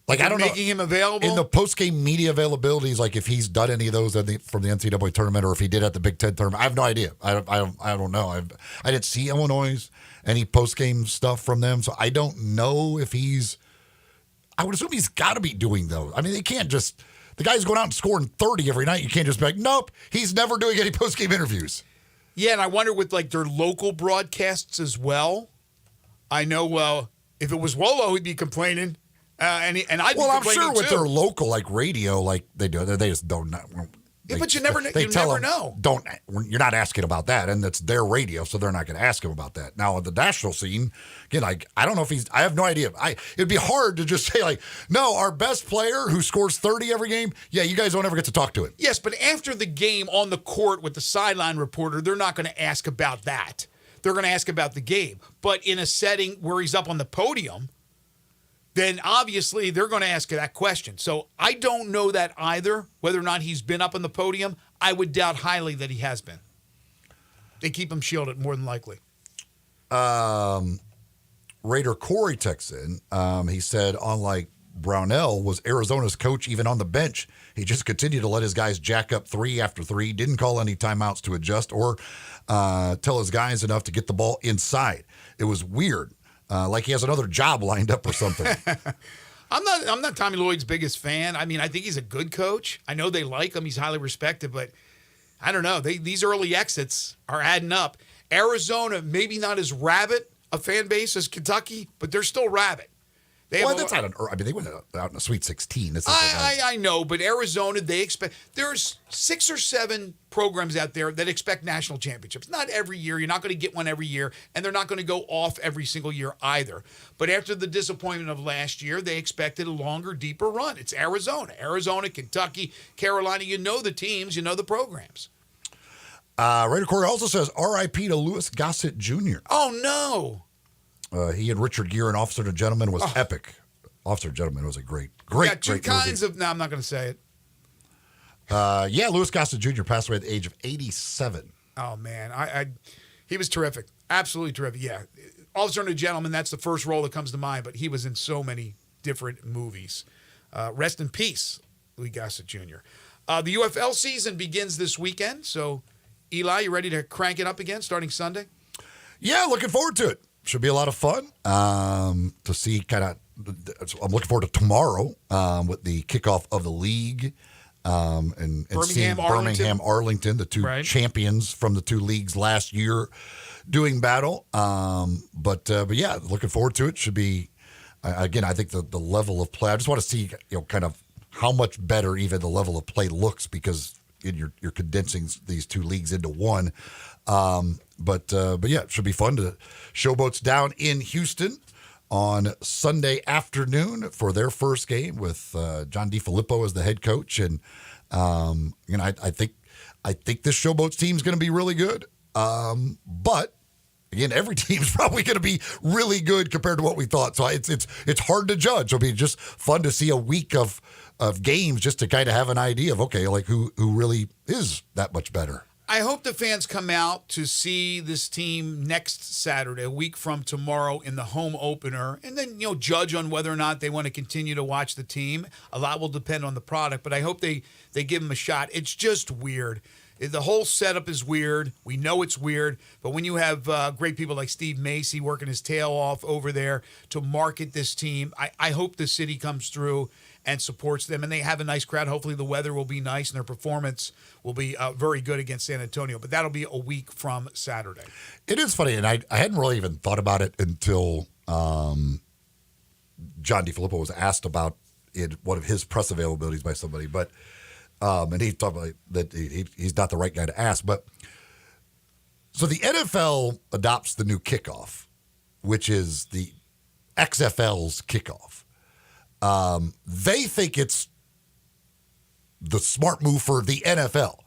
I don't know. Making him available? In the post-game media availabilities, if he's done any of those from the NCAA tournament or if he did at the Big Ten tournament. I have no idea. I don't know. I didn't see Illinois' any post-game stuff from them, so I don't know if he's – I would assume he's got to be doing those. I mean, they can't just – the guy's going out and scoring 30 every night. You can't just be like, nope, he's never doing any post-game interviews. Yeah, and I wonder with, their local broadcasts as well. I know if it was Wolo, he'd be complaining. And I'd I'm sure with too. their local radio, they do, they just don't. But you never know. You're not asking about that, and it's their radio, so they're not going to ask him about that. Now, on the national scene, again, I don't know if I have no idea. It'd be hard to just say no, our best player who scores 30 every game. Yeah, you guys don't ever get to talk to him. Yes, but after the game on the court with the sideline reporter, they're not going to ask about that. They're going to ask about the game. But in a setting where he's up on the podium, then obviously they're going to ask that question. So I don't know that either, whether or not he's been up on the podium. I would doubt highly that he has been. They keep him shielded more than likely. Raider Corey texts in. He said, unlike Brownell, was Arizona's coach even on the bench? He just continued to let his guys jack up 3 after 3, didn't call any timeouts to adjust or tell his guys enough to get the ball inside. It was weird. Like he has another job lined up or something. I'm not Tommy Lloyd's biggest fan. I mean, I think he's a good coach. I know they like him. He's highly respected, but I don't know. These early exits are adding up. Arizona, maybe not as rabid a fan base as Kentucky, but they're still rabid. They went out in a Sweet 16. I know, but Arizona, they expect – there's 6 or 7 programs out there that expect national championships. Not every year. You're not going to get one every year, and they're not going to go off every single year either. But after the disappointment of last year, they expected a longer, deeper run. It's Arizona. Arizona, Kentucky, Carolina. You know the teams. You know the programs. Raider Corey also says, R.I.P. to Louis Gossett Jr. Oh, no. He and Richard Gere in Officer and a Gentleman was epic. Officer and a Gentleman was a great kinds movie. of. No, I'm not going to say it. Louis Gossett Jr. passed away at the age of 87. Oh man, he was terrific, absolutely terrific. Yeah, Officer and a Gentleman. That's the first role that comes to mind. But he was in so many different movies. Rest in peace, Louis Gossett Jr. The UFL season begins this weekend. So, Eli, you ready to crank it up again starting Sunday? Yeah, looking forward to it. Should be a lot of fun to see I'm looking forward to tomorrow with the kickoff of the league and seeing Birmingham, Arlington, the two champions from the two leagues last year doing battle. But yeah, looking forward to it. Should be, again, I think the level of play, I just want to see, kind of how much better even the level of play looks because you're condensing these two leagues into one. But yeah, it should be fun to showboats down in Houston. on Sunday afternoon for their first game with John DeFilippo as the head coach. And, I think this Showboats team is going to be really good. But again, every team's probably going to be really good compared to what we thought. So it's hard to judge. It'll be just fun to see a week of games just to kind of have an idea of, okay, like who really is that much better. I hope the fans come out to see this team next Saturday, a week from tomorrow, in the home opener, and then, judge on whether or not they want to continue to watch the team. A lot will depend on the product, but I hope they give them a shot. It's just weird. The whole setup is weird. We know it's weird, but when you have great people like Steve Macy working his tail off over there to market this team, I hope the city comes through and supports them, and they have a nice crowd. Hopefully the weather will be nice and their performance will be very good against San Antonio, but that'll be a week from Saturday. It is funny, and I hadn't really even thought about it until John DeFilippo was asked about in one of his press availabilities by somebody, but and he talked about that he's not the right guy to ask. But so the NFL adopts the new kickoff, which is the XFL's kickoff. They think it's the smart move for the NFL.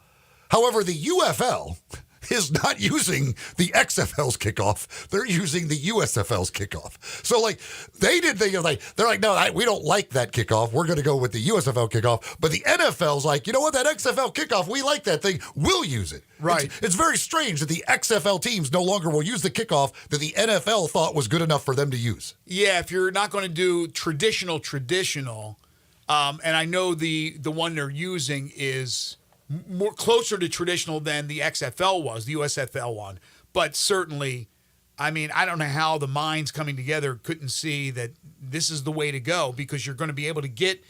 However, the UFL is not using the XFL's kickoff. They're using the USFL's kickoff. So, they're like, no, we don't like that kickoff. We're going to go with the USFL kickoff. But the NFL's like, you know what, that XFL kickoff, we like that thing. We'll use it. Right. It's very strange that the XFL teams no longer will use the kickoff that the NFL thought was good enough for them to use. Yeah, if you're not going to do traditional, and I know the one they're using is more closer to traditional than the XFL was, the USFL one. But certainly, I mean, I don't know how the minds coming together couldn't see that this is the way to go, because you're going to be able to get,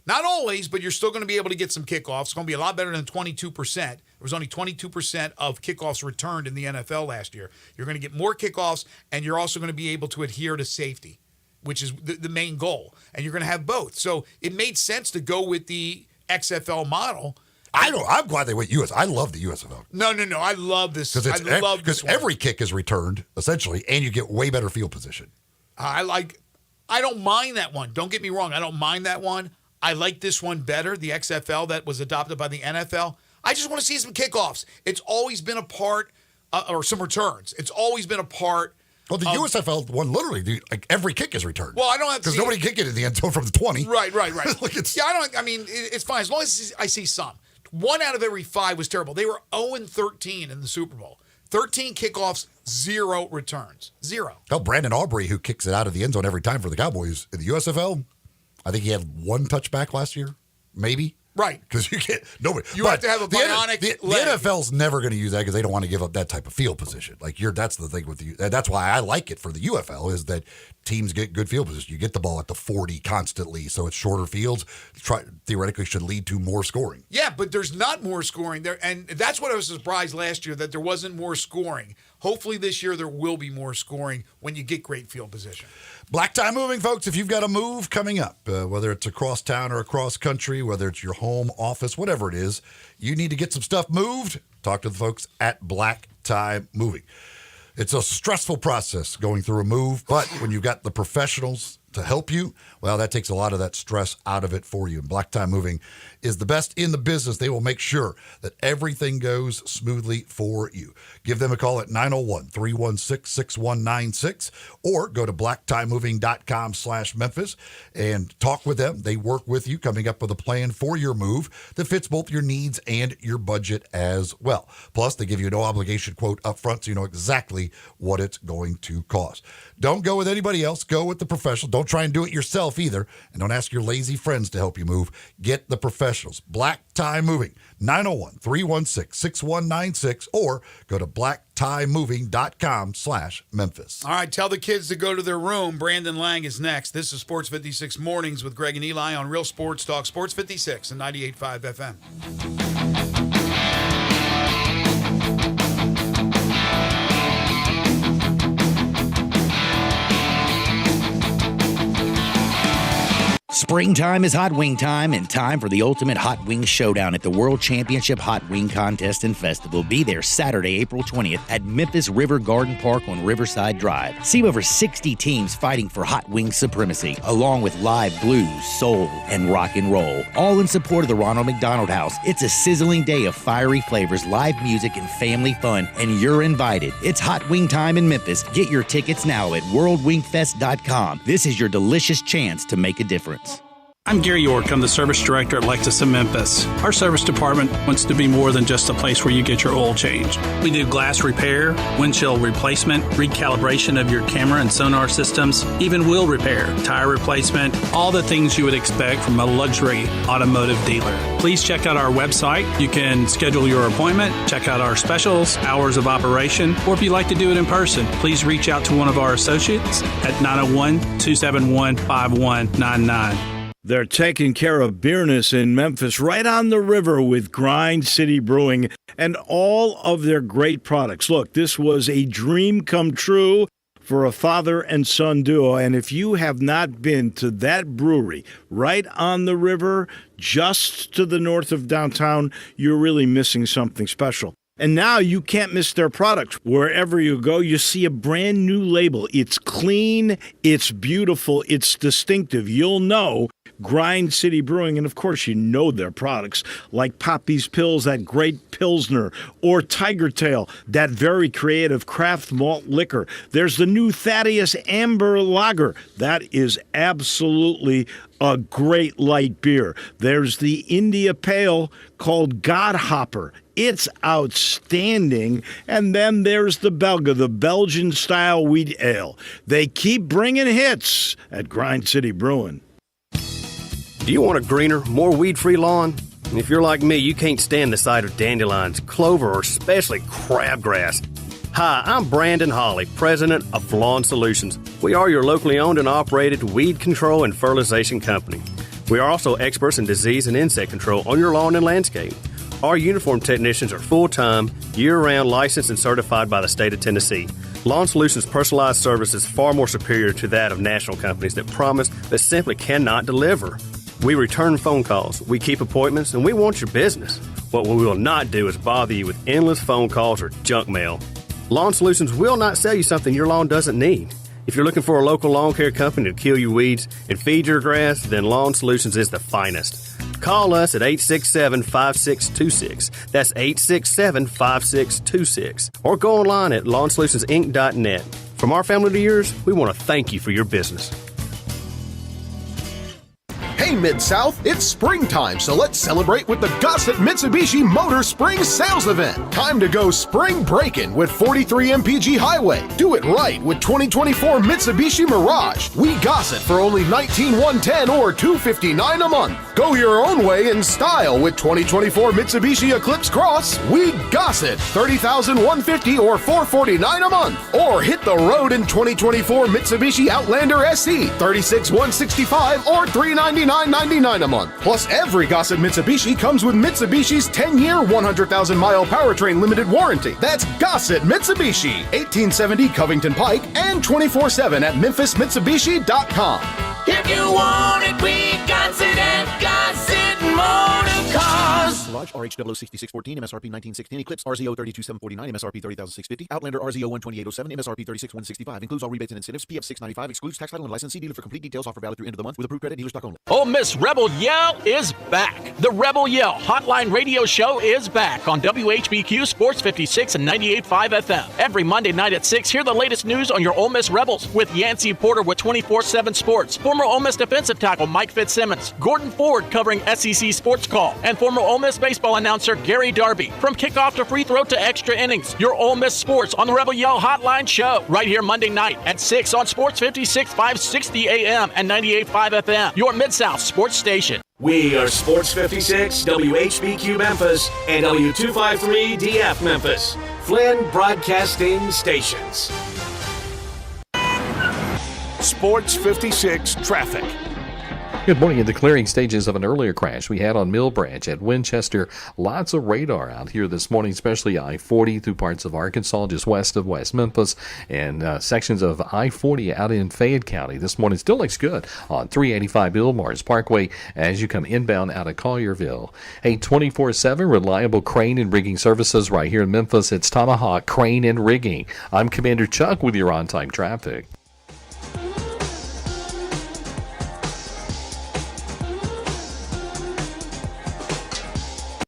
not always, but you're still going to be able to get some kickoffs. It's going to be a lot better than 22%. There was only 22% of kickoffs returned in the NFL last year. You're going to get more kickoffs, and you're also going to be able to adhere to safety, which is the main goal. And you're going to have both. So it made sense to go with the XFL model. I'm glad they went US. I love the USFL. No. I love this. Because every kick is returned, essentially, and you get way better field position. I don't mind that one. Don't get me wrong. I don't mind that one. I like this one better, the XFL that was adopted by the NFL. I just want to see some kickoffs. It's always been a part, or some returns. It's always been a part. Well, the USFL one, literally, every kick is returned. Well, I don't have to, because nobody kick it in the end zone from the 20. Right. It's fine as long as I see some. 1 out of every 5 was terrible. They were 0-13 in the Super Bowl. 13 kickoffs, 0 returns. 0. Oh, Brandon Aubrey, who kicks it out of the end zone every time for the Cowboys in the USFL, I think he had 1 touchback last year, maybe. Right. Because you can't, nobody. You have to have a bionic the NFL's never going to use that because they don't want to give up that type of field position. That's the thing with that's why I like it for the UFL, is that teams get good field position. You get the ball at the 40 constantly, so it's shorter fields. Theoretically should lead to more scoring. Yeah, but there's not more scoring there, and that's what I was surprised last year, that there wasn't more scoring. Hopefully this year there will be more scoring when you get great field position. Black Tie Moving, folks, if you've got a move coming up, whether it's across town or across country, whether it's your home, office, whatever it is, you need to get some stuff moved, talk to the folks at Black Tie Moving. It's a stressful process going through a move, but when you've got the professionals to help you, well, that takes a lot of that stress out of it for you. And Black Tie Moving is the best in the business. They will make sure that everything goes smoothly for you. Give them a call at 901-316-6196 or go to blacktiemoving.com/Memphis and talk with them. They work with you, coming up with a plan for your move that fits both your needs and your budget as well. Plus, they give you a no obligation quote up front so you know exactly what it's going to cost. Don't go with anybody else. Go with the professional. Don't try and do it yourself either. And don't ask your lazy friends to help you move. Get the professionals. Black Tie Moving, 901-316-6196 or go to blacktiemoving.com/Memphis. All right, tell the kids to go to their room. Brandon Lang is next. This is Sports 56 Mornings with Greg and Eli on Real Sports Talk, Sports 56 and 98.5 FM. Springtime is hot wing time, and time for the ultimate hot wing showdown at the World Championship Hot Wing Contest and Festival. Be there Saturday, April 20th at Memphis River Garden Park on Riverside Drive. See over 60 teams fighting for hot wing supremacy, along with live blues, soul, and rock and roll. All in support of the Ronald McDonald House. It's a sizzling day of fiery flavors, live music, and family fun, and you're invited. It's hot wing time in Memphis. Get your tickets now at worldwingfest.com. This is your delicious chance to make a difference. I'm Gary York. I'm the service director at Lexus in Memphis. Our service department wants to be more than just a place where you get your oil changed. We do glass repair, windshield replacement, recalibration of your camera and sonar systems, even wheel repair, tire replacement, all the things you would expect from a luxury automotive dealer. Please check out our website. You can schedule your appointment, check out our specials, hours of operation, or if you'd like to do it in person, please reach out to one of our associates at 901-271-5199. They're taking care of beerness in Memphis, right on the river with Grind City Brewing and all of their great products. Look, this was a dream come true for a father and son duo. And if you have not been to that brewery right on the river, just to the north of downtown, you're really missing something special. And now you can't miss their products. Wherever you go, you see a brand new label. It's clean, it's beautiful, it's distinctive. You'll know Grind City Brewing, and of course you know their products like Poppy's Pills, that great Pilsner, or Tiger Tail, that very creative craft malt liquor. There's the new Thaddeus Amber Lager. That is absolutely a great light beer. There's the India Pale called Godhopper. It's outstanding. And then there's the Belga, the Belgian-style wheat ale. They keep bringing hits at Grind City Brewing. Do you want a greener, more weed-free lawn? If you're like me, you can't stand the sight of dandelions, clover, or especially crabgrass. Hi, I'm Brandon Hawley, president of Lawn Solutions. We are your locally owned and operated weed control and fertilization company. We are also experts in disease and insect control on your lawn and landscape. Our uniformed technicians are full-time, year-round licensed and certified by the state of Tennessee. Lawn Solutions' personalized service is far more superior to that of national companies that promise but simply cannot deliver. We return phone calls, we keep appointments, and we want your business. What we will not do is bother you with endless phone calls or junk mail. Lawn Solutions will not sell you something your lawn doesn't need. If you're looking for a local lawn care company to kill your weeds and feed your grass, then Lawn Solutions is the finest. Call us at 867-5626. That's 867-5626. Or go online at LawnSolutionsInc.net. From our family to yours, we want to thank you for your business. Hey Mid-South, it's springtime, so let's celebrate with the Gossett Mitsubishi Motor Spring Sales Event. Time to go spring breaking with 43 MPG Highway. Do it right with 2024 Mitsubishi Mirage. We Gossett for only $19,110 or $259 a month. Go your own way in style with 2024 Mitsubishi Eclipse Cross. We Gossett $30,150 or $449 a month. Or hit the road in 2024 Mitsubishi Outlander SE $36,165 or $399.99 a month. Plus, every Gossett Mitsubishi comes with Mitsubishi's 10-year, 100,000-mile powertrain limited warranty. That's Gossett Mitsubishi, 1870 Covington Pike, and 24/7 at MemphisMitsubishi.com. If you want it, we got it at Gossett Motor Cars. Mirage RH 6614 MSRP 1916 Eclipse RZO 32749 MSRP 30,650 Outlander RZO 12807 MSRP 36165 includes all rebates and incentives. PF 695 excludes tax title and license. See dealer for complete details. Offer valid through end of the month with approved credit dealer stock only. Ole Miss Rebel Yell is back. The Rebel Yell Hotline Radio Show is back on WHBQ Sports 56 and 98.5 FM. Every Monday night at 6, hear the latest news on your Ole Miss Rebels with Yancey Porter with 24/7 Sports, former Ole Miss defensive tackle Mike Fitzsimmons, Gordon Ford covering SEC Sports Call, and former Ole Miss baseball announcer Gary Darby. From kickoff to free throw to extra innings, your Ole Miss Sports on the Rebel Yell Hotline Show, right here Monday night at 6 on Sports 56, 560 AM and 98.5 FM, your Mid-South sports station. We are Sports 56, WHBQ Memphis, and W253 DF Memphis. Flynn Broadcasting Stations. Sports 56 traffic. Good morning. In the clearing stages of an earlier crash we had on Mill Branch at Winchester, lots of radar out here this morning, especially I-40 through parts of Arkansas, just west of West Memphis, and sections of I-40 out in Fayette County. This morning still looks good on 385 Illmars Parkway as you come inbound out of Collierville. Hey, 24/7 reliable crane and rigging services right here in Memphis. It's Tomahawk Crane and Rigging. I'm Commander Chuck with your on-time traffic.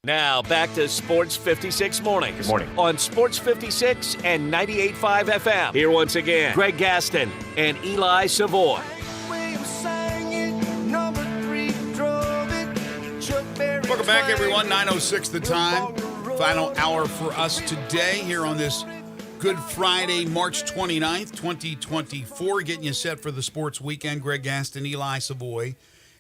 Now, back to Sports 56 Mornings. Good morning. On Sports 56 and 98.5 FM. Here once again, Greg Gaston and Eli Savoy. Welcome back, everyone. 9:06 the time. Final hour for us today here on this Good Friday, March 29th, 2024. Getting you set for the sports weekend. Greg Gaston, Eli Savoy,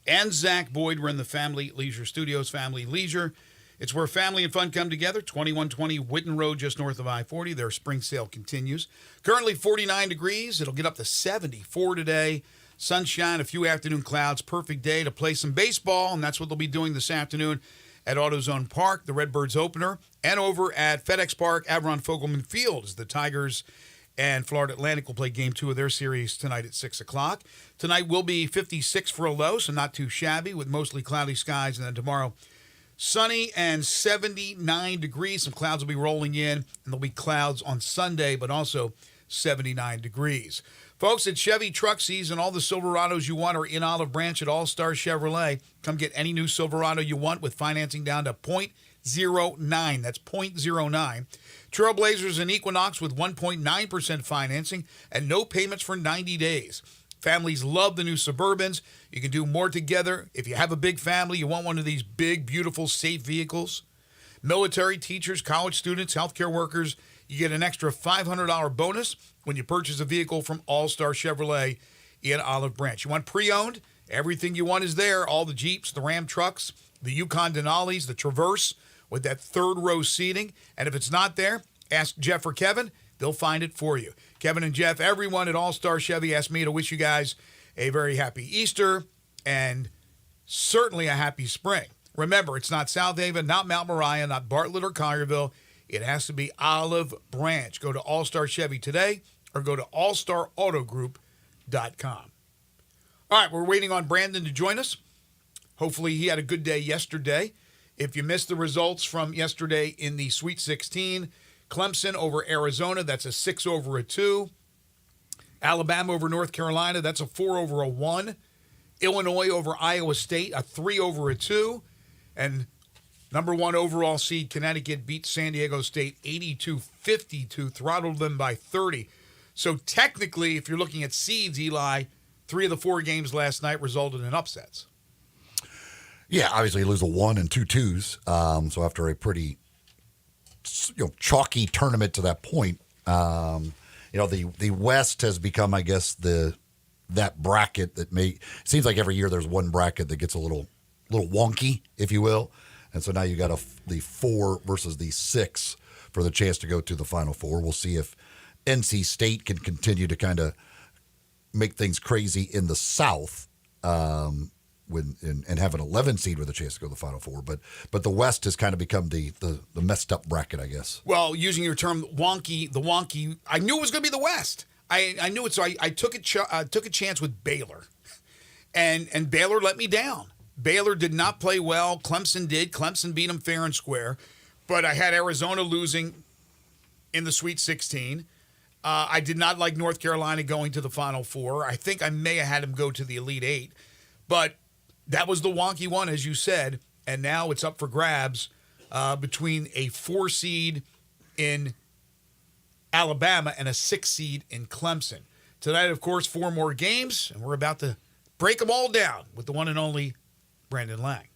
and Zach Boyd. We're in the Family Leisure Studios. Family Leisure. It's where family and fun come together. 2120 Whitten Road, just north of I-40. Their spring sale continues. Currently 49 degrees. It'll get up to 74 today. Sunshine, a few afternoon clouds. Perfect day to play some baseball, and that's what they'll be doing this afternoon at AutoZone Park, the Redbirds opener, and over at FedEx Park, Avron Fogelman Field, as the Tigers and Florida Atlantic will play Game 2 of their series tonight at 6 o'clock. Tonight will be 56 for a low, so not too shabby, with mostly cloudy skies, and then tomorrow sunny and 79 degrees. Some clouds will be rolling in, and there'll be clouds on Sunday, but also 79 degrees. Folks, it's Chevy truck season. All the Silverados you want are in Olive Branch at All-Star Chevrolet. Come get any new Silverado you want with financing down to 0.09. That's 0.09. Trailblazers and Equinox with 1.9% financing and no payments for 90 days. Families love the new Suburbans. You can do more together. If you have a big family, you want one of these big, beautiful, safe vehicles. Military, teachers, college students, healthcare workers, you get an extra $500 bonus when you purchase a vehicle from All-Star Chevrolet in Olive Branch. You want pre-owned? Everything you want is there. All the Jeeps, the Ram trucks, the Yukon Denali's, the Traverse with that third row seating. And if it's not there, ask Jeff or Kevin. They'll find it for you. Kevin and Jeff, everyone at All-Star Chevy asked me to wish you guys a very happy Easter and certainly a happy spring. Remember, it's not South Haven, not Mount Moriah, not Bartlett or Collierville. It has to be Olive Branch. Go to All-Star Chevy today or go to allstarautogroup.com. All right, we're waiting on Brandon to join us. Hopefully he had a good day yesterday. If you missed the results from yesterday in the Sweet 16, Clemson over Arizona, that's a 6-2. Alabama over North Carolina, that's a 4-1. Illinois over Iowa State, a 3-2. And number one overall seed, Connecticut, beat San Diego State 82-52, throttled them by 30. So technically, if you're looking at seeds, Eli, 3 of the 4 games last night resulted in upsets. Yeah, obviously you lose a 1 and 2 twos. So after a pretty chalky tournament to that point, the West has become, I guess, that bracket that it seems like every year there's one bracket that gets a little wonky, if you will. And so now you got the 4 versus the 6 for the chance to go to the Final Four. We'll see if NC State can continue to kind of make things crazy in the South and have an 11 seed with a chance to go to the Final Four. But the West has kind of become the messed up bracket, I guess. Well, using your term wonky, I knew it was going to be the West. I knew it, so I took a chance with Baylor, and Baylor let me down. Baylor did not play well. Clemson did. Clemson beat them fair and square. But I had Arizona losing in the Sweet 16. I did not like North Carolina going to the Final Four. I think I may have had them go to the Elite Eight. But that was the wonky one, as you said. And now it's up for grabs between a 4 seed in Alabama and a 6 seed in Clemson. Tonight, of course, 4 more games, and we're about to break them all down with the one and only Brandon Lang.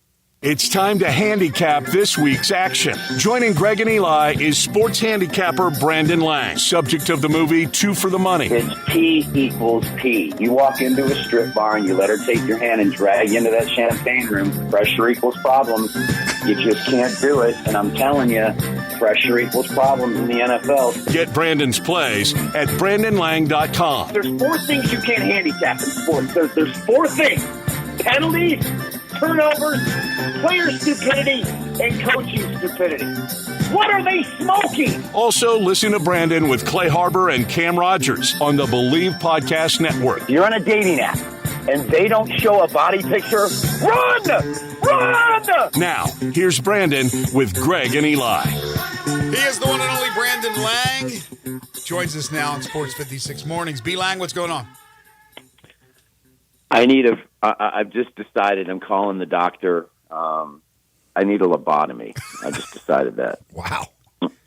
It's time to handicap this week's action. Joining Greg and Eli is sports handicapper Brandon Lang, subject of the movie 2 for the Money. It's P equals P. You walk into a strip bar and you let her take your hand and drag you into that champagne room. Pressure equals problems. You just can't do it. And I'm telling you, pressure equals problems in the NFL. Get Brandon's plays at BrandonLang.com. There's 4 things you can't handicap in sports. There's 4 things. Penalties, turnovers, player stupidity, and coaching stupidity. What are they smoking? Also, listen to Brandon with Clay Harbor and Cam Rogers on the Believe Podcast Network. You're on a dating app, and they don't show a body picture. Run! Run! Now, here's Brandon with Greg and Eli. He is the one and only Brandon Lang. Joins us now on Sports 56 Mornings. B. Lang, what's going on? I've just decided I'm calling the doctor. I need a lobotomy. I just decided that. Wow.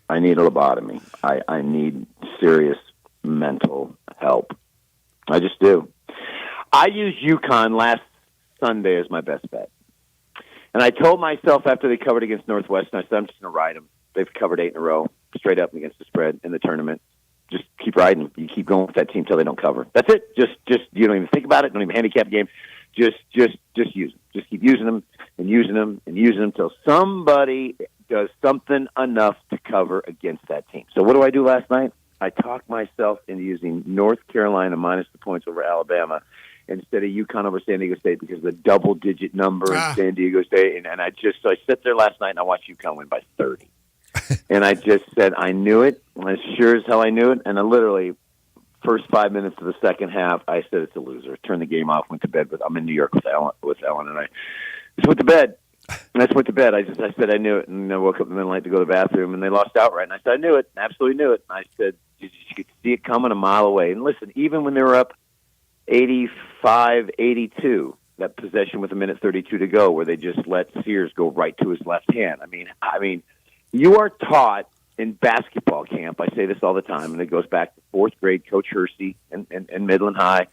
I need a lobotomy. I need serious mental help. I just do. I used UConn last Sunday as my best bet. And I told myself after they covered against Northwestern, I said, I'm just going to ride them. They've covered 8 in a row, straight up against the spread in the tournament. Just keep riding them. You keep going with that team till they don't cover. That's it. Just you don't even think about it. Don't even handicap the game. Just use them. Just keep using them and using them and using them till somebody does something enough to cover against that team. So what do I do last night? I talked myself into using North Carolina minus the points over Alabama instead of UConn over San Diego State because of the double-digit number in San Diego State. And I sit there last night and I watched UConn win by 30. And I just said, I knew it. As sure as hell I knew it. And I literally, first 5 minutes of the second half, I said it's a loser. Turned the game off, went to bed. I'm in New York with Ellen, and I just went to bed. And I just went to bed. I said I knew it. And I woke up in the middle of the night to go to the bathroom, and they lost outright. And I said, I knew it. Absolutely knew it. And I said, you could see it coming a mile away. And listen, even when they were up 85-82, that possession with 1:32 to go, where they just let Sears go right to his left hand. I mean, you are taught in basketball camp, I say this all the time, and it goes back to 4th grade, Coach Hersey and Midland High,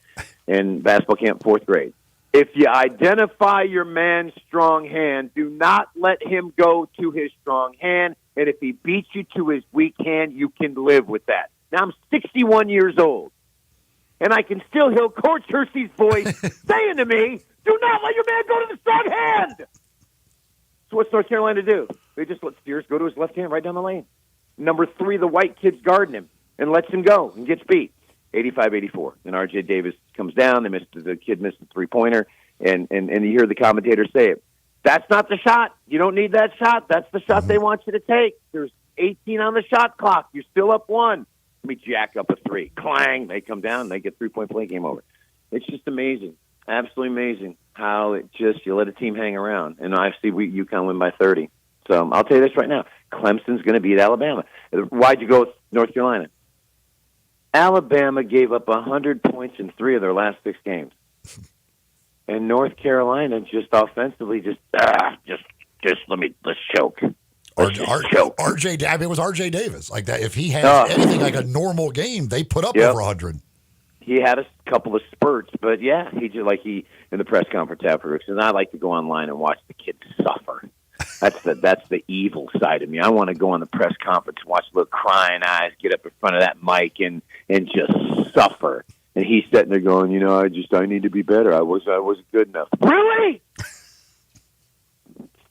and basketball camp, 4th grade. If you identify your man's strong hand, do not let him go to his strong hand, and if he beats you to his weak hand, you can live with that. Now, I'm 61 years old, and I can still hear Coach Hersey's voice saying to me, do not let your man go to the strong hand! So what's North Carolina do? They just let Sears go to his left hand right down the lane. Number 3, the white kid's guarding him and lets him go and gets beat. 85-84. And R.J. Davis comes down. The kid missed the three-pointer. And you hear the commentator say it. That's not the shot. You don't need that shot. That's the shot they want you to take. There's 18 on the shot clock. You're still up 1. Let me jack up a 3. Clang. They come down. They get 3-point play, game over. It's just amazing. Absolutely amazing how you let a team hang around. And I see UConn win by 30. So I'll tell you this right now. Clemson's going to beat Alabama. Why'd you go with North Carolina? Alabama gave up 100 points in 3 of their last 6 games. And North Carolina just offensively let's choke. RJ, I mean, it was RJ Davis. Like that, if he has anything like a normal game, they put up over 100. He had a couple of spurts, but yeah, he in the press conference afterwards. And I like to go online and watch the kids suffer. That's the evil side of me. I want to go on the press conference, watch little crying eyes get up in front of that mic and just suffer. And he's sitting there going, I need to be better. I wasn't good enough. Really?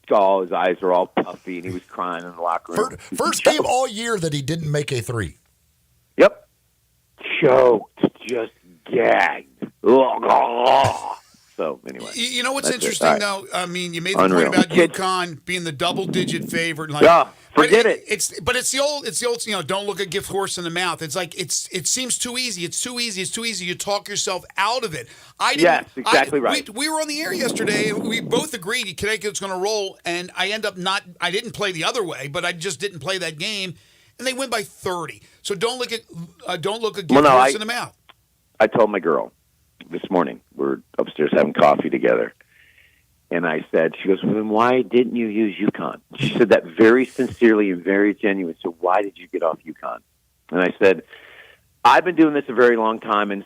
His eyes are all puffy, and he was crying in the locker room. First game all year that he didn't make a 3. Yep. Choked, just gagged. So anyway, you know what's interesting though? I mean, you made the Unreal. point about UConn being the double-digit favorite. Forget it. It's the old. Don't look a gift horse in the mouth. It's like it seems too easy. It's too easy. You talk yourself out of it. Yes, exactly right. We were on the air yesterday, and we both agreed Connecticut's going to roll, and I end up not. I didn't play the other way, but I just didn't play that game, and they win by 30. So don't look a gift horse in the mouth. I told my girl this morning, we're upstairs having coffee together, and I said, she goes, well, then why didn't you use UConn? She said that very sincerely and very genuine. So why did you get off UConn? And I said, I've been doing this a very long time, and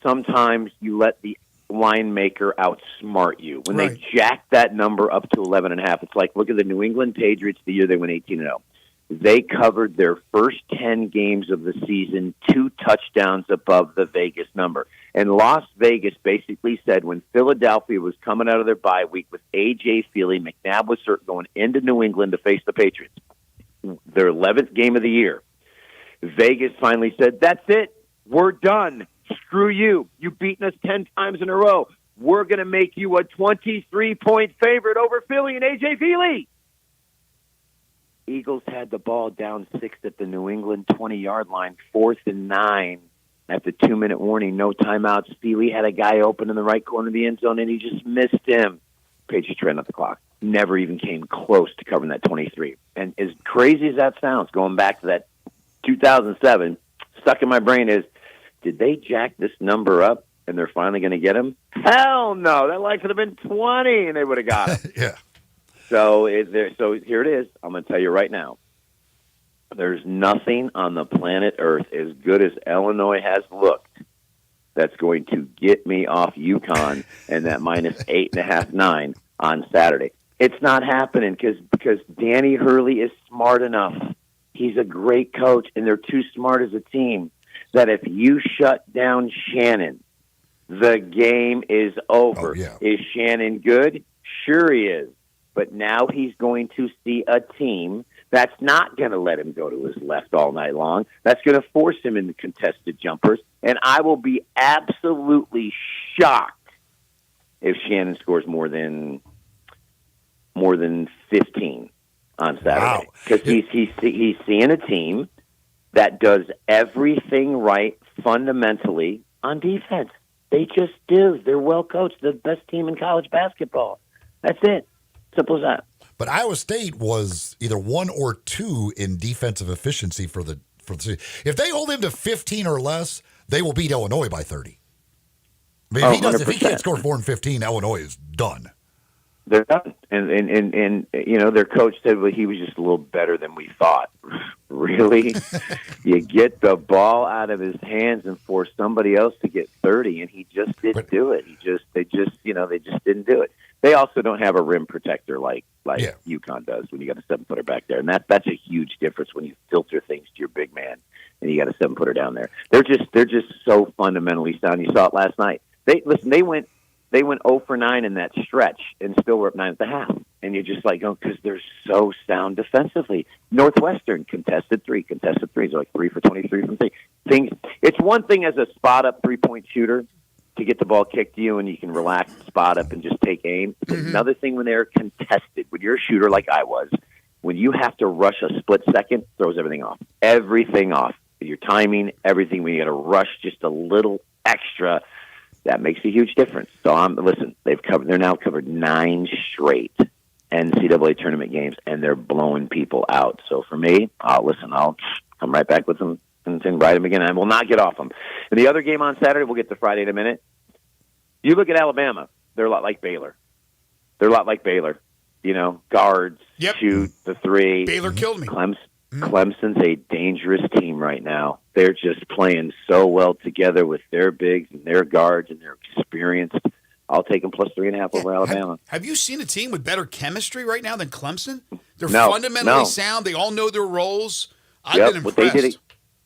sometimes you let the line maker outsmart you. When they jack that number up to 11.5, it's like, look at the New England Patriots the year they went 18-0. They covered their first 10 games of the season 2 touchdowns above the Vegas number. And Las Vegas basically said when Philadelphia was coming out of their bye week with A.J. Feely, McNabb was going into New England to face the Patriots, their 11th game of the year, Vegas finally said, that's it. We're done. Screw you. You've beaten us 10 times in a row. we're going to make you a 23-point favorite over Philly and A.J. Feely. Eagles had the ball down 6 at the New England 20-yard line, 4th and 9 at the 2-minute warning, no timeouts. Feely had a guy open in the right corner of the end zone, and he just missed him. Patriots ran up the clock. Never even came close to covering that 23. And as crazy as that sounds, going back to that 2007, stuck in my brain is, did they jack this number up and they're finally going to get him? Hell no. That line could have been 20 and they would have got him. Yeah. So here it is. I'm going to tell you right now. There's nothing on the planet Earth as good as Illinois has looked that's going to get me off UConn and that minus 8.5, 9 on Saturday. It's not happening because Danny Hurley is smart enough. He's a great coach, and they're too smart as a team that if you shut down Shannon, the game is over. Oh, yeah. Is Shannon good? Sure he is. But now he's going to see a team that's not going to let him go to his left all night long. That's going to force him into contested jumpers. And I will be absolutely shocked if Shannon scores more than 15 on Saturday. Because he's seeing a team that does everything right fundamentally on defense. They just do. They're well coached. The best team in college basketball. That's it. Simple as that. But Iowa State was either 1 or 2 in defensive efficiency for the season. If they hold him to 15 or less, they will beat Illinois by 30. I mean, if he can't score 4 and 15, Illinois is done. They're done. And their coach said, well, he was just a little better than we thought. Really? You get the ball out of his hands and force somebody else to get 30, and he just didn't do it. They just didn't do it. They also don't have a rim protector like UConn does when you got a 7-footer back there, and that's a huge difference when you filter things to your big man and you got a 7-footer down there. They're just so fundamentally sound. You saw it last night. They went 0 for 9 in that stretch and still were up 9 at the half. And you're just like, because they're so sound defensively. Northwestern contested threes are like 3 for 23 from 3. It's one thing as a spot up 3-point shooter to get the ball kicked to you and you can relax, spot up, and just take aim. It's another thing when they're contested. When you're a shooter like I was, when you have to rush a split second, throws everything off. Everything off. Your timing, everything. When you got to rush just a little extra, that makes a huge difference. So they're now covered 9 straight NCAA tournament games, and they're blowing people out. So for me, I'll come right back with them and ride them again. I will not get off them. And the other game on Saturday, we'll get to Friday in a minute. You look at Alabama, they're a lot like Baylor. Guards, shoot the 3. Baylor killed me. Clemson's a dangerous team right now. They're just playing so well together with their bigs and their guards, and they're experienced. I'll take them plus 3.5 over Alabama. Have you seen a team with better chemistry right now than Clemson? They're fundamentally sound. They all know their roles. I've been impressed.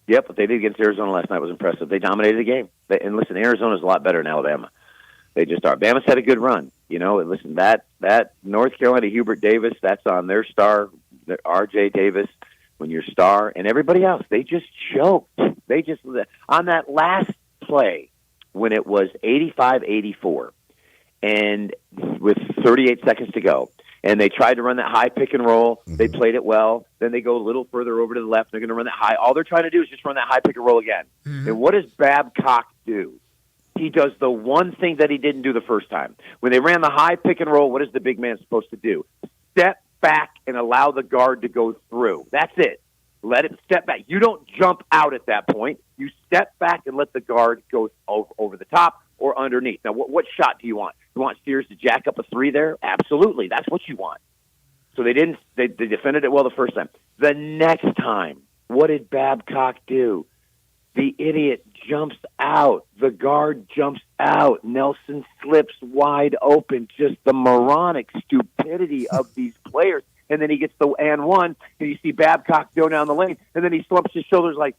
What they did against Arizona last night was impressive. They dominated the game. And listen, Arizona's a lot better than Alabama. They just are. Bama's had a good run. And listen, that North Carolina Hubert Davis, that's on their star, R.J. Davis. When your star and everybody else, they just choked. They just, on that last play, when it was 85-84, and with 38 seconds to go, and they tried to run that high pick and roll. They played it well. Then they go a little further over to the left. They're going to run that high. All they're trying to do is just run that high pick and roll again. And what does Babcock do? He does the one thing that he didn't do the first time. When they ran the high pick and roll, what is the big man supposed to do? Step back and allow the guard to go through. That's it. Let it step back. You don't jump out at that point. You step back and let the guard go over the top or underneath. Now, what shot do you want? You want Steers to jack up a 3 there? Absolutely. That's what you want. So they didn't. They defended it well the first time. The next time, what did Babcock do? The idiot jumps out. The guard jumps out. Nelson slips wide open. Just the moronic stupidity of these players. And then he gets the and one, and you see Babcock go down the lane, and then he slumps his shoulders like,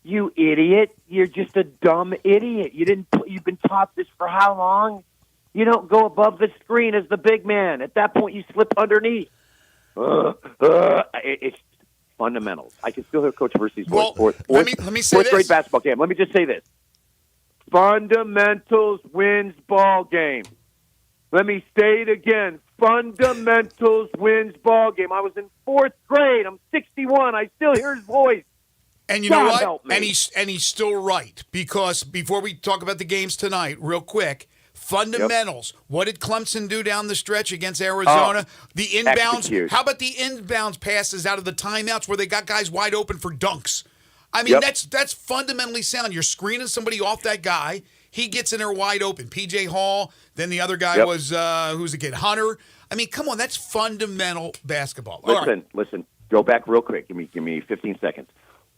you idiot. You're just a dumb idiot. You've been taught this for how long? You don't go above the screen as the big man. At that point, you slip underneath. It's fundamentals. I can still hear Coach Versi's voice. Fourth grade basketball game. Let me just say this. Fundamentals wins ball game. Let me say it again. Fundamentals wins ball game. I was in 4th grade. I'm 61. I still hear his voice. And you God know what? help me. And he's still right, because before we talk about the games tonight, real quick, fundamentals. Yep. What did Clemson do down the stretch against Arizona? The inbounds. Execute. How about the inbounds passes out of the timeouts where they got guys wide open for dunks? I mean, that's fundamentally sound. You're screening somebody off that guy. He gets in there wide open. P.J. Hall. Then the other guy was, who's the kid? Hunter. I mean, come on. That's fundamental basketball. Listen. Go back real quick. Give me 15 seconds.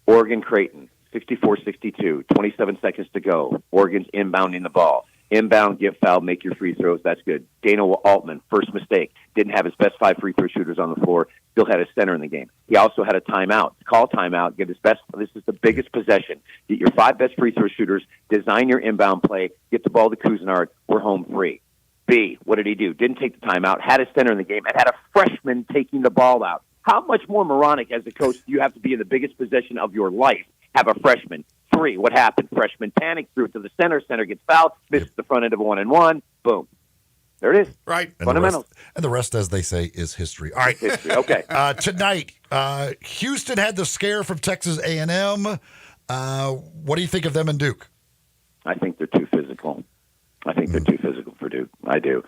Oregon Creighton, 64-62, 27 seconds to go. Oregon's inbounding the ball. Inbound, get fouled, make your free throws. That's good. Dana Altman, first mistake. Didn't have his best 5 free throw shooters on the floor. Still had a center in the game. He also had a timeout. Call timeout. Get his best. This is the biggest possession. Get your 5 best free throw shooters. Design your inbound play. Get the ball to Cousinard. We're home free. B, what did he do? Didn't take the timeout. Had a center in the game and had a freshman taking the ball out. How much more moronic as a coach do you have to be in the biggest possession of your life? Have a freshman. 3, what happened? Freshman panicked, threw it to the center. Center gets fouled, misses the front end of a 1-and-1. Boom. There it is. Right. Fundamentals. And the rest, as they say, is history. All right. History. Okay. Tonight, Houston had the scare from Texas A&M. What do you think of them and Duke? I think they're too physical. I think they're too physical for Duke. I do.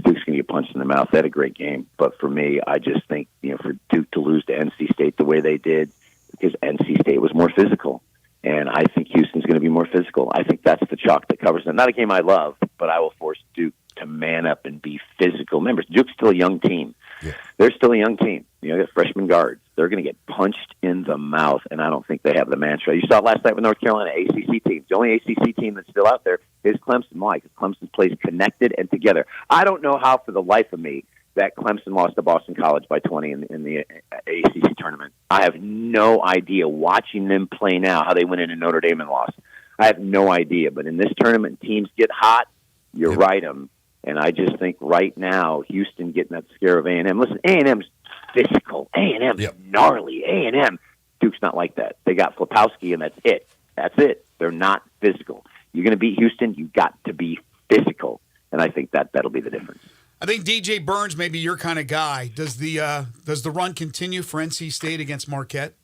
Duke's going to get punched in the mouth. They had a great game. But for me, I just think, for Duke to lose to NC State the way they did, because NC State was more physical. And I think Houston's going to be more physical. I think that's the chalk that covers it. Not a game I love, but I will force Duke to man up and be physical. Remember, Duke's still a young team. Yeah. They're still a young team. They got freshman guards. They're going to get punched in the mouth, and I don't think they have the mantra. You saw it last night with North Carolina, ACC teams. The only ACC team that's still out there is Clemson. Why? Because Clemson plays connected and together. I don't know how, for the life of me, that Clemson lost to Boston College by 20 in the ACC tournament. I have no idea, watching them play now, how they went into Notre Dame and lost. I have no idea. But in this tournament, teams get hot, you ride them. And I just think right now, Houston getting that scare of A&M. Listen, A&M's physical. A&M's gnarly. A&M. Duke's not like that. They got Flipowski, and that's it. That's it. They're not physical. You're going to beat Houston, you got to be physical. And I think that'll be the difference. I think DJ Burns may be your kind of guy. Does the run continue for NC State against Marquette?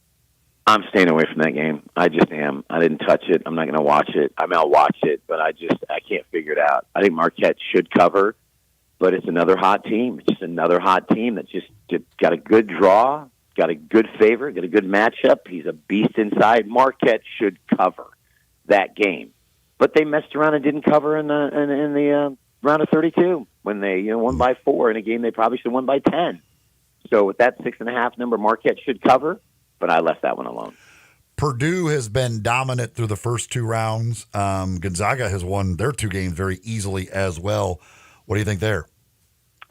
I'm staying away from that game. I just am. I didn't touch it. I'm not going to watch it. I mean, I'll watch it, but I can't figure it out. I think Marquette should cover, but it's another hot team. It's just another hot team that just got a good draw, got a good favor, got a good matchup. He's a beast inside. Marquette should cover that game, but they messed around and didn't cover in the round of 32 when they won by 4 in a game they probably should have won by 10. So with that 6.5 number, Marquette should cover. But I left that one alone. Purdue has been dominant through the first 2 rounds. Gonzaga has won their 2 games very easily as well. What do you think there?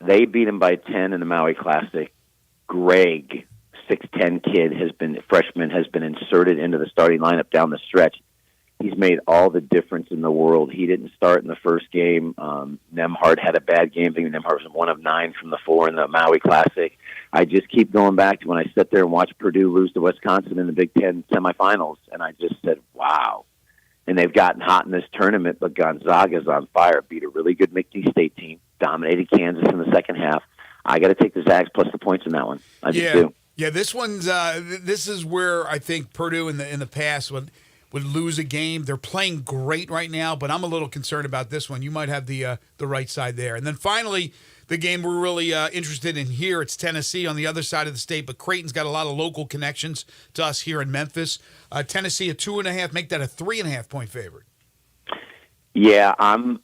They beat them by 10 in the Maui Classic. Greg, 6'10" kid, freshman, has been inserted into the starting lineup down the stretch. He's made all the difference in the world. He didn't start in the first game. Nemhard had a bad game. I think Nemhard was 1 of 9 from the floor in the Maui Classic. I just keep going back to when I sit there and watch Purdue lose to Wisconsin in the Big Ten semifinals, and I just said, wow. And they've gotten hot in this tournament, but Gonzaga's on fire. Beat a really good McNeese State team, dominated Kansas in the second half. I got to take the Zags plus the points in that one. I just do. Yeah, this one's this is where I think Purdue in the past would lose a game. They're playing great right now, but I'm a little concerned about this one. You might have the right side there. And then finally, the game we're really interested in here, it's Tennessee on the other side of the state, but Creighton's got a lot of local connections to us here in Memphis. Tennessee, a 2.5, make that a 3.5 point favorite. Yeah, I'm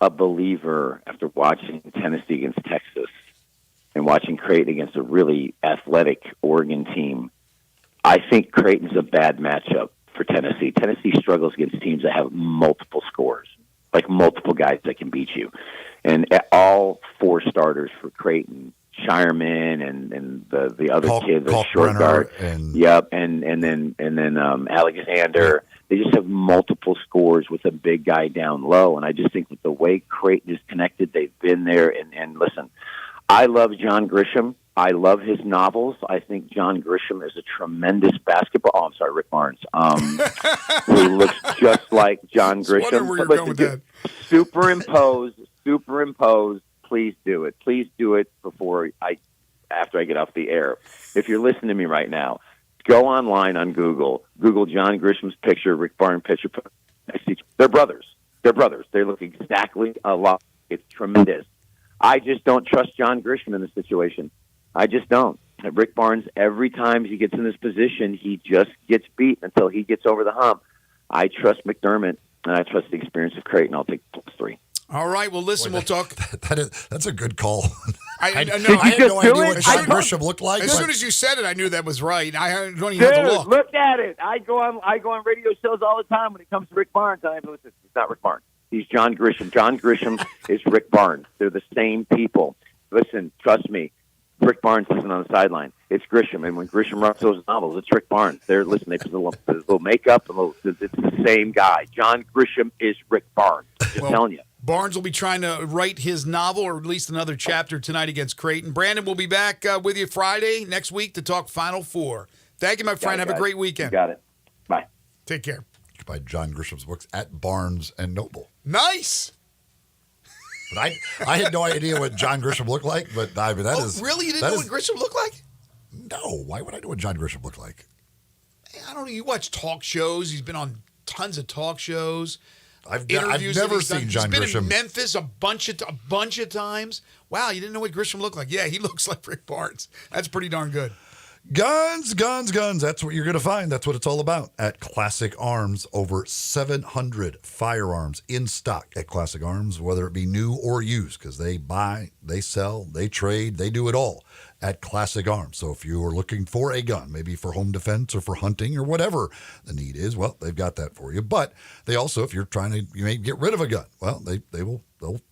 a believer after watching Tennessee against Texas and watching Creighton against a really athletic Oregon team. I think Creighton's a bad matchup for Tennessee. Tennessee struggles against teams that have multiple scores, like multiple guys that can beat you. And all 4 starters for Creighton, Shireman and the other kid, the short guard, and then Alexander. They just have multiple scores with a big guy down low. And I just think with the way Creighton is connected, they've been there. And listen, I love John Grisham. I love his novels. I think John Grisham is a tremendous basketball. Oh, I'm sorry, Rick Barnes. Who looks just like John Grisham. Where you're going with that. Superimpose. Please do it. Please do it after I get off the air. If you're listening to me right now, go online on Google. Google John Grisham's picture, Rick Barnes picture. They're brothers. They look exactly alike. It's tremendous. I just don't trust John Grisham in this situation. I just don't. Rick Barnes, every time he gets in this position, he just gets beat until he gets over the hump. I trust McDermott, and I trust the experience of Creighton. I'll take +3. All right. Well, listen, we'll talk. That's a good call. I know. I had no idea what John Grisham looked like. As soon as you said it, I knew that was right. I don't even have to look. Look at it. I go on radio shows all the time when it comes to Rick Barnes. I listen, he's not Rick Barnes. He's John Grisham. John Grisham is Rick Barnes. They're the same people. Listen, trust me. Rick Barnes isn't on the sideline. It's Grisham, and when Grisham writes those novels, it's Rick Barnes. They put a little makeup, it's the same guy. John Grisham is Rick Barnes. I'm just telling you. Barnes will be trying to write his novel, or at least another chapter tonight against Creighton. Brandon will be back with you Friday next week to talk Final Four. Thank you, my friend. Have a great weekend. You got it. Bye. Take care. By John Grisham's books at Barnes and Noble. Nice. But I had no idea what John Grisham looked like, but I mean, that is. Really? You didn't know what Grisham looked like? No. Why would I know what John Grisham looked like? I don't know. You watch talk shows. He's been on tons of talk shows. I've never seen John Grisham. He's been in Memphis a bunch of times. Wow, you didn't know what Grisham looked like? Yeah, he looks like Rick Barnes. That's pretty darn good. Guns. That's what you're going to find. That's what it's all about at Classic Arms. Over 700 firearms in stock at Classic Arms, whether it be new or used, because they buy, they sell, they trade, they do it all at Classic Arms. So if you are looking for a gun, maybe for home defense or for hunting or whatever the need is, well, they've got that for you. But they also, if you're trying to, you may get rid of a gun, well,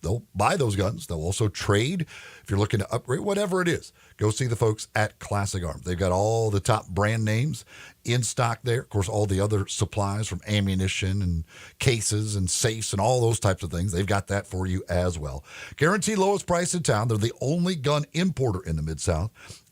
they'll buy those guns. They'll also trade. If you're looking to upgrade, whatever it is, go see the folks at Classic Arms. They've got all the top brand names in stock there. Of course, all the other supplies from ammunition and cases and safes and all those types of things. They've got that for you as well. Guaranteed lowest price in town. They're the only gun importer in the Mid-South.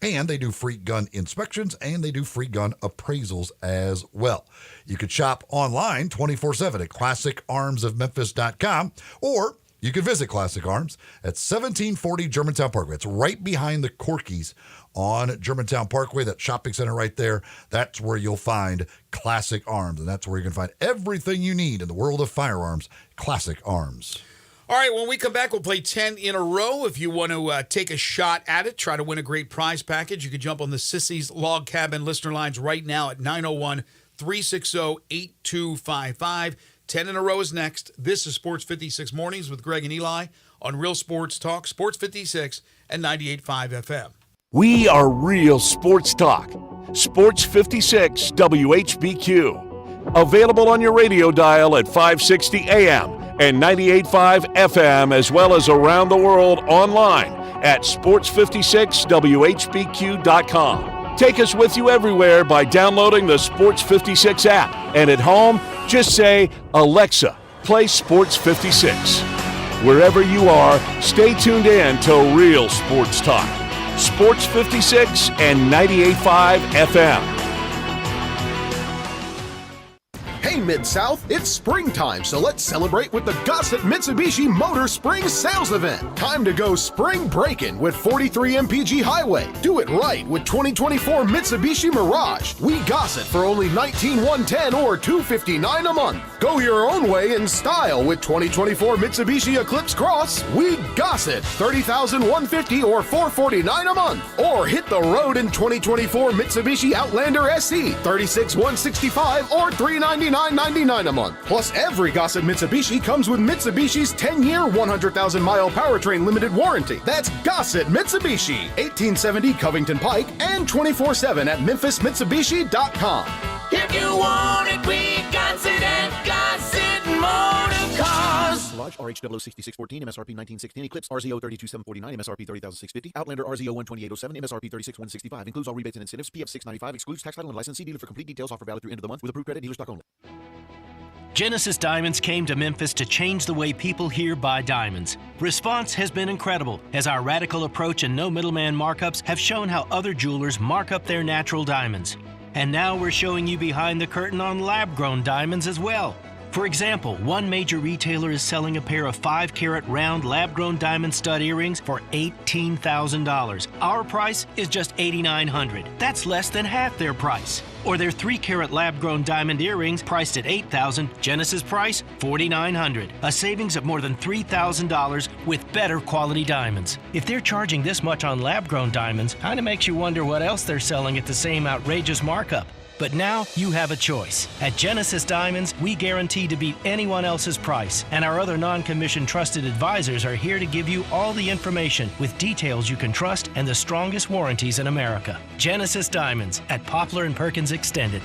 And they do free gun inspections and they do free gun appraisals as well. You could shop online 24/7 at classicarmsofmemphis.com, or you can visit Classic Arms at 1740 Germantown Parkway. It's right behind the Corky's on Germantown Parkway, that shopping center right there. That's where you'll find Classic Arms, and that's where you can find everything you need in the world of firearms. Classic Arms. All right, when we come back, we'll play 10 in a row. If you want to take a shot at it, try to win a great prize package, you can jump on the Sissy's Log Cabin listener lines right now at 901-360-8255. 10 in a row is next. This is Sports 56 Mornings with Greg and Eli on Real Sports Talk, Sports 56 and 98.5 FM. We are Real Sports Talk. Sports 56 WHBQ. Available on your radio dial at 560 AM and 98.5 FM, as well as around the world online at sports56whbq.com. Take us with you everywhere by downloading the Sports 56 app. And at home, just say, Alexa, play Sports 56. Wherever you are, stay tuned in to Real Sports Talk. Sports 56 and 98.5 FM. Hey Mid-South, it's springtime, so let's celebrate with the Gossett Mitsubishi Motor Spring Sales Event. Time to go spring breaking with 43 MPG Highway. Do it right with 2024 Mitsubishi Mirage. We Gossett for only $19,110 or $259 a month. Go your own way in style with 2024 Mitsubishi Eclipse Cross. We Gossett $30,150 or $449 a month. Or hit the road in 2024 Mitsubishi Outlander SE $36,165 or $399.99 a month. Plus, every Gossett Mitsubishi comes with Mitsubishi's 10-year, 100,000-mile powertrain limited warranty. That's Gossett Mitsubishi, 1870 Covington Pike, and 24/7 at MemphisMitsubishi.com. If you want it, we got it at Gossett Motor Cars. Lodge RH 06614, MSRP 1916, Eclipse RZO 32749, MSRP 30,650, Outlander RZO 12807, MSRP 36,165. Includes all rebates and incentives. PF 695 excludes tax title and license. See dealer for complete details. Offer valid through end of the month with approved credit. Dealer stock only. Genesis Diamonds came to Memphis to change the way people here buy diamonds. Response has been incredible, as our radical approach and no middleman markups have shown how other jewelers mark up their natural diamonds. And now we're showing you behind the curtain on lab-grown diamonds as well. For example, one major retailer is selling a pair of 5-carat round lab-grown diamond stud earrings for $18,000. Our price is just $8,900. That's less than half their price. Or their 3-carat lab-grown diamond earrings priced at $8,000, Genesis price $4,900. A savings of more than $3,000 with better quality diamonds. If they're charging this much on lab-grown diamonds, kind of makes you wonder what else they're selling at the same outrageous markup. But now you have a choice. At Genesis Diamonds, we guarantee to beat anyone else's price, and our other non-commissioned trusted advisors are here to give you all the information with details you can trust and the strongest warranties in America. Genesis Diamonds at Poplar and Perkins Extended.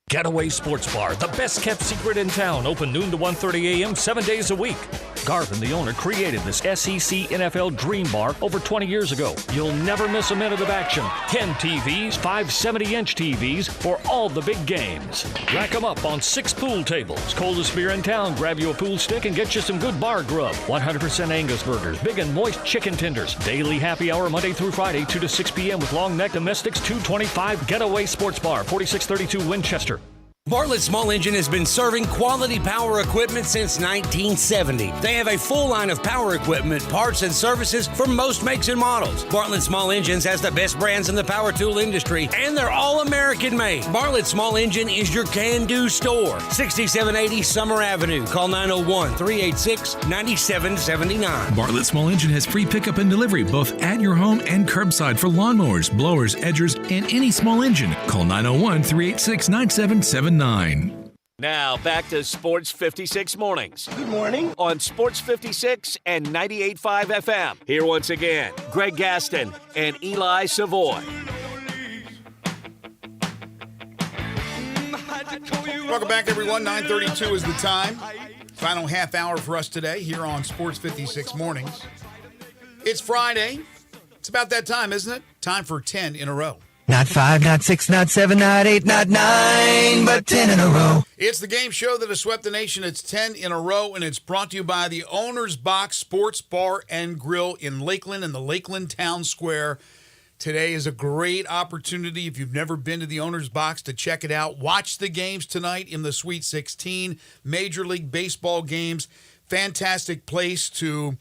Getaway Sports Bar, the best kept secret in town, open noon to 1:30 a.m. 7 days a week. Garvin, the owner, created this SEC NFL Dream Bar over 20 years ago. You'll never miss a minute of action. 10 TVs, 5 70-inch TVs for all the big games. Rack them up on 6 pool tables. Coldest beer in town, grab you a pool stick and get you some good bar grub. 100% Angus burgers, big and moist chicken tenders. Daily happy hour Monday through Friday, 2 to 6 p.m. with long neck domestics, $2.25. Getaway Sports Bar, 4632 Winchester. Bartlett Small Engine has been serving quality power equipment since 1970. They have a full line of power equipment, parts, and services for most makes and models. Bartlett Small Engines has the best brands in the power tool industry, and they're all American made. Bartlett Small Engine is your can-do store. 6780 Summer Avenue. Call 901-386-9779. Bartlett Small Engine has free pickup and delivery both at your home and curbside for lawnmowers, blowers, edgers, and any small engine. Call 901-386-9779. Now back to Sports 56 Mornings. Good morning. On Sports 56 and 98.5 FM. Here once again, Greg Gaston and Eli Savoy. Welcome back, everyone. 9:32 is the time. Final half hour for us today here on Sports 56 Mornings. It's Friday. It's about that time, isn't it? Time for 10 in a row. Not 5, not 6, not 7, not 8, not 9, but 10 in a row. It's the game show that has swept the nation. It's 10 in a row, and it's brought to you by the Owner's Box Sports Bar and Grill in Lakeland, in the Lakeland Town Square. Today is a great opportunity, if you've never been to the Owner's Box, to check it out. Watch the games tonight in the Sweet 16, Major League Baseball games. Fantastic place to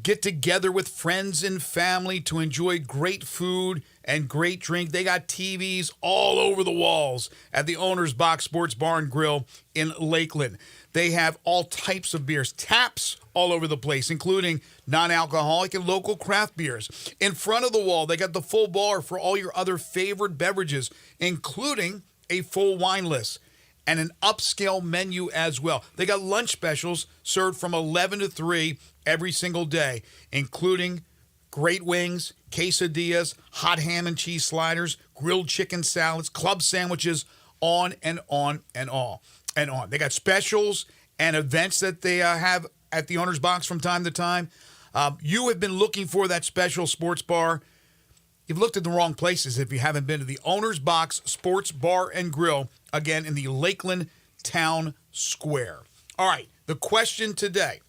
get together with friends and family, to enjoy great food and great drink. They got TVs all over the walls at the Owner's Box Sports Bar and Grill in Lakeland. They have all types of beers, taps all over the place, including non-alcoholic and local craft beers. In front of the wall, they got the full bar for all your other favorite beverages, including a full wine list and an upscale menu as well. They got lunch specials served from 11 to 3 every single day, including great wings, quesadillas, hot ham and cheese sliders, grilled chicken salads, club sandwiches, on and on and on and on. They got specials and events that they have at the Owner's Box from time to time. You have been looking for that special sports bar. You've looked at the wrong places if you haven't been to the Owner's Box Sports Bar and Grill, again, in the Lakeland Town Square. All right, the question today.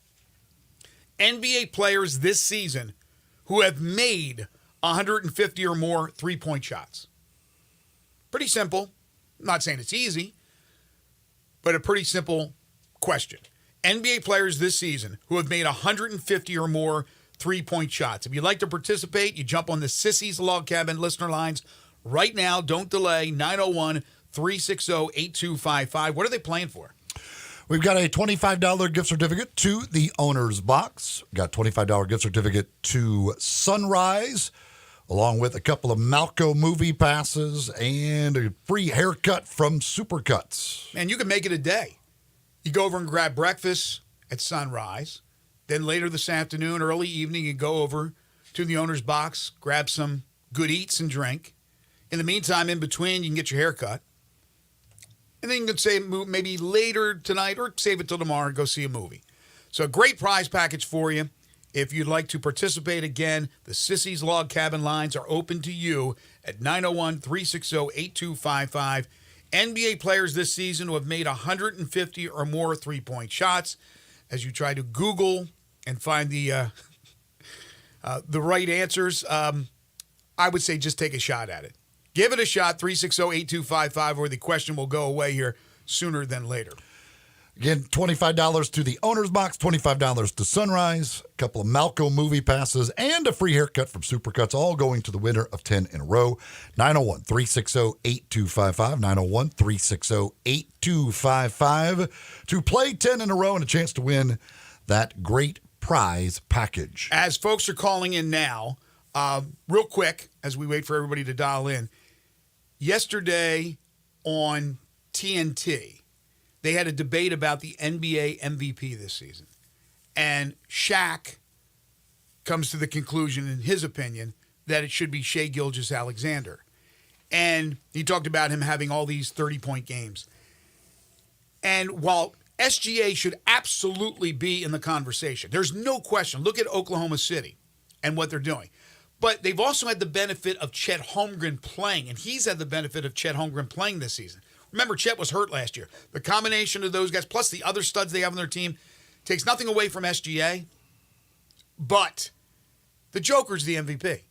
NBA players this season who have made 150 or more three-point shots. Pretty simple. I'm not saying it's easy, but a pretty simple question. NBA players this season who have made 150 or more three-point shots. If you'd like to participate, you jump on the Sissy's Log Cabin listener lines right now. Don't delay. 901-360-8255. What are they playing for? We've got a $25 gift certificate to the Owner's Box. We've got a $25 gift certificate to Sunrise, along with a couple of Malco movie passes and a free haircut from Supercuts. Man, you can make it a day. You go over and grab breakfast at Sunrise. Then later this afternoon, early evening, you go over to the Owner's Box, grab some good eats and drink. In the meantime, in between, you can get your hair cut. And then you can say maybe later tonight or save it till tomorrow and go see a movie. So a great prize package for you. If you'd like to participate again, the Sissy's Log Cabin lines are open to you at 901-360-8255. NBA players this season who have made 150 or more three-point shots. As you try to Google and find the right answers, I would say just take a shot at it. Give it a shot, 360-8255, or the question will go away here sooner than later. Again, $25 to the owner's box, $25 to Sunrise, a couple of Malco movie passes, and a free haircut from Supercuts, all going to the winner of 10 in a row. 901-360-8255, 901-360-8255 to play 10 in a row and a chance to win that great prize package. As folks are calling in now, real quick, as we wait for everybody to dial in, yesterday on TNT, they had a debate about the NBA MVP this season. And Shaq comes to the conclusion, in his opinion, that it should be Shai Gilgeous-Alexander. And he talked about him having all these 30-point games. And while SGA should absolutely be in the conversation, there's no question. Look at Oklahoma City and what they're doing. But they've also had the benefit of Chet Holmgren playing, and he's had the benefit of Chet Holmgren playing this season. Remember, Chet was hurt last year. The combination of those guys, plus the other studs they have on their team, takes nothing away from SGA, but the Joker's the MVP.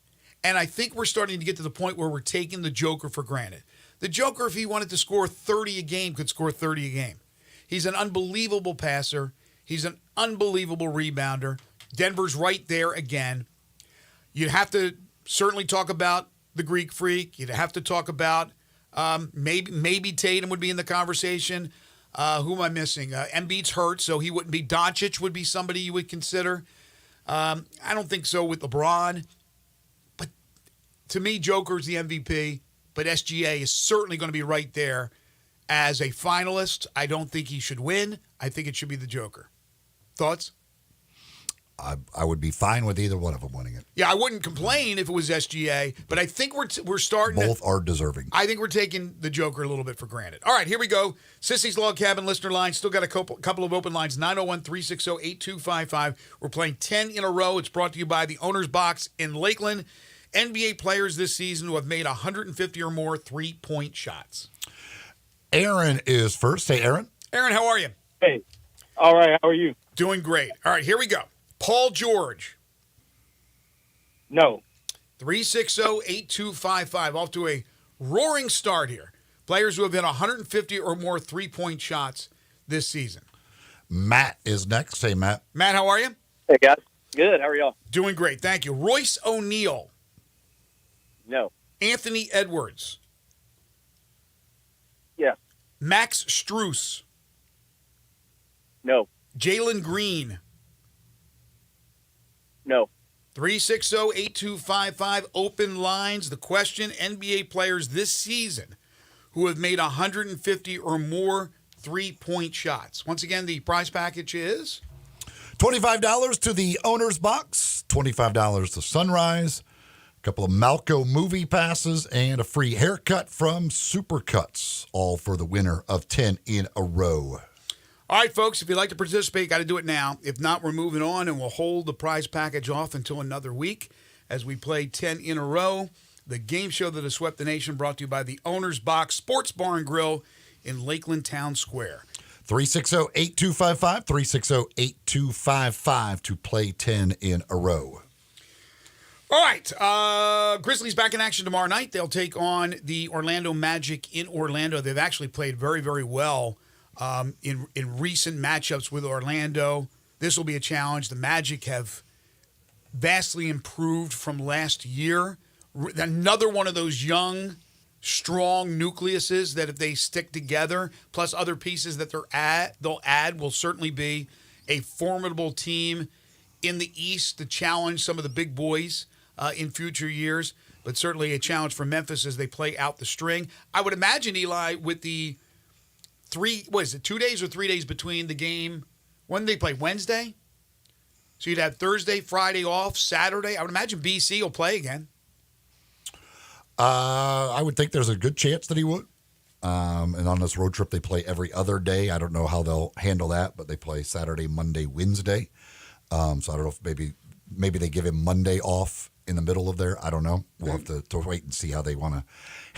And I think we're starting to get to the point where we're taking the Joker for granted. The Joker, if he wanted to score 30 a game, could score 30 a game. He's an unbelievable passer. He's an unbelievable rebounder. Denver's right there again. You'd have to certainly talk about the Greek Freak. You'd have to talk about maybe Tatum would be in the conversation. Who am I missing? Embiid's hurt, so he wouldn't be. Doncic would be somebody you would consider. I don't think so with LeBron. But to me, Joker's the MVP, but SGA is certainly going to be right there as a finalist. I don't think he should win. I think it should be the Joker. Thoughts? I would be fine with either one of them winning it. Yeah, I wouldn't complain if it was SGA, but I think we're starting. Both are deserving. I think we're taking the Joker a little bit for granted. All right, here we go. Sissy's Log Cabin listener line. Still got a couple of open lines. 901-360-8255. We're playing 10 in a row. It's brought to you by the Owner's Box in Lakeland. NBA players this season who have made 150 or more three-point shots. Aaron is first. Hey, Aaron. Aaron, how are you? Hey. All right, how are you? Doing great. All right, here we go. Paul George. No. 360-8255. Off to a roaring start here. Players who have hit 150 or more three-point shots this season. Matt is next. Hey, Matt. Matt, how are you? Hey, guys. Good. How are y'all? Doing great. Thank you. Royce O'Neal. No. Anthony Edwards. Yeah. Max Strus. No. Jalen Green. No. 360-8255, open lines. The question, NBA players this season who have made 150 or more three-point shots. Once again, the prize package is? $25 to the owner's box, $25 to Sunrise, a couple of Malco movie passes, and a free haircut from Supercuts, all for the winner of 10 in a row. All right, folks, if you'd like to participate, got to do it now. If not, we're moving on, and we'll hold the prize package off until another week as we play 10 in a row. The game show that has swept the nation, brought to you by the Owner's Box Sports Bar and Grill in Lakeland Town Square. 360-8255, 360-8255 to play 10 in a row. All right, Grizzlies back in action tomorrow night. They'll take on the Orlando Magic in Orlando. They've actually played very, very well in recent matchups with Orlando. This will be a challenge. The Magic have vastly improved from last year. Another one of those young, strong nucleuses that if they stick together, plus other pieces that they'll add, will certainly be a formidable team in the East to challenge some of the big boys in future years, but certainly a challenge for Memphis as they play out the string. I would imagine, Eli, with the 2 days or 3 days between the game, when they play Wednesday? So you'd have Thursday, Friday off, Saturday. I would imagine BC will play again. I would think there's a good chance that he would. And on this road trip, they play every other day. I don't know how they'll handle that, but they play Saturday, Monday, Wednesday. So I don't know if maybe they give him Monday off in the middle of there. I don't know. We'll have to wait and see how they want to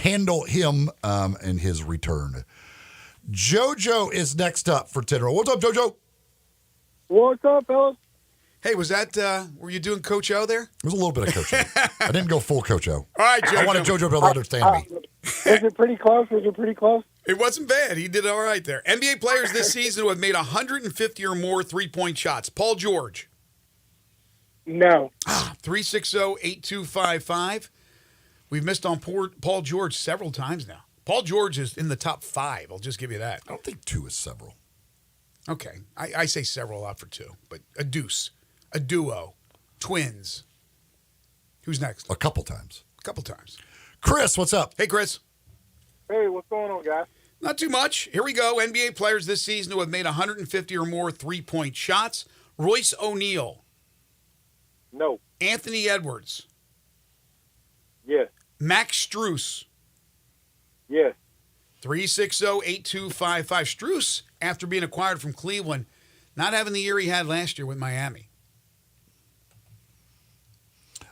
handle him and his return. JoJo is next up for 10. What's up, JoJo? What's up, fellas? Hey, was that, were you doing Coach O there? It was a little bit of Coach O. I didn't go full Coach O. All right, JoJo. I wanted JoJo to be able to understand me. Was it pretty close? It wasn't bad. He did all right there. NBA players this season who have made 150 or more three-point shots. Paul George. No. 360-8255. We've missed on Paul George several times now. Paul George is in the top 5. I'll just give you that. I don't think 2 is several. Okay. I say several a lot for 2, but a deuce, a duo, twins. Who's next? A couple times. Chris, what's up? Hey, Chris. Hey, what's going on, guys? Not too much. Here we go. NBA players this season who have made 150 or more three-point shots. Royce O'Neal. No. Anthony Edwards. Yes. Max Strus. Yes. 360-8255. Strus, after being acquired from Cleveland, not having the year he had last year with Miami.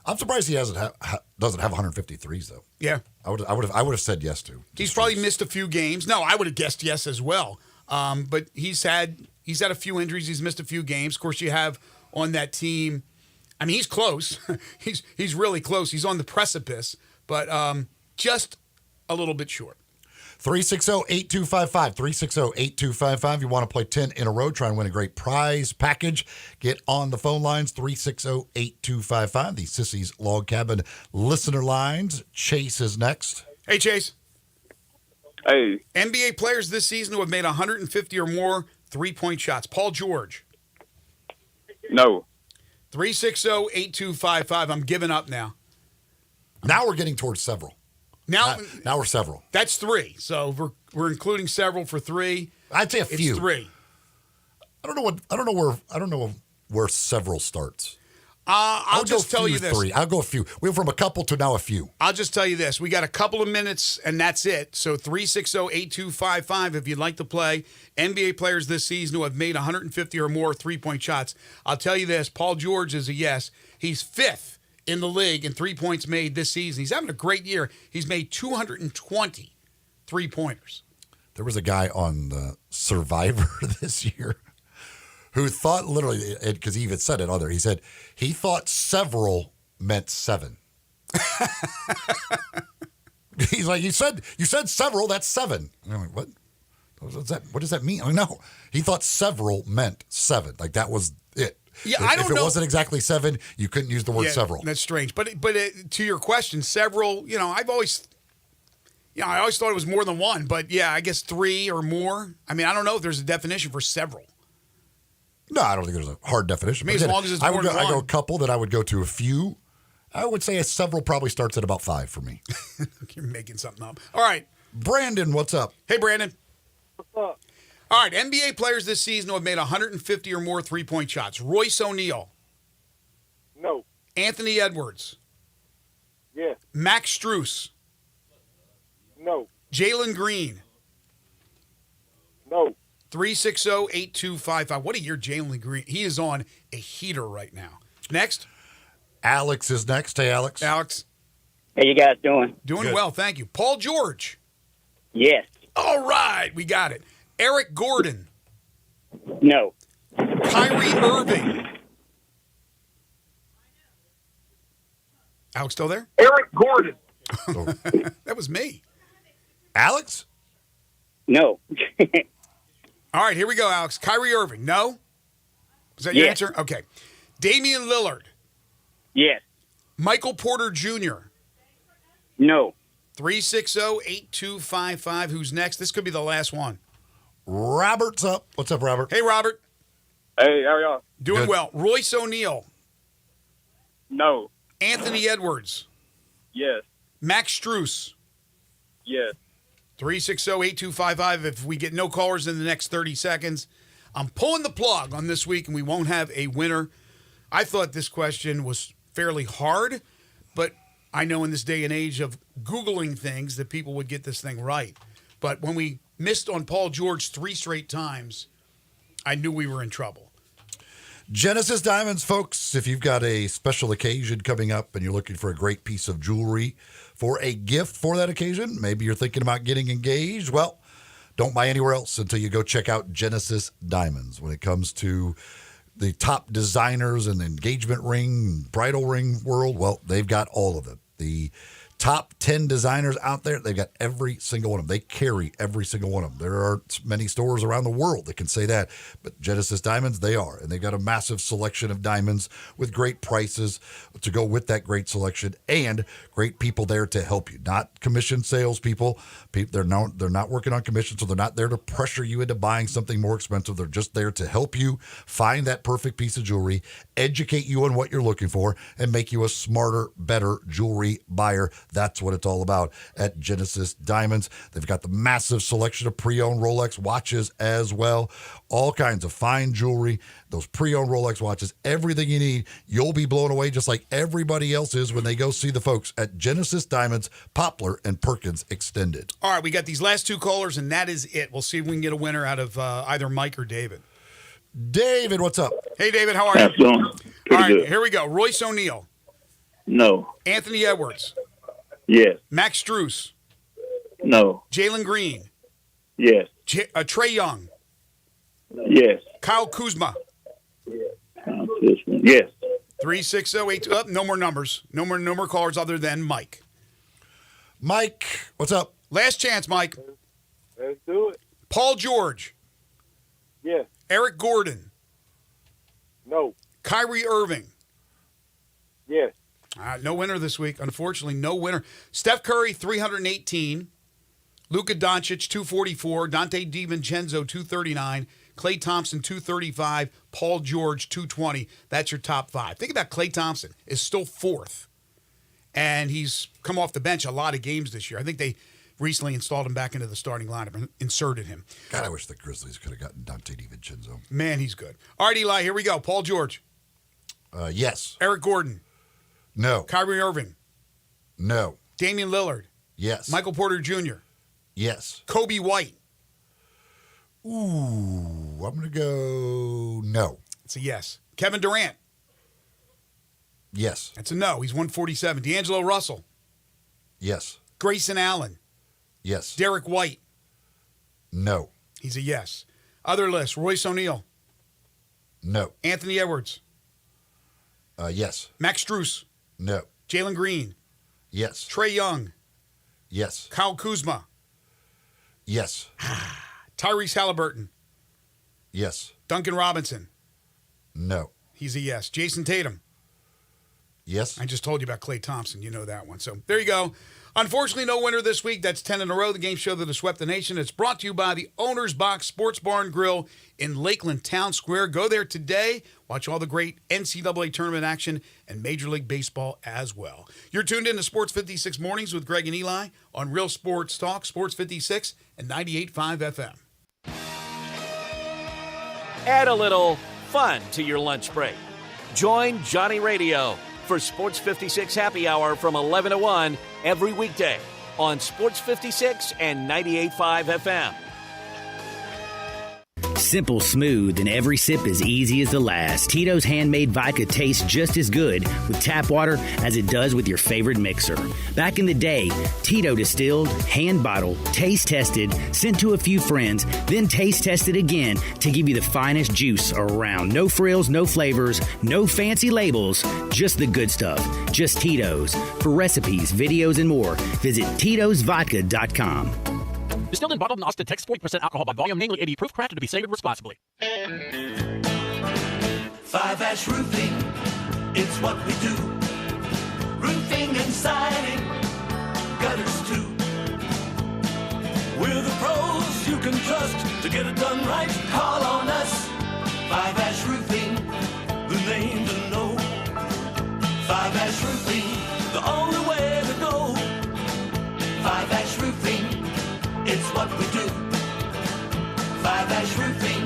I'm surprised he doesn't have 153s though. Yeah, I would have said yes to. He's probably missed a few games. No, I would have guessed yes as well. But he's had a few injuries. He's missed a few games. Of course, you have on that team. I mean, he's close. he's really close. He's on the precipice, but just a little bit short. 360-8255. 360-8255. You want to play 10 in a row, try and win a great prize package. Get on the phone lines, 360-8255. The Sissy's Log Cabin listener lines. Chase is next. Hey, Chase. Hey. NBA players this season who have made 150 or more three-point shots. Paul George. No. 360-8255. I'm giving up now. Now we're getting towards several. Now we're several. That's 3. So we're including several for 3. I'd say a few. It's 3. I don't know where several starts. I'll just tell you this. 3. I'll go a few. We went from a couple to now a few. I'll just tell you this. We got a couple of minutes, and that's it. So 360-8255 if you'd like to play. NBA players this season who have made 150 or more three-point shots. I'll tell you this. Paul George is a yes. He's 5th in the league in 3 points made this season. He's having a great year. He's made 220 3-pointers. There was a guy on the Survivor this year who thought literally, because he even said it on there, he said he thought several meant 7. He's like, you said several, that's 7. And I'm like, what? What does that mean? I no. He thought several meant 7. Like that was it. Yeah, I don't know. If it wasn't exactly 7, you couldn't use the word several. That's strange. But to your question, several, I always thought it was more than 1. But, yeah, I guess 3 or more. I mean, I don't know if there's a definition for several. No, I don't think there's a hard definition. I mean, as long as it's more than 1. I go a couple that I would go to a few. I would say a several probably starts at about 5 for me. You're making something up. All right. Brandon, what's up? Hey, Brandon. What's up? All right, NBA players this season who have made 150 or more three-point shots. Royce O'Neal. No. Anthony Edwards. Yes. Max Strus. No. Jalen Green. No. 360-8255. What a year Jalen Green. He is on a heater right now. Next. Alex is next. Hey, Alex. Alex. How you guys doing? Doing well, thank you. Paul George. Yes. All right, we got it. Eric Gordon. No. Kyrie Irving. Alex still there? Eric Gordon. That was me. Alex? No. All right, here we go, Alex. Kyrie Irving. No? Is that your Yes. answer? Okay. Damian Lillard. Yes. Michael Porter Jr. No. 360-8255. Who's next? This could be the last one. Robert's up. What's up, Robert? Hey, Robert. Hey, how are y'all? Doing Good. well. Royce O'Neal. No. Anthony Edwards. Yes. Max Strus. Yes. 360-8255. If we get no callers in the next 30 seconds, I'm pulling the plug on this week, and we won't have a winner. I thought this question was fairly hard, but I know in this day and age of Googling things that people would get this thing right. But when we missed on Paul George 3 straight times, I knew we were in trouble. Genesis Diamonds, folks, if you've got a special occasion coming up and you're looking for a great piece of jewelry for a gift for that occasion, maybe you're thinking about getting engaged, well, don't buy anywhere else until you go check out Genesis Diamonds. When it comes to the top designers in the engagement ring, bridal ring world, well, they've got all of it. The top 10 designers out there, they've got every single one of them. They carry every single one of them. There aren't many stores around the world that can say that, but Genesis Diamonds, they are. And they've got a massive selection of diamonds with great prices to go with that great selection and great people there to help you. Not commission salespeople. They're not working on commission, so they're not there to pressure you into buying something more expensive. They're just there to help you find that perfect piece of jewelry, educate you on what you're looking for, and make you a smarter, better jewelry buyer. That's what it's all about at Genesis Diamonds. They've got the massive selection of pre-owned Rolex watches as well. All kinds of fine jewelry, those pre-owned Rolex watches, everything you need. You'll be blown away just like everybody else is when they go see the folks at Genesis Diamonds, Poplar and Perkins Extended. All right, we got these last two callers, and that is it. We'll see if we can get a winner out of either Mike or David. David, what's up? Hey, David, how are you? How's it going? All right, good. here we go. Royce O'Neal. No. Anthony Edwards. Yes. Max Strus. No. Jalen Green. Yes. Trey Young. Yes. Kyle Kuzma. Yes. 36082. Up. No more numbers. No more callers other than Mike. Mike, what's up? Last chance, Mike. Let's do it. Paul George. Yes. Eric Gordon. No. Kyrie Irving. Yes. No winner this week. Unfortunately, no winner. Steph Curry, 318. Luka Doncic, 244. Dante DiVincenzo, 239. Klay Thompson, 235. Paul George, 220. That's your top five. Think about Klay Thompson is still fourth. And he's come off the bench a lot of games this year. I think they recently installed him back into the starting lineup and inserted him. God, I wish the Grizzlies could have gotten Dante DiVincenzo. Man, he's good. All right, Eli, here we go. Paul George. Yes. Eric Gordon. No. Kyrie Irving. No. Damian Lillard. Yes. Michael Porter Jr. Yes. Kobe White. Ooh, I'm going to go no. It's a yes. Kevin Durant. Yes. That's a no. He's 147. D'Angelo Russell. Yes. Grayson Allen. Yes. Derek White. No. He's a yes. Other list. Royce O'Neal. No. Anthony Edwards. Yes. Max Strus. No. Jalen Green. Yes. Trey Young. Yes. Kyle Kuzma. Yes. Tyrese Halliburton. Yes. Duncan Robinson. No. He's a yes. Jason Tatum. Yes. I just told you about Klay Thompson. You know that one. So there you go. Unfortunately, no winner this week. That's 10 in a row. The game show that has swept the nation. It's brought to you by the Owner's Box Sports Bar and Grill in Lakeland Town Square. Go there today. Watch all the great NCAA tournament action and Major League Baseball as well. You're tuned in to Sports 56 Mornings with Greg and Eli on Real Sports Talk, Sports 56 and 98.5 FM. Add a little fun to your lunch break. Join Johnny Radio for Sports 56 Happy Hour from 11 to 1 every weekday on Sports 56 and 98.5 FM. Simple, smooth, and every sip as easy as the last. Tito's handmade vodka tastes just as good with tap water as it does with your favorite mixer. Back in the day, Tito distilled, hand bottled, taste tested, sent to a few friends, then taste tested again to give you the finest juice around. No frills, no flavors, no fancy labels, just the good stuff. Just Tito's. For recipes, videos, and more, visit Tito'sVodka.com. Distilled and bottled in Austin, Texas, 40% alcohol by volume, namely 80 proof, crafted to be savored responsibly. 5-Ash Roofing, it's what we do. Roofing and siding, gutters too. We're the pros you can trust to get it done right. Call on us. 5-Ash Roofing, the name to know. 5-Ash Roofing, the only way to go. 5-Ash Roofing, it's what we do. 5-Ash Roofing.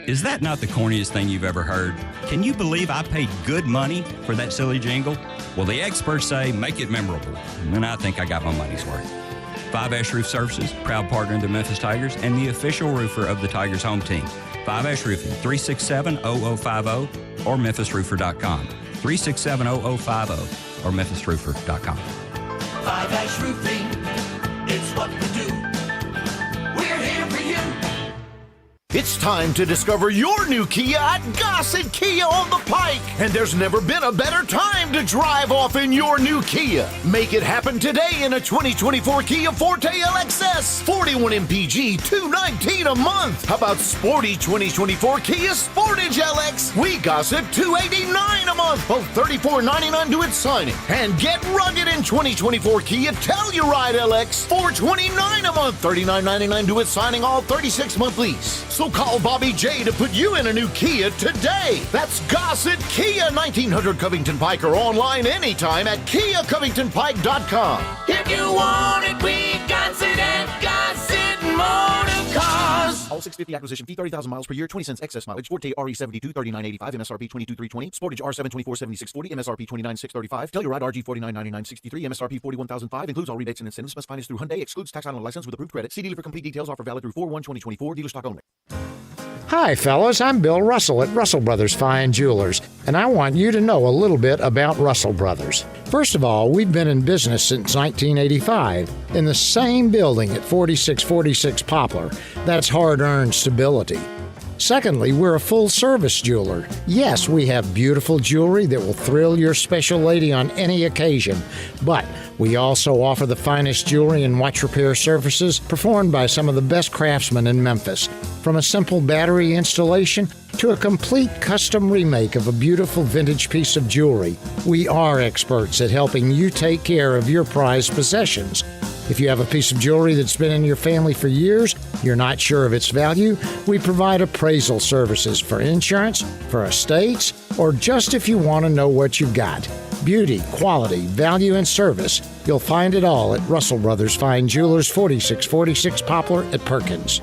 Is that not the corniest thing you've ever heard? Can you believe I paid good money for that silly jingle? Well, the experts say make it memorable, and I think I got my money's worth. 5-Ash Roof Services, proud partner of the Memphis Tigers and the official roofer of the Tigers home team. 5Ash Roofing, 367-0050 or memphisroofer.com. 367-0050 or memphisroofer.com. 5Ash Roofing, it's what we do. We're here for you. It's time to discover your new Kia at Gossett Kia on the Pike. And there's never been a better time to drive off in your new Kia. Make it happen today in a 2024 Kia Forte LXS. 41 MPG, $219 a month. How about sporty 2024 Kia Sportage LX? We Gossett $289 a month, both $34.99 to its signing. And get rugged in 2024 Kia Telluride LX. $429 a month, $39.99 to its signing, all 36-month lease. So call Bobby J to put you in a new Kia today. That's Gossett Kia, 1900 Covington Pike, or online anytime at KiaCovingtonPike.com. If you want it, we got it at Gossett Motor Cars. All 650 acquisition fee, 30,000 miles per year, 20 cents excess mileage. Forte RE72, $39.85, MSRP $22,320. Sportage R7, $24,7640, MSRP $29,635. Telluride RG $49,9963, MSRP $41,005. Includes all rebates and incentives. Must finance through Hyundai. Excludes tax on a license with approved credit. See dealer for complete details. Offer valid through 4/1/2024. Dealer stock only. Hi, fellas. I'm Bill Russell at Russell Brothers Fine Jewelers, and I want you to know a little bit about Russell Brothers. First of all, we've been in business since 1985 in the same building at 4646 Poplar. That's hard-earned stability. Secondly, we're a full-service jeweler. Yes, we have beautiful jewelry that will thrill your special lady on any occasion, but we also offer the finest jewelry and watch repair services performed by some of the best craftsmen in Memphis. From a simple battery installation to a complete custom remake of a beautiful vintage piece of jewelry, we are experts at helping you take care of your prized possessions. If you have a piece of jewelry that's been in your family for years, you're not sure of its value, we provide appraisal services for insurance, for estates, or just if you want to know what you've got. Beauty, quality, value, and service. You'll find it all at Russell Brothers Fine Jewelers, 4646 Poplar at Perkins.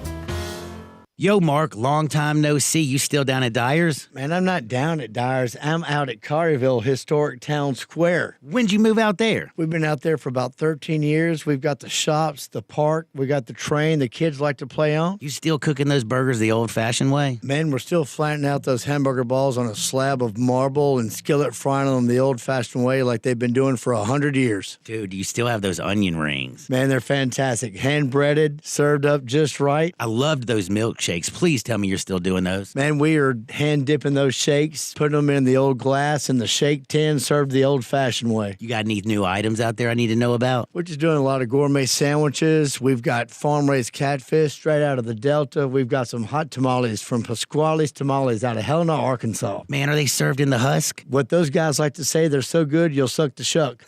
Yo, Mark, long time no see. You still down at Dyer's? Man, I'm not down at Dyer's. I'm out at Collierville Historic Town Square. When'd you move out there? We've been out there for about 13 years. We've got the shops, the park, we got the train the kids like to play on. You still cooking those burgers the old-fashioned way? Man, we're still flattening out those hamburger balls on a slab of marble and skillet frying them the old-fashioned way like they've been doing for 100 years. Dude, you still have those onion rings. Man, they're fantastic. Hand-breaded, served up just right. I loved those milkshakes. Please tell me you're still doing those. Man, we are hand-dipping those shakes, putting them in the old glass in the shake tin, served the old-fashioned way. You got any new items out there I need to know about? We're just doing a lot of gourmet sandwiches. We've got farm-raised catfish straight out of the Delta. We've got some hot tamales from Pasquale's Tamales out of Helena, Arkansas. Man, are they served in the husk? What those guys like to say, they're so good, you'll suck the shuck.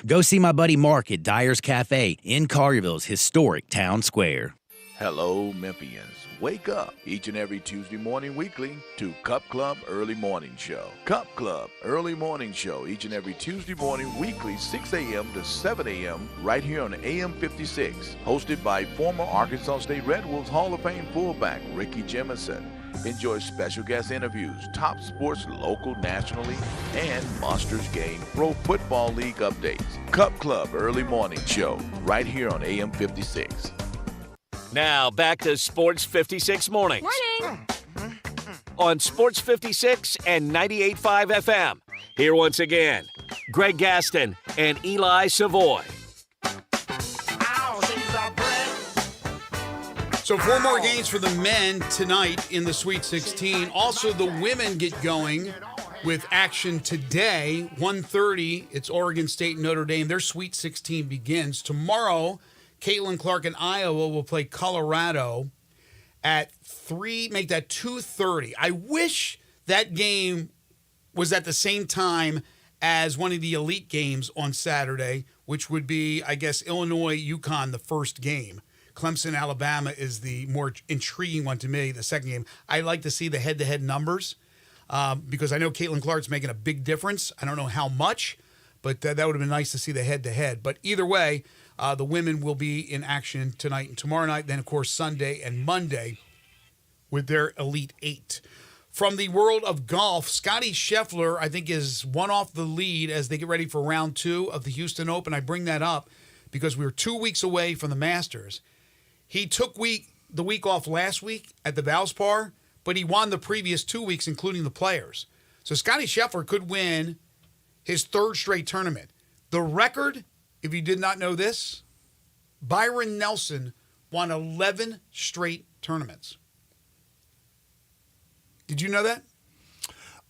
Go see my buddy Mark at Dyer's Cafe in Collierville's historic town square. Hello, Memphians. Wake up each and every Tuesday morning weekly to Cup Club Early Morning Show. Cup Club Early Morning Show each and every Tuesday morning weekly, 6 a.m. to 7 a.m. right here on AM 56. Hosted by former Arkansas State Red Wolves Hall of Fame fullback Ricky Jemison. Enjoy special guest interviews, top sports local, nationally, and Monsters Game Pro Football League updates. Cup Club Early Morning Show right here on AM 56. Now, back to Sports 56 Mornings. Morning! On Sports 56 and 98.5 FM. Here once again, Greg Gaston and Eli Savoy. So 4 more games for the men tonight in the Sweet 16. Also, the women get going with action today. 1:30, it's Oregon State and Notre Dame. Their Sweet 16 begins. Tomorrow, Caitlin Clark and Iowa will play Colorado at 3, make that 2:30. I wish that game was at the same time as one of the elite games on Saturday, which would be, I guess, Illinois-UConn, the first game. Clemson-Alabama is the more intriguing one to me, the second game. I like to see the head-to-head numbers because I know Caitlin Clark's making a big difference. I don't know how much, but that would have been nice to see the head-to-head. But either way, the women will be in action tonight and tomorrow night. Then, of course, Sunday and Monday with their Elite Eight. From the world of golf, Scottie Scheffler, I think, is one off the lead as they get ready for round 2 of the Houston Open. I bring that up because we were 2 weeks away from the Masters. He took the week off last week at the Valspar, but he won the previous 2 weeks, including the Players. So Scottie Scheffler could win his third straight tournament. The record, if you did not know this, Byron Nelson won 11 straight tournaments. Did you know that?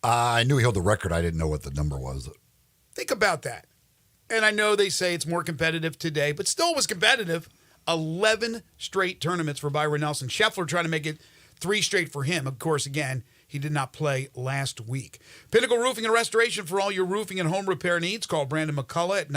I knew he held the record. I didn't know what the number was. Think about that. And I know they say it's more competitive today, but still was competitive. 11 straight tournaments for Byron Nelson. Scheffler trying to make it 3 straight for him. Of course, again, he did not play last week. Pinnacle Roofing and Restoration for all your roofing and home repair needs. Call Brandon McCullough at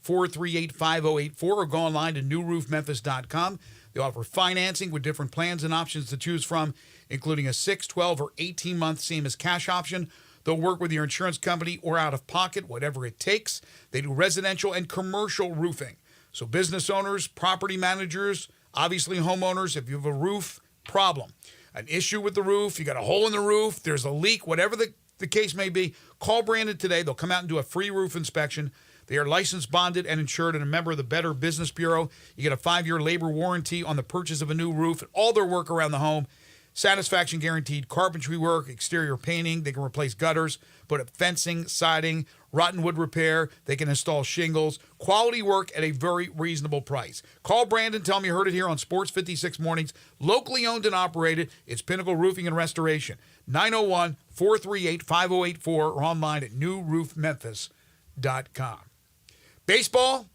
901-438-5084 or go online to newroofmemphis.com. They offer financing with different plans and options to choose from, including a 6, 12, or 18-month same as cash option. They'll work with your insurance company or out of pocket, whatever it takes. They do residential and commercial roofing. So business owners, property managers, obviously homeowners, if you have a roof problem, an issue with the roof, you got a hole in the roof, there's a leak, whatever the case may be, call Brandon today. They'll come out and do a free roof inspection. They are licensed, bonded, and insured, and a member of the Better Business Bureau. You get a 5-year labor warranty on the purchase of a new roof and all their work around the home. Satisfaction guaranteed. Carpentry work, exterior painting. They can replace gutters, put up fencing, siding, rotten wood repair. They can install shingles. Quality work at a very reasonable price. Call Brandon. Tell him you heard it here on Sports 56 Mornings. Locally owned and operated. It's Pinnacle Roofing and Restoration. 901-438-5084 or online at newroofmemphis.com. Baseball,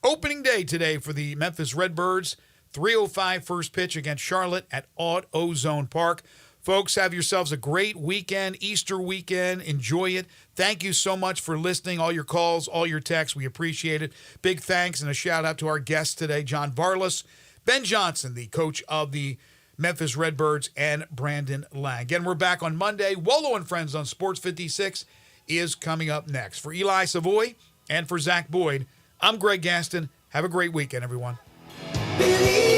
opening day today for the Memphis Redbirds. 3:05 first pitch against Charlotte at AutoZone Park. Folks, have yourselves a great weekend, Easter weekend. Enjoy it. Thank you so much for listening, all your calls, all your texts. We appreciate it. Big thanks and a shout-out to our guests today, John Varlas, Ben Johnson, the coach of the Memphis Redbirds, and Brandon Lang. Again, we're back on Monday. Wolo and Friends on Sports 56 is coming up next. For Eli Savoy and for Zach Boyd, I'm Greg Gaston. Have a great weekend, everyone. Believe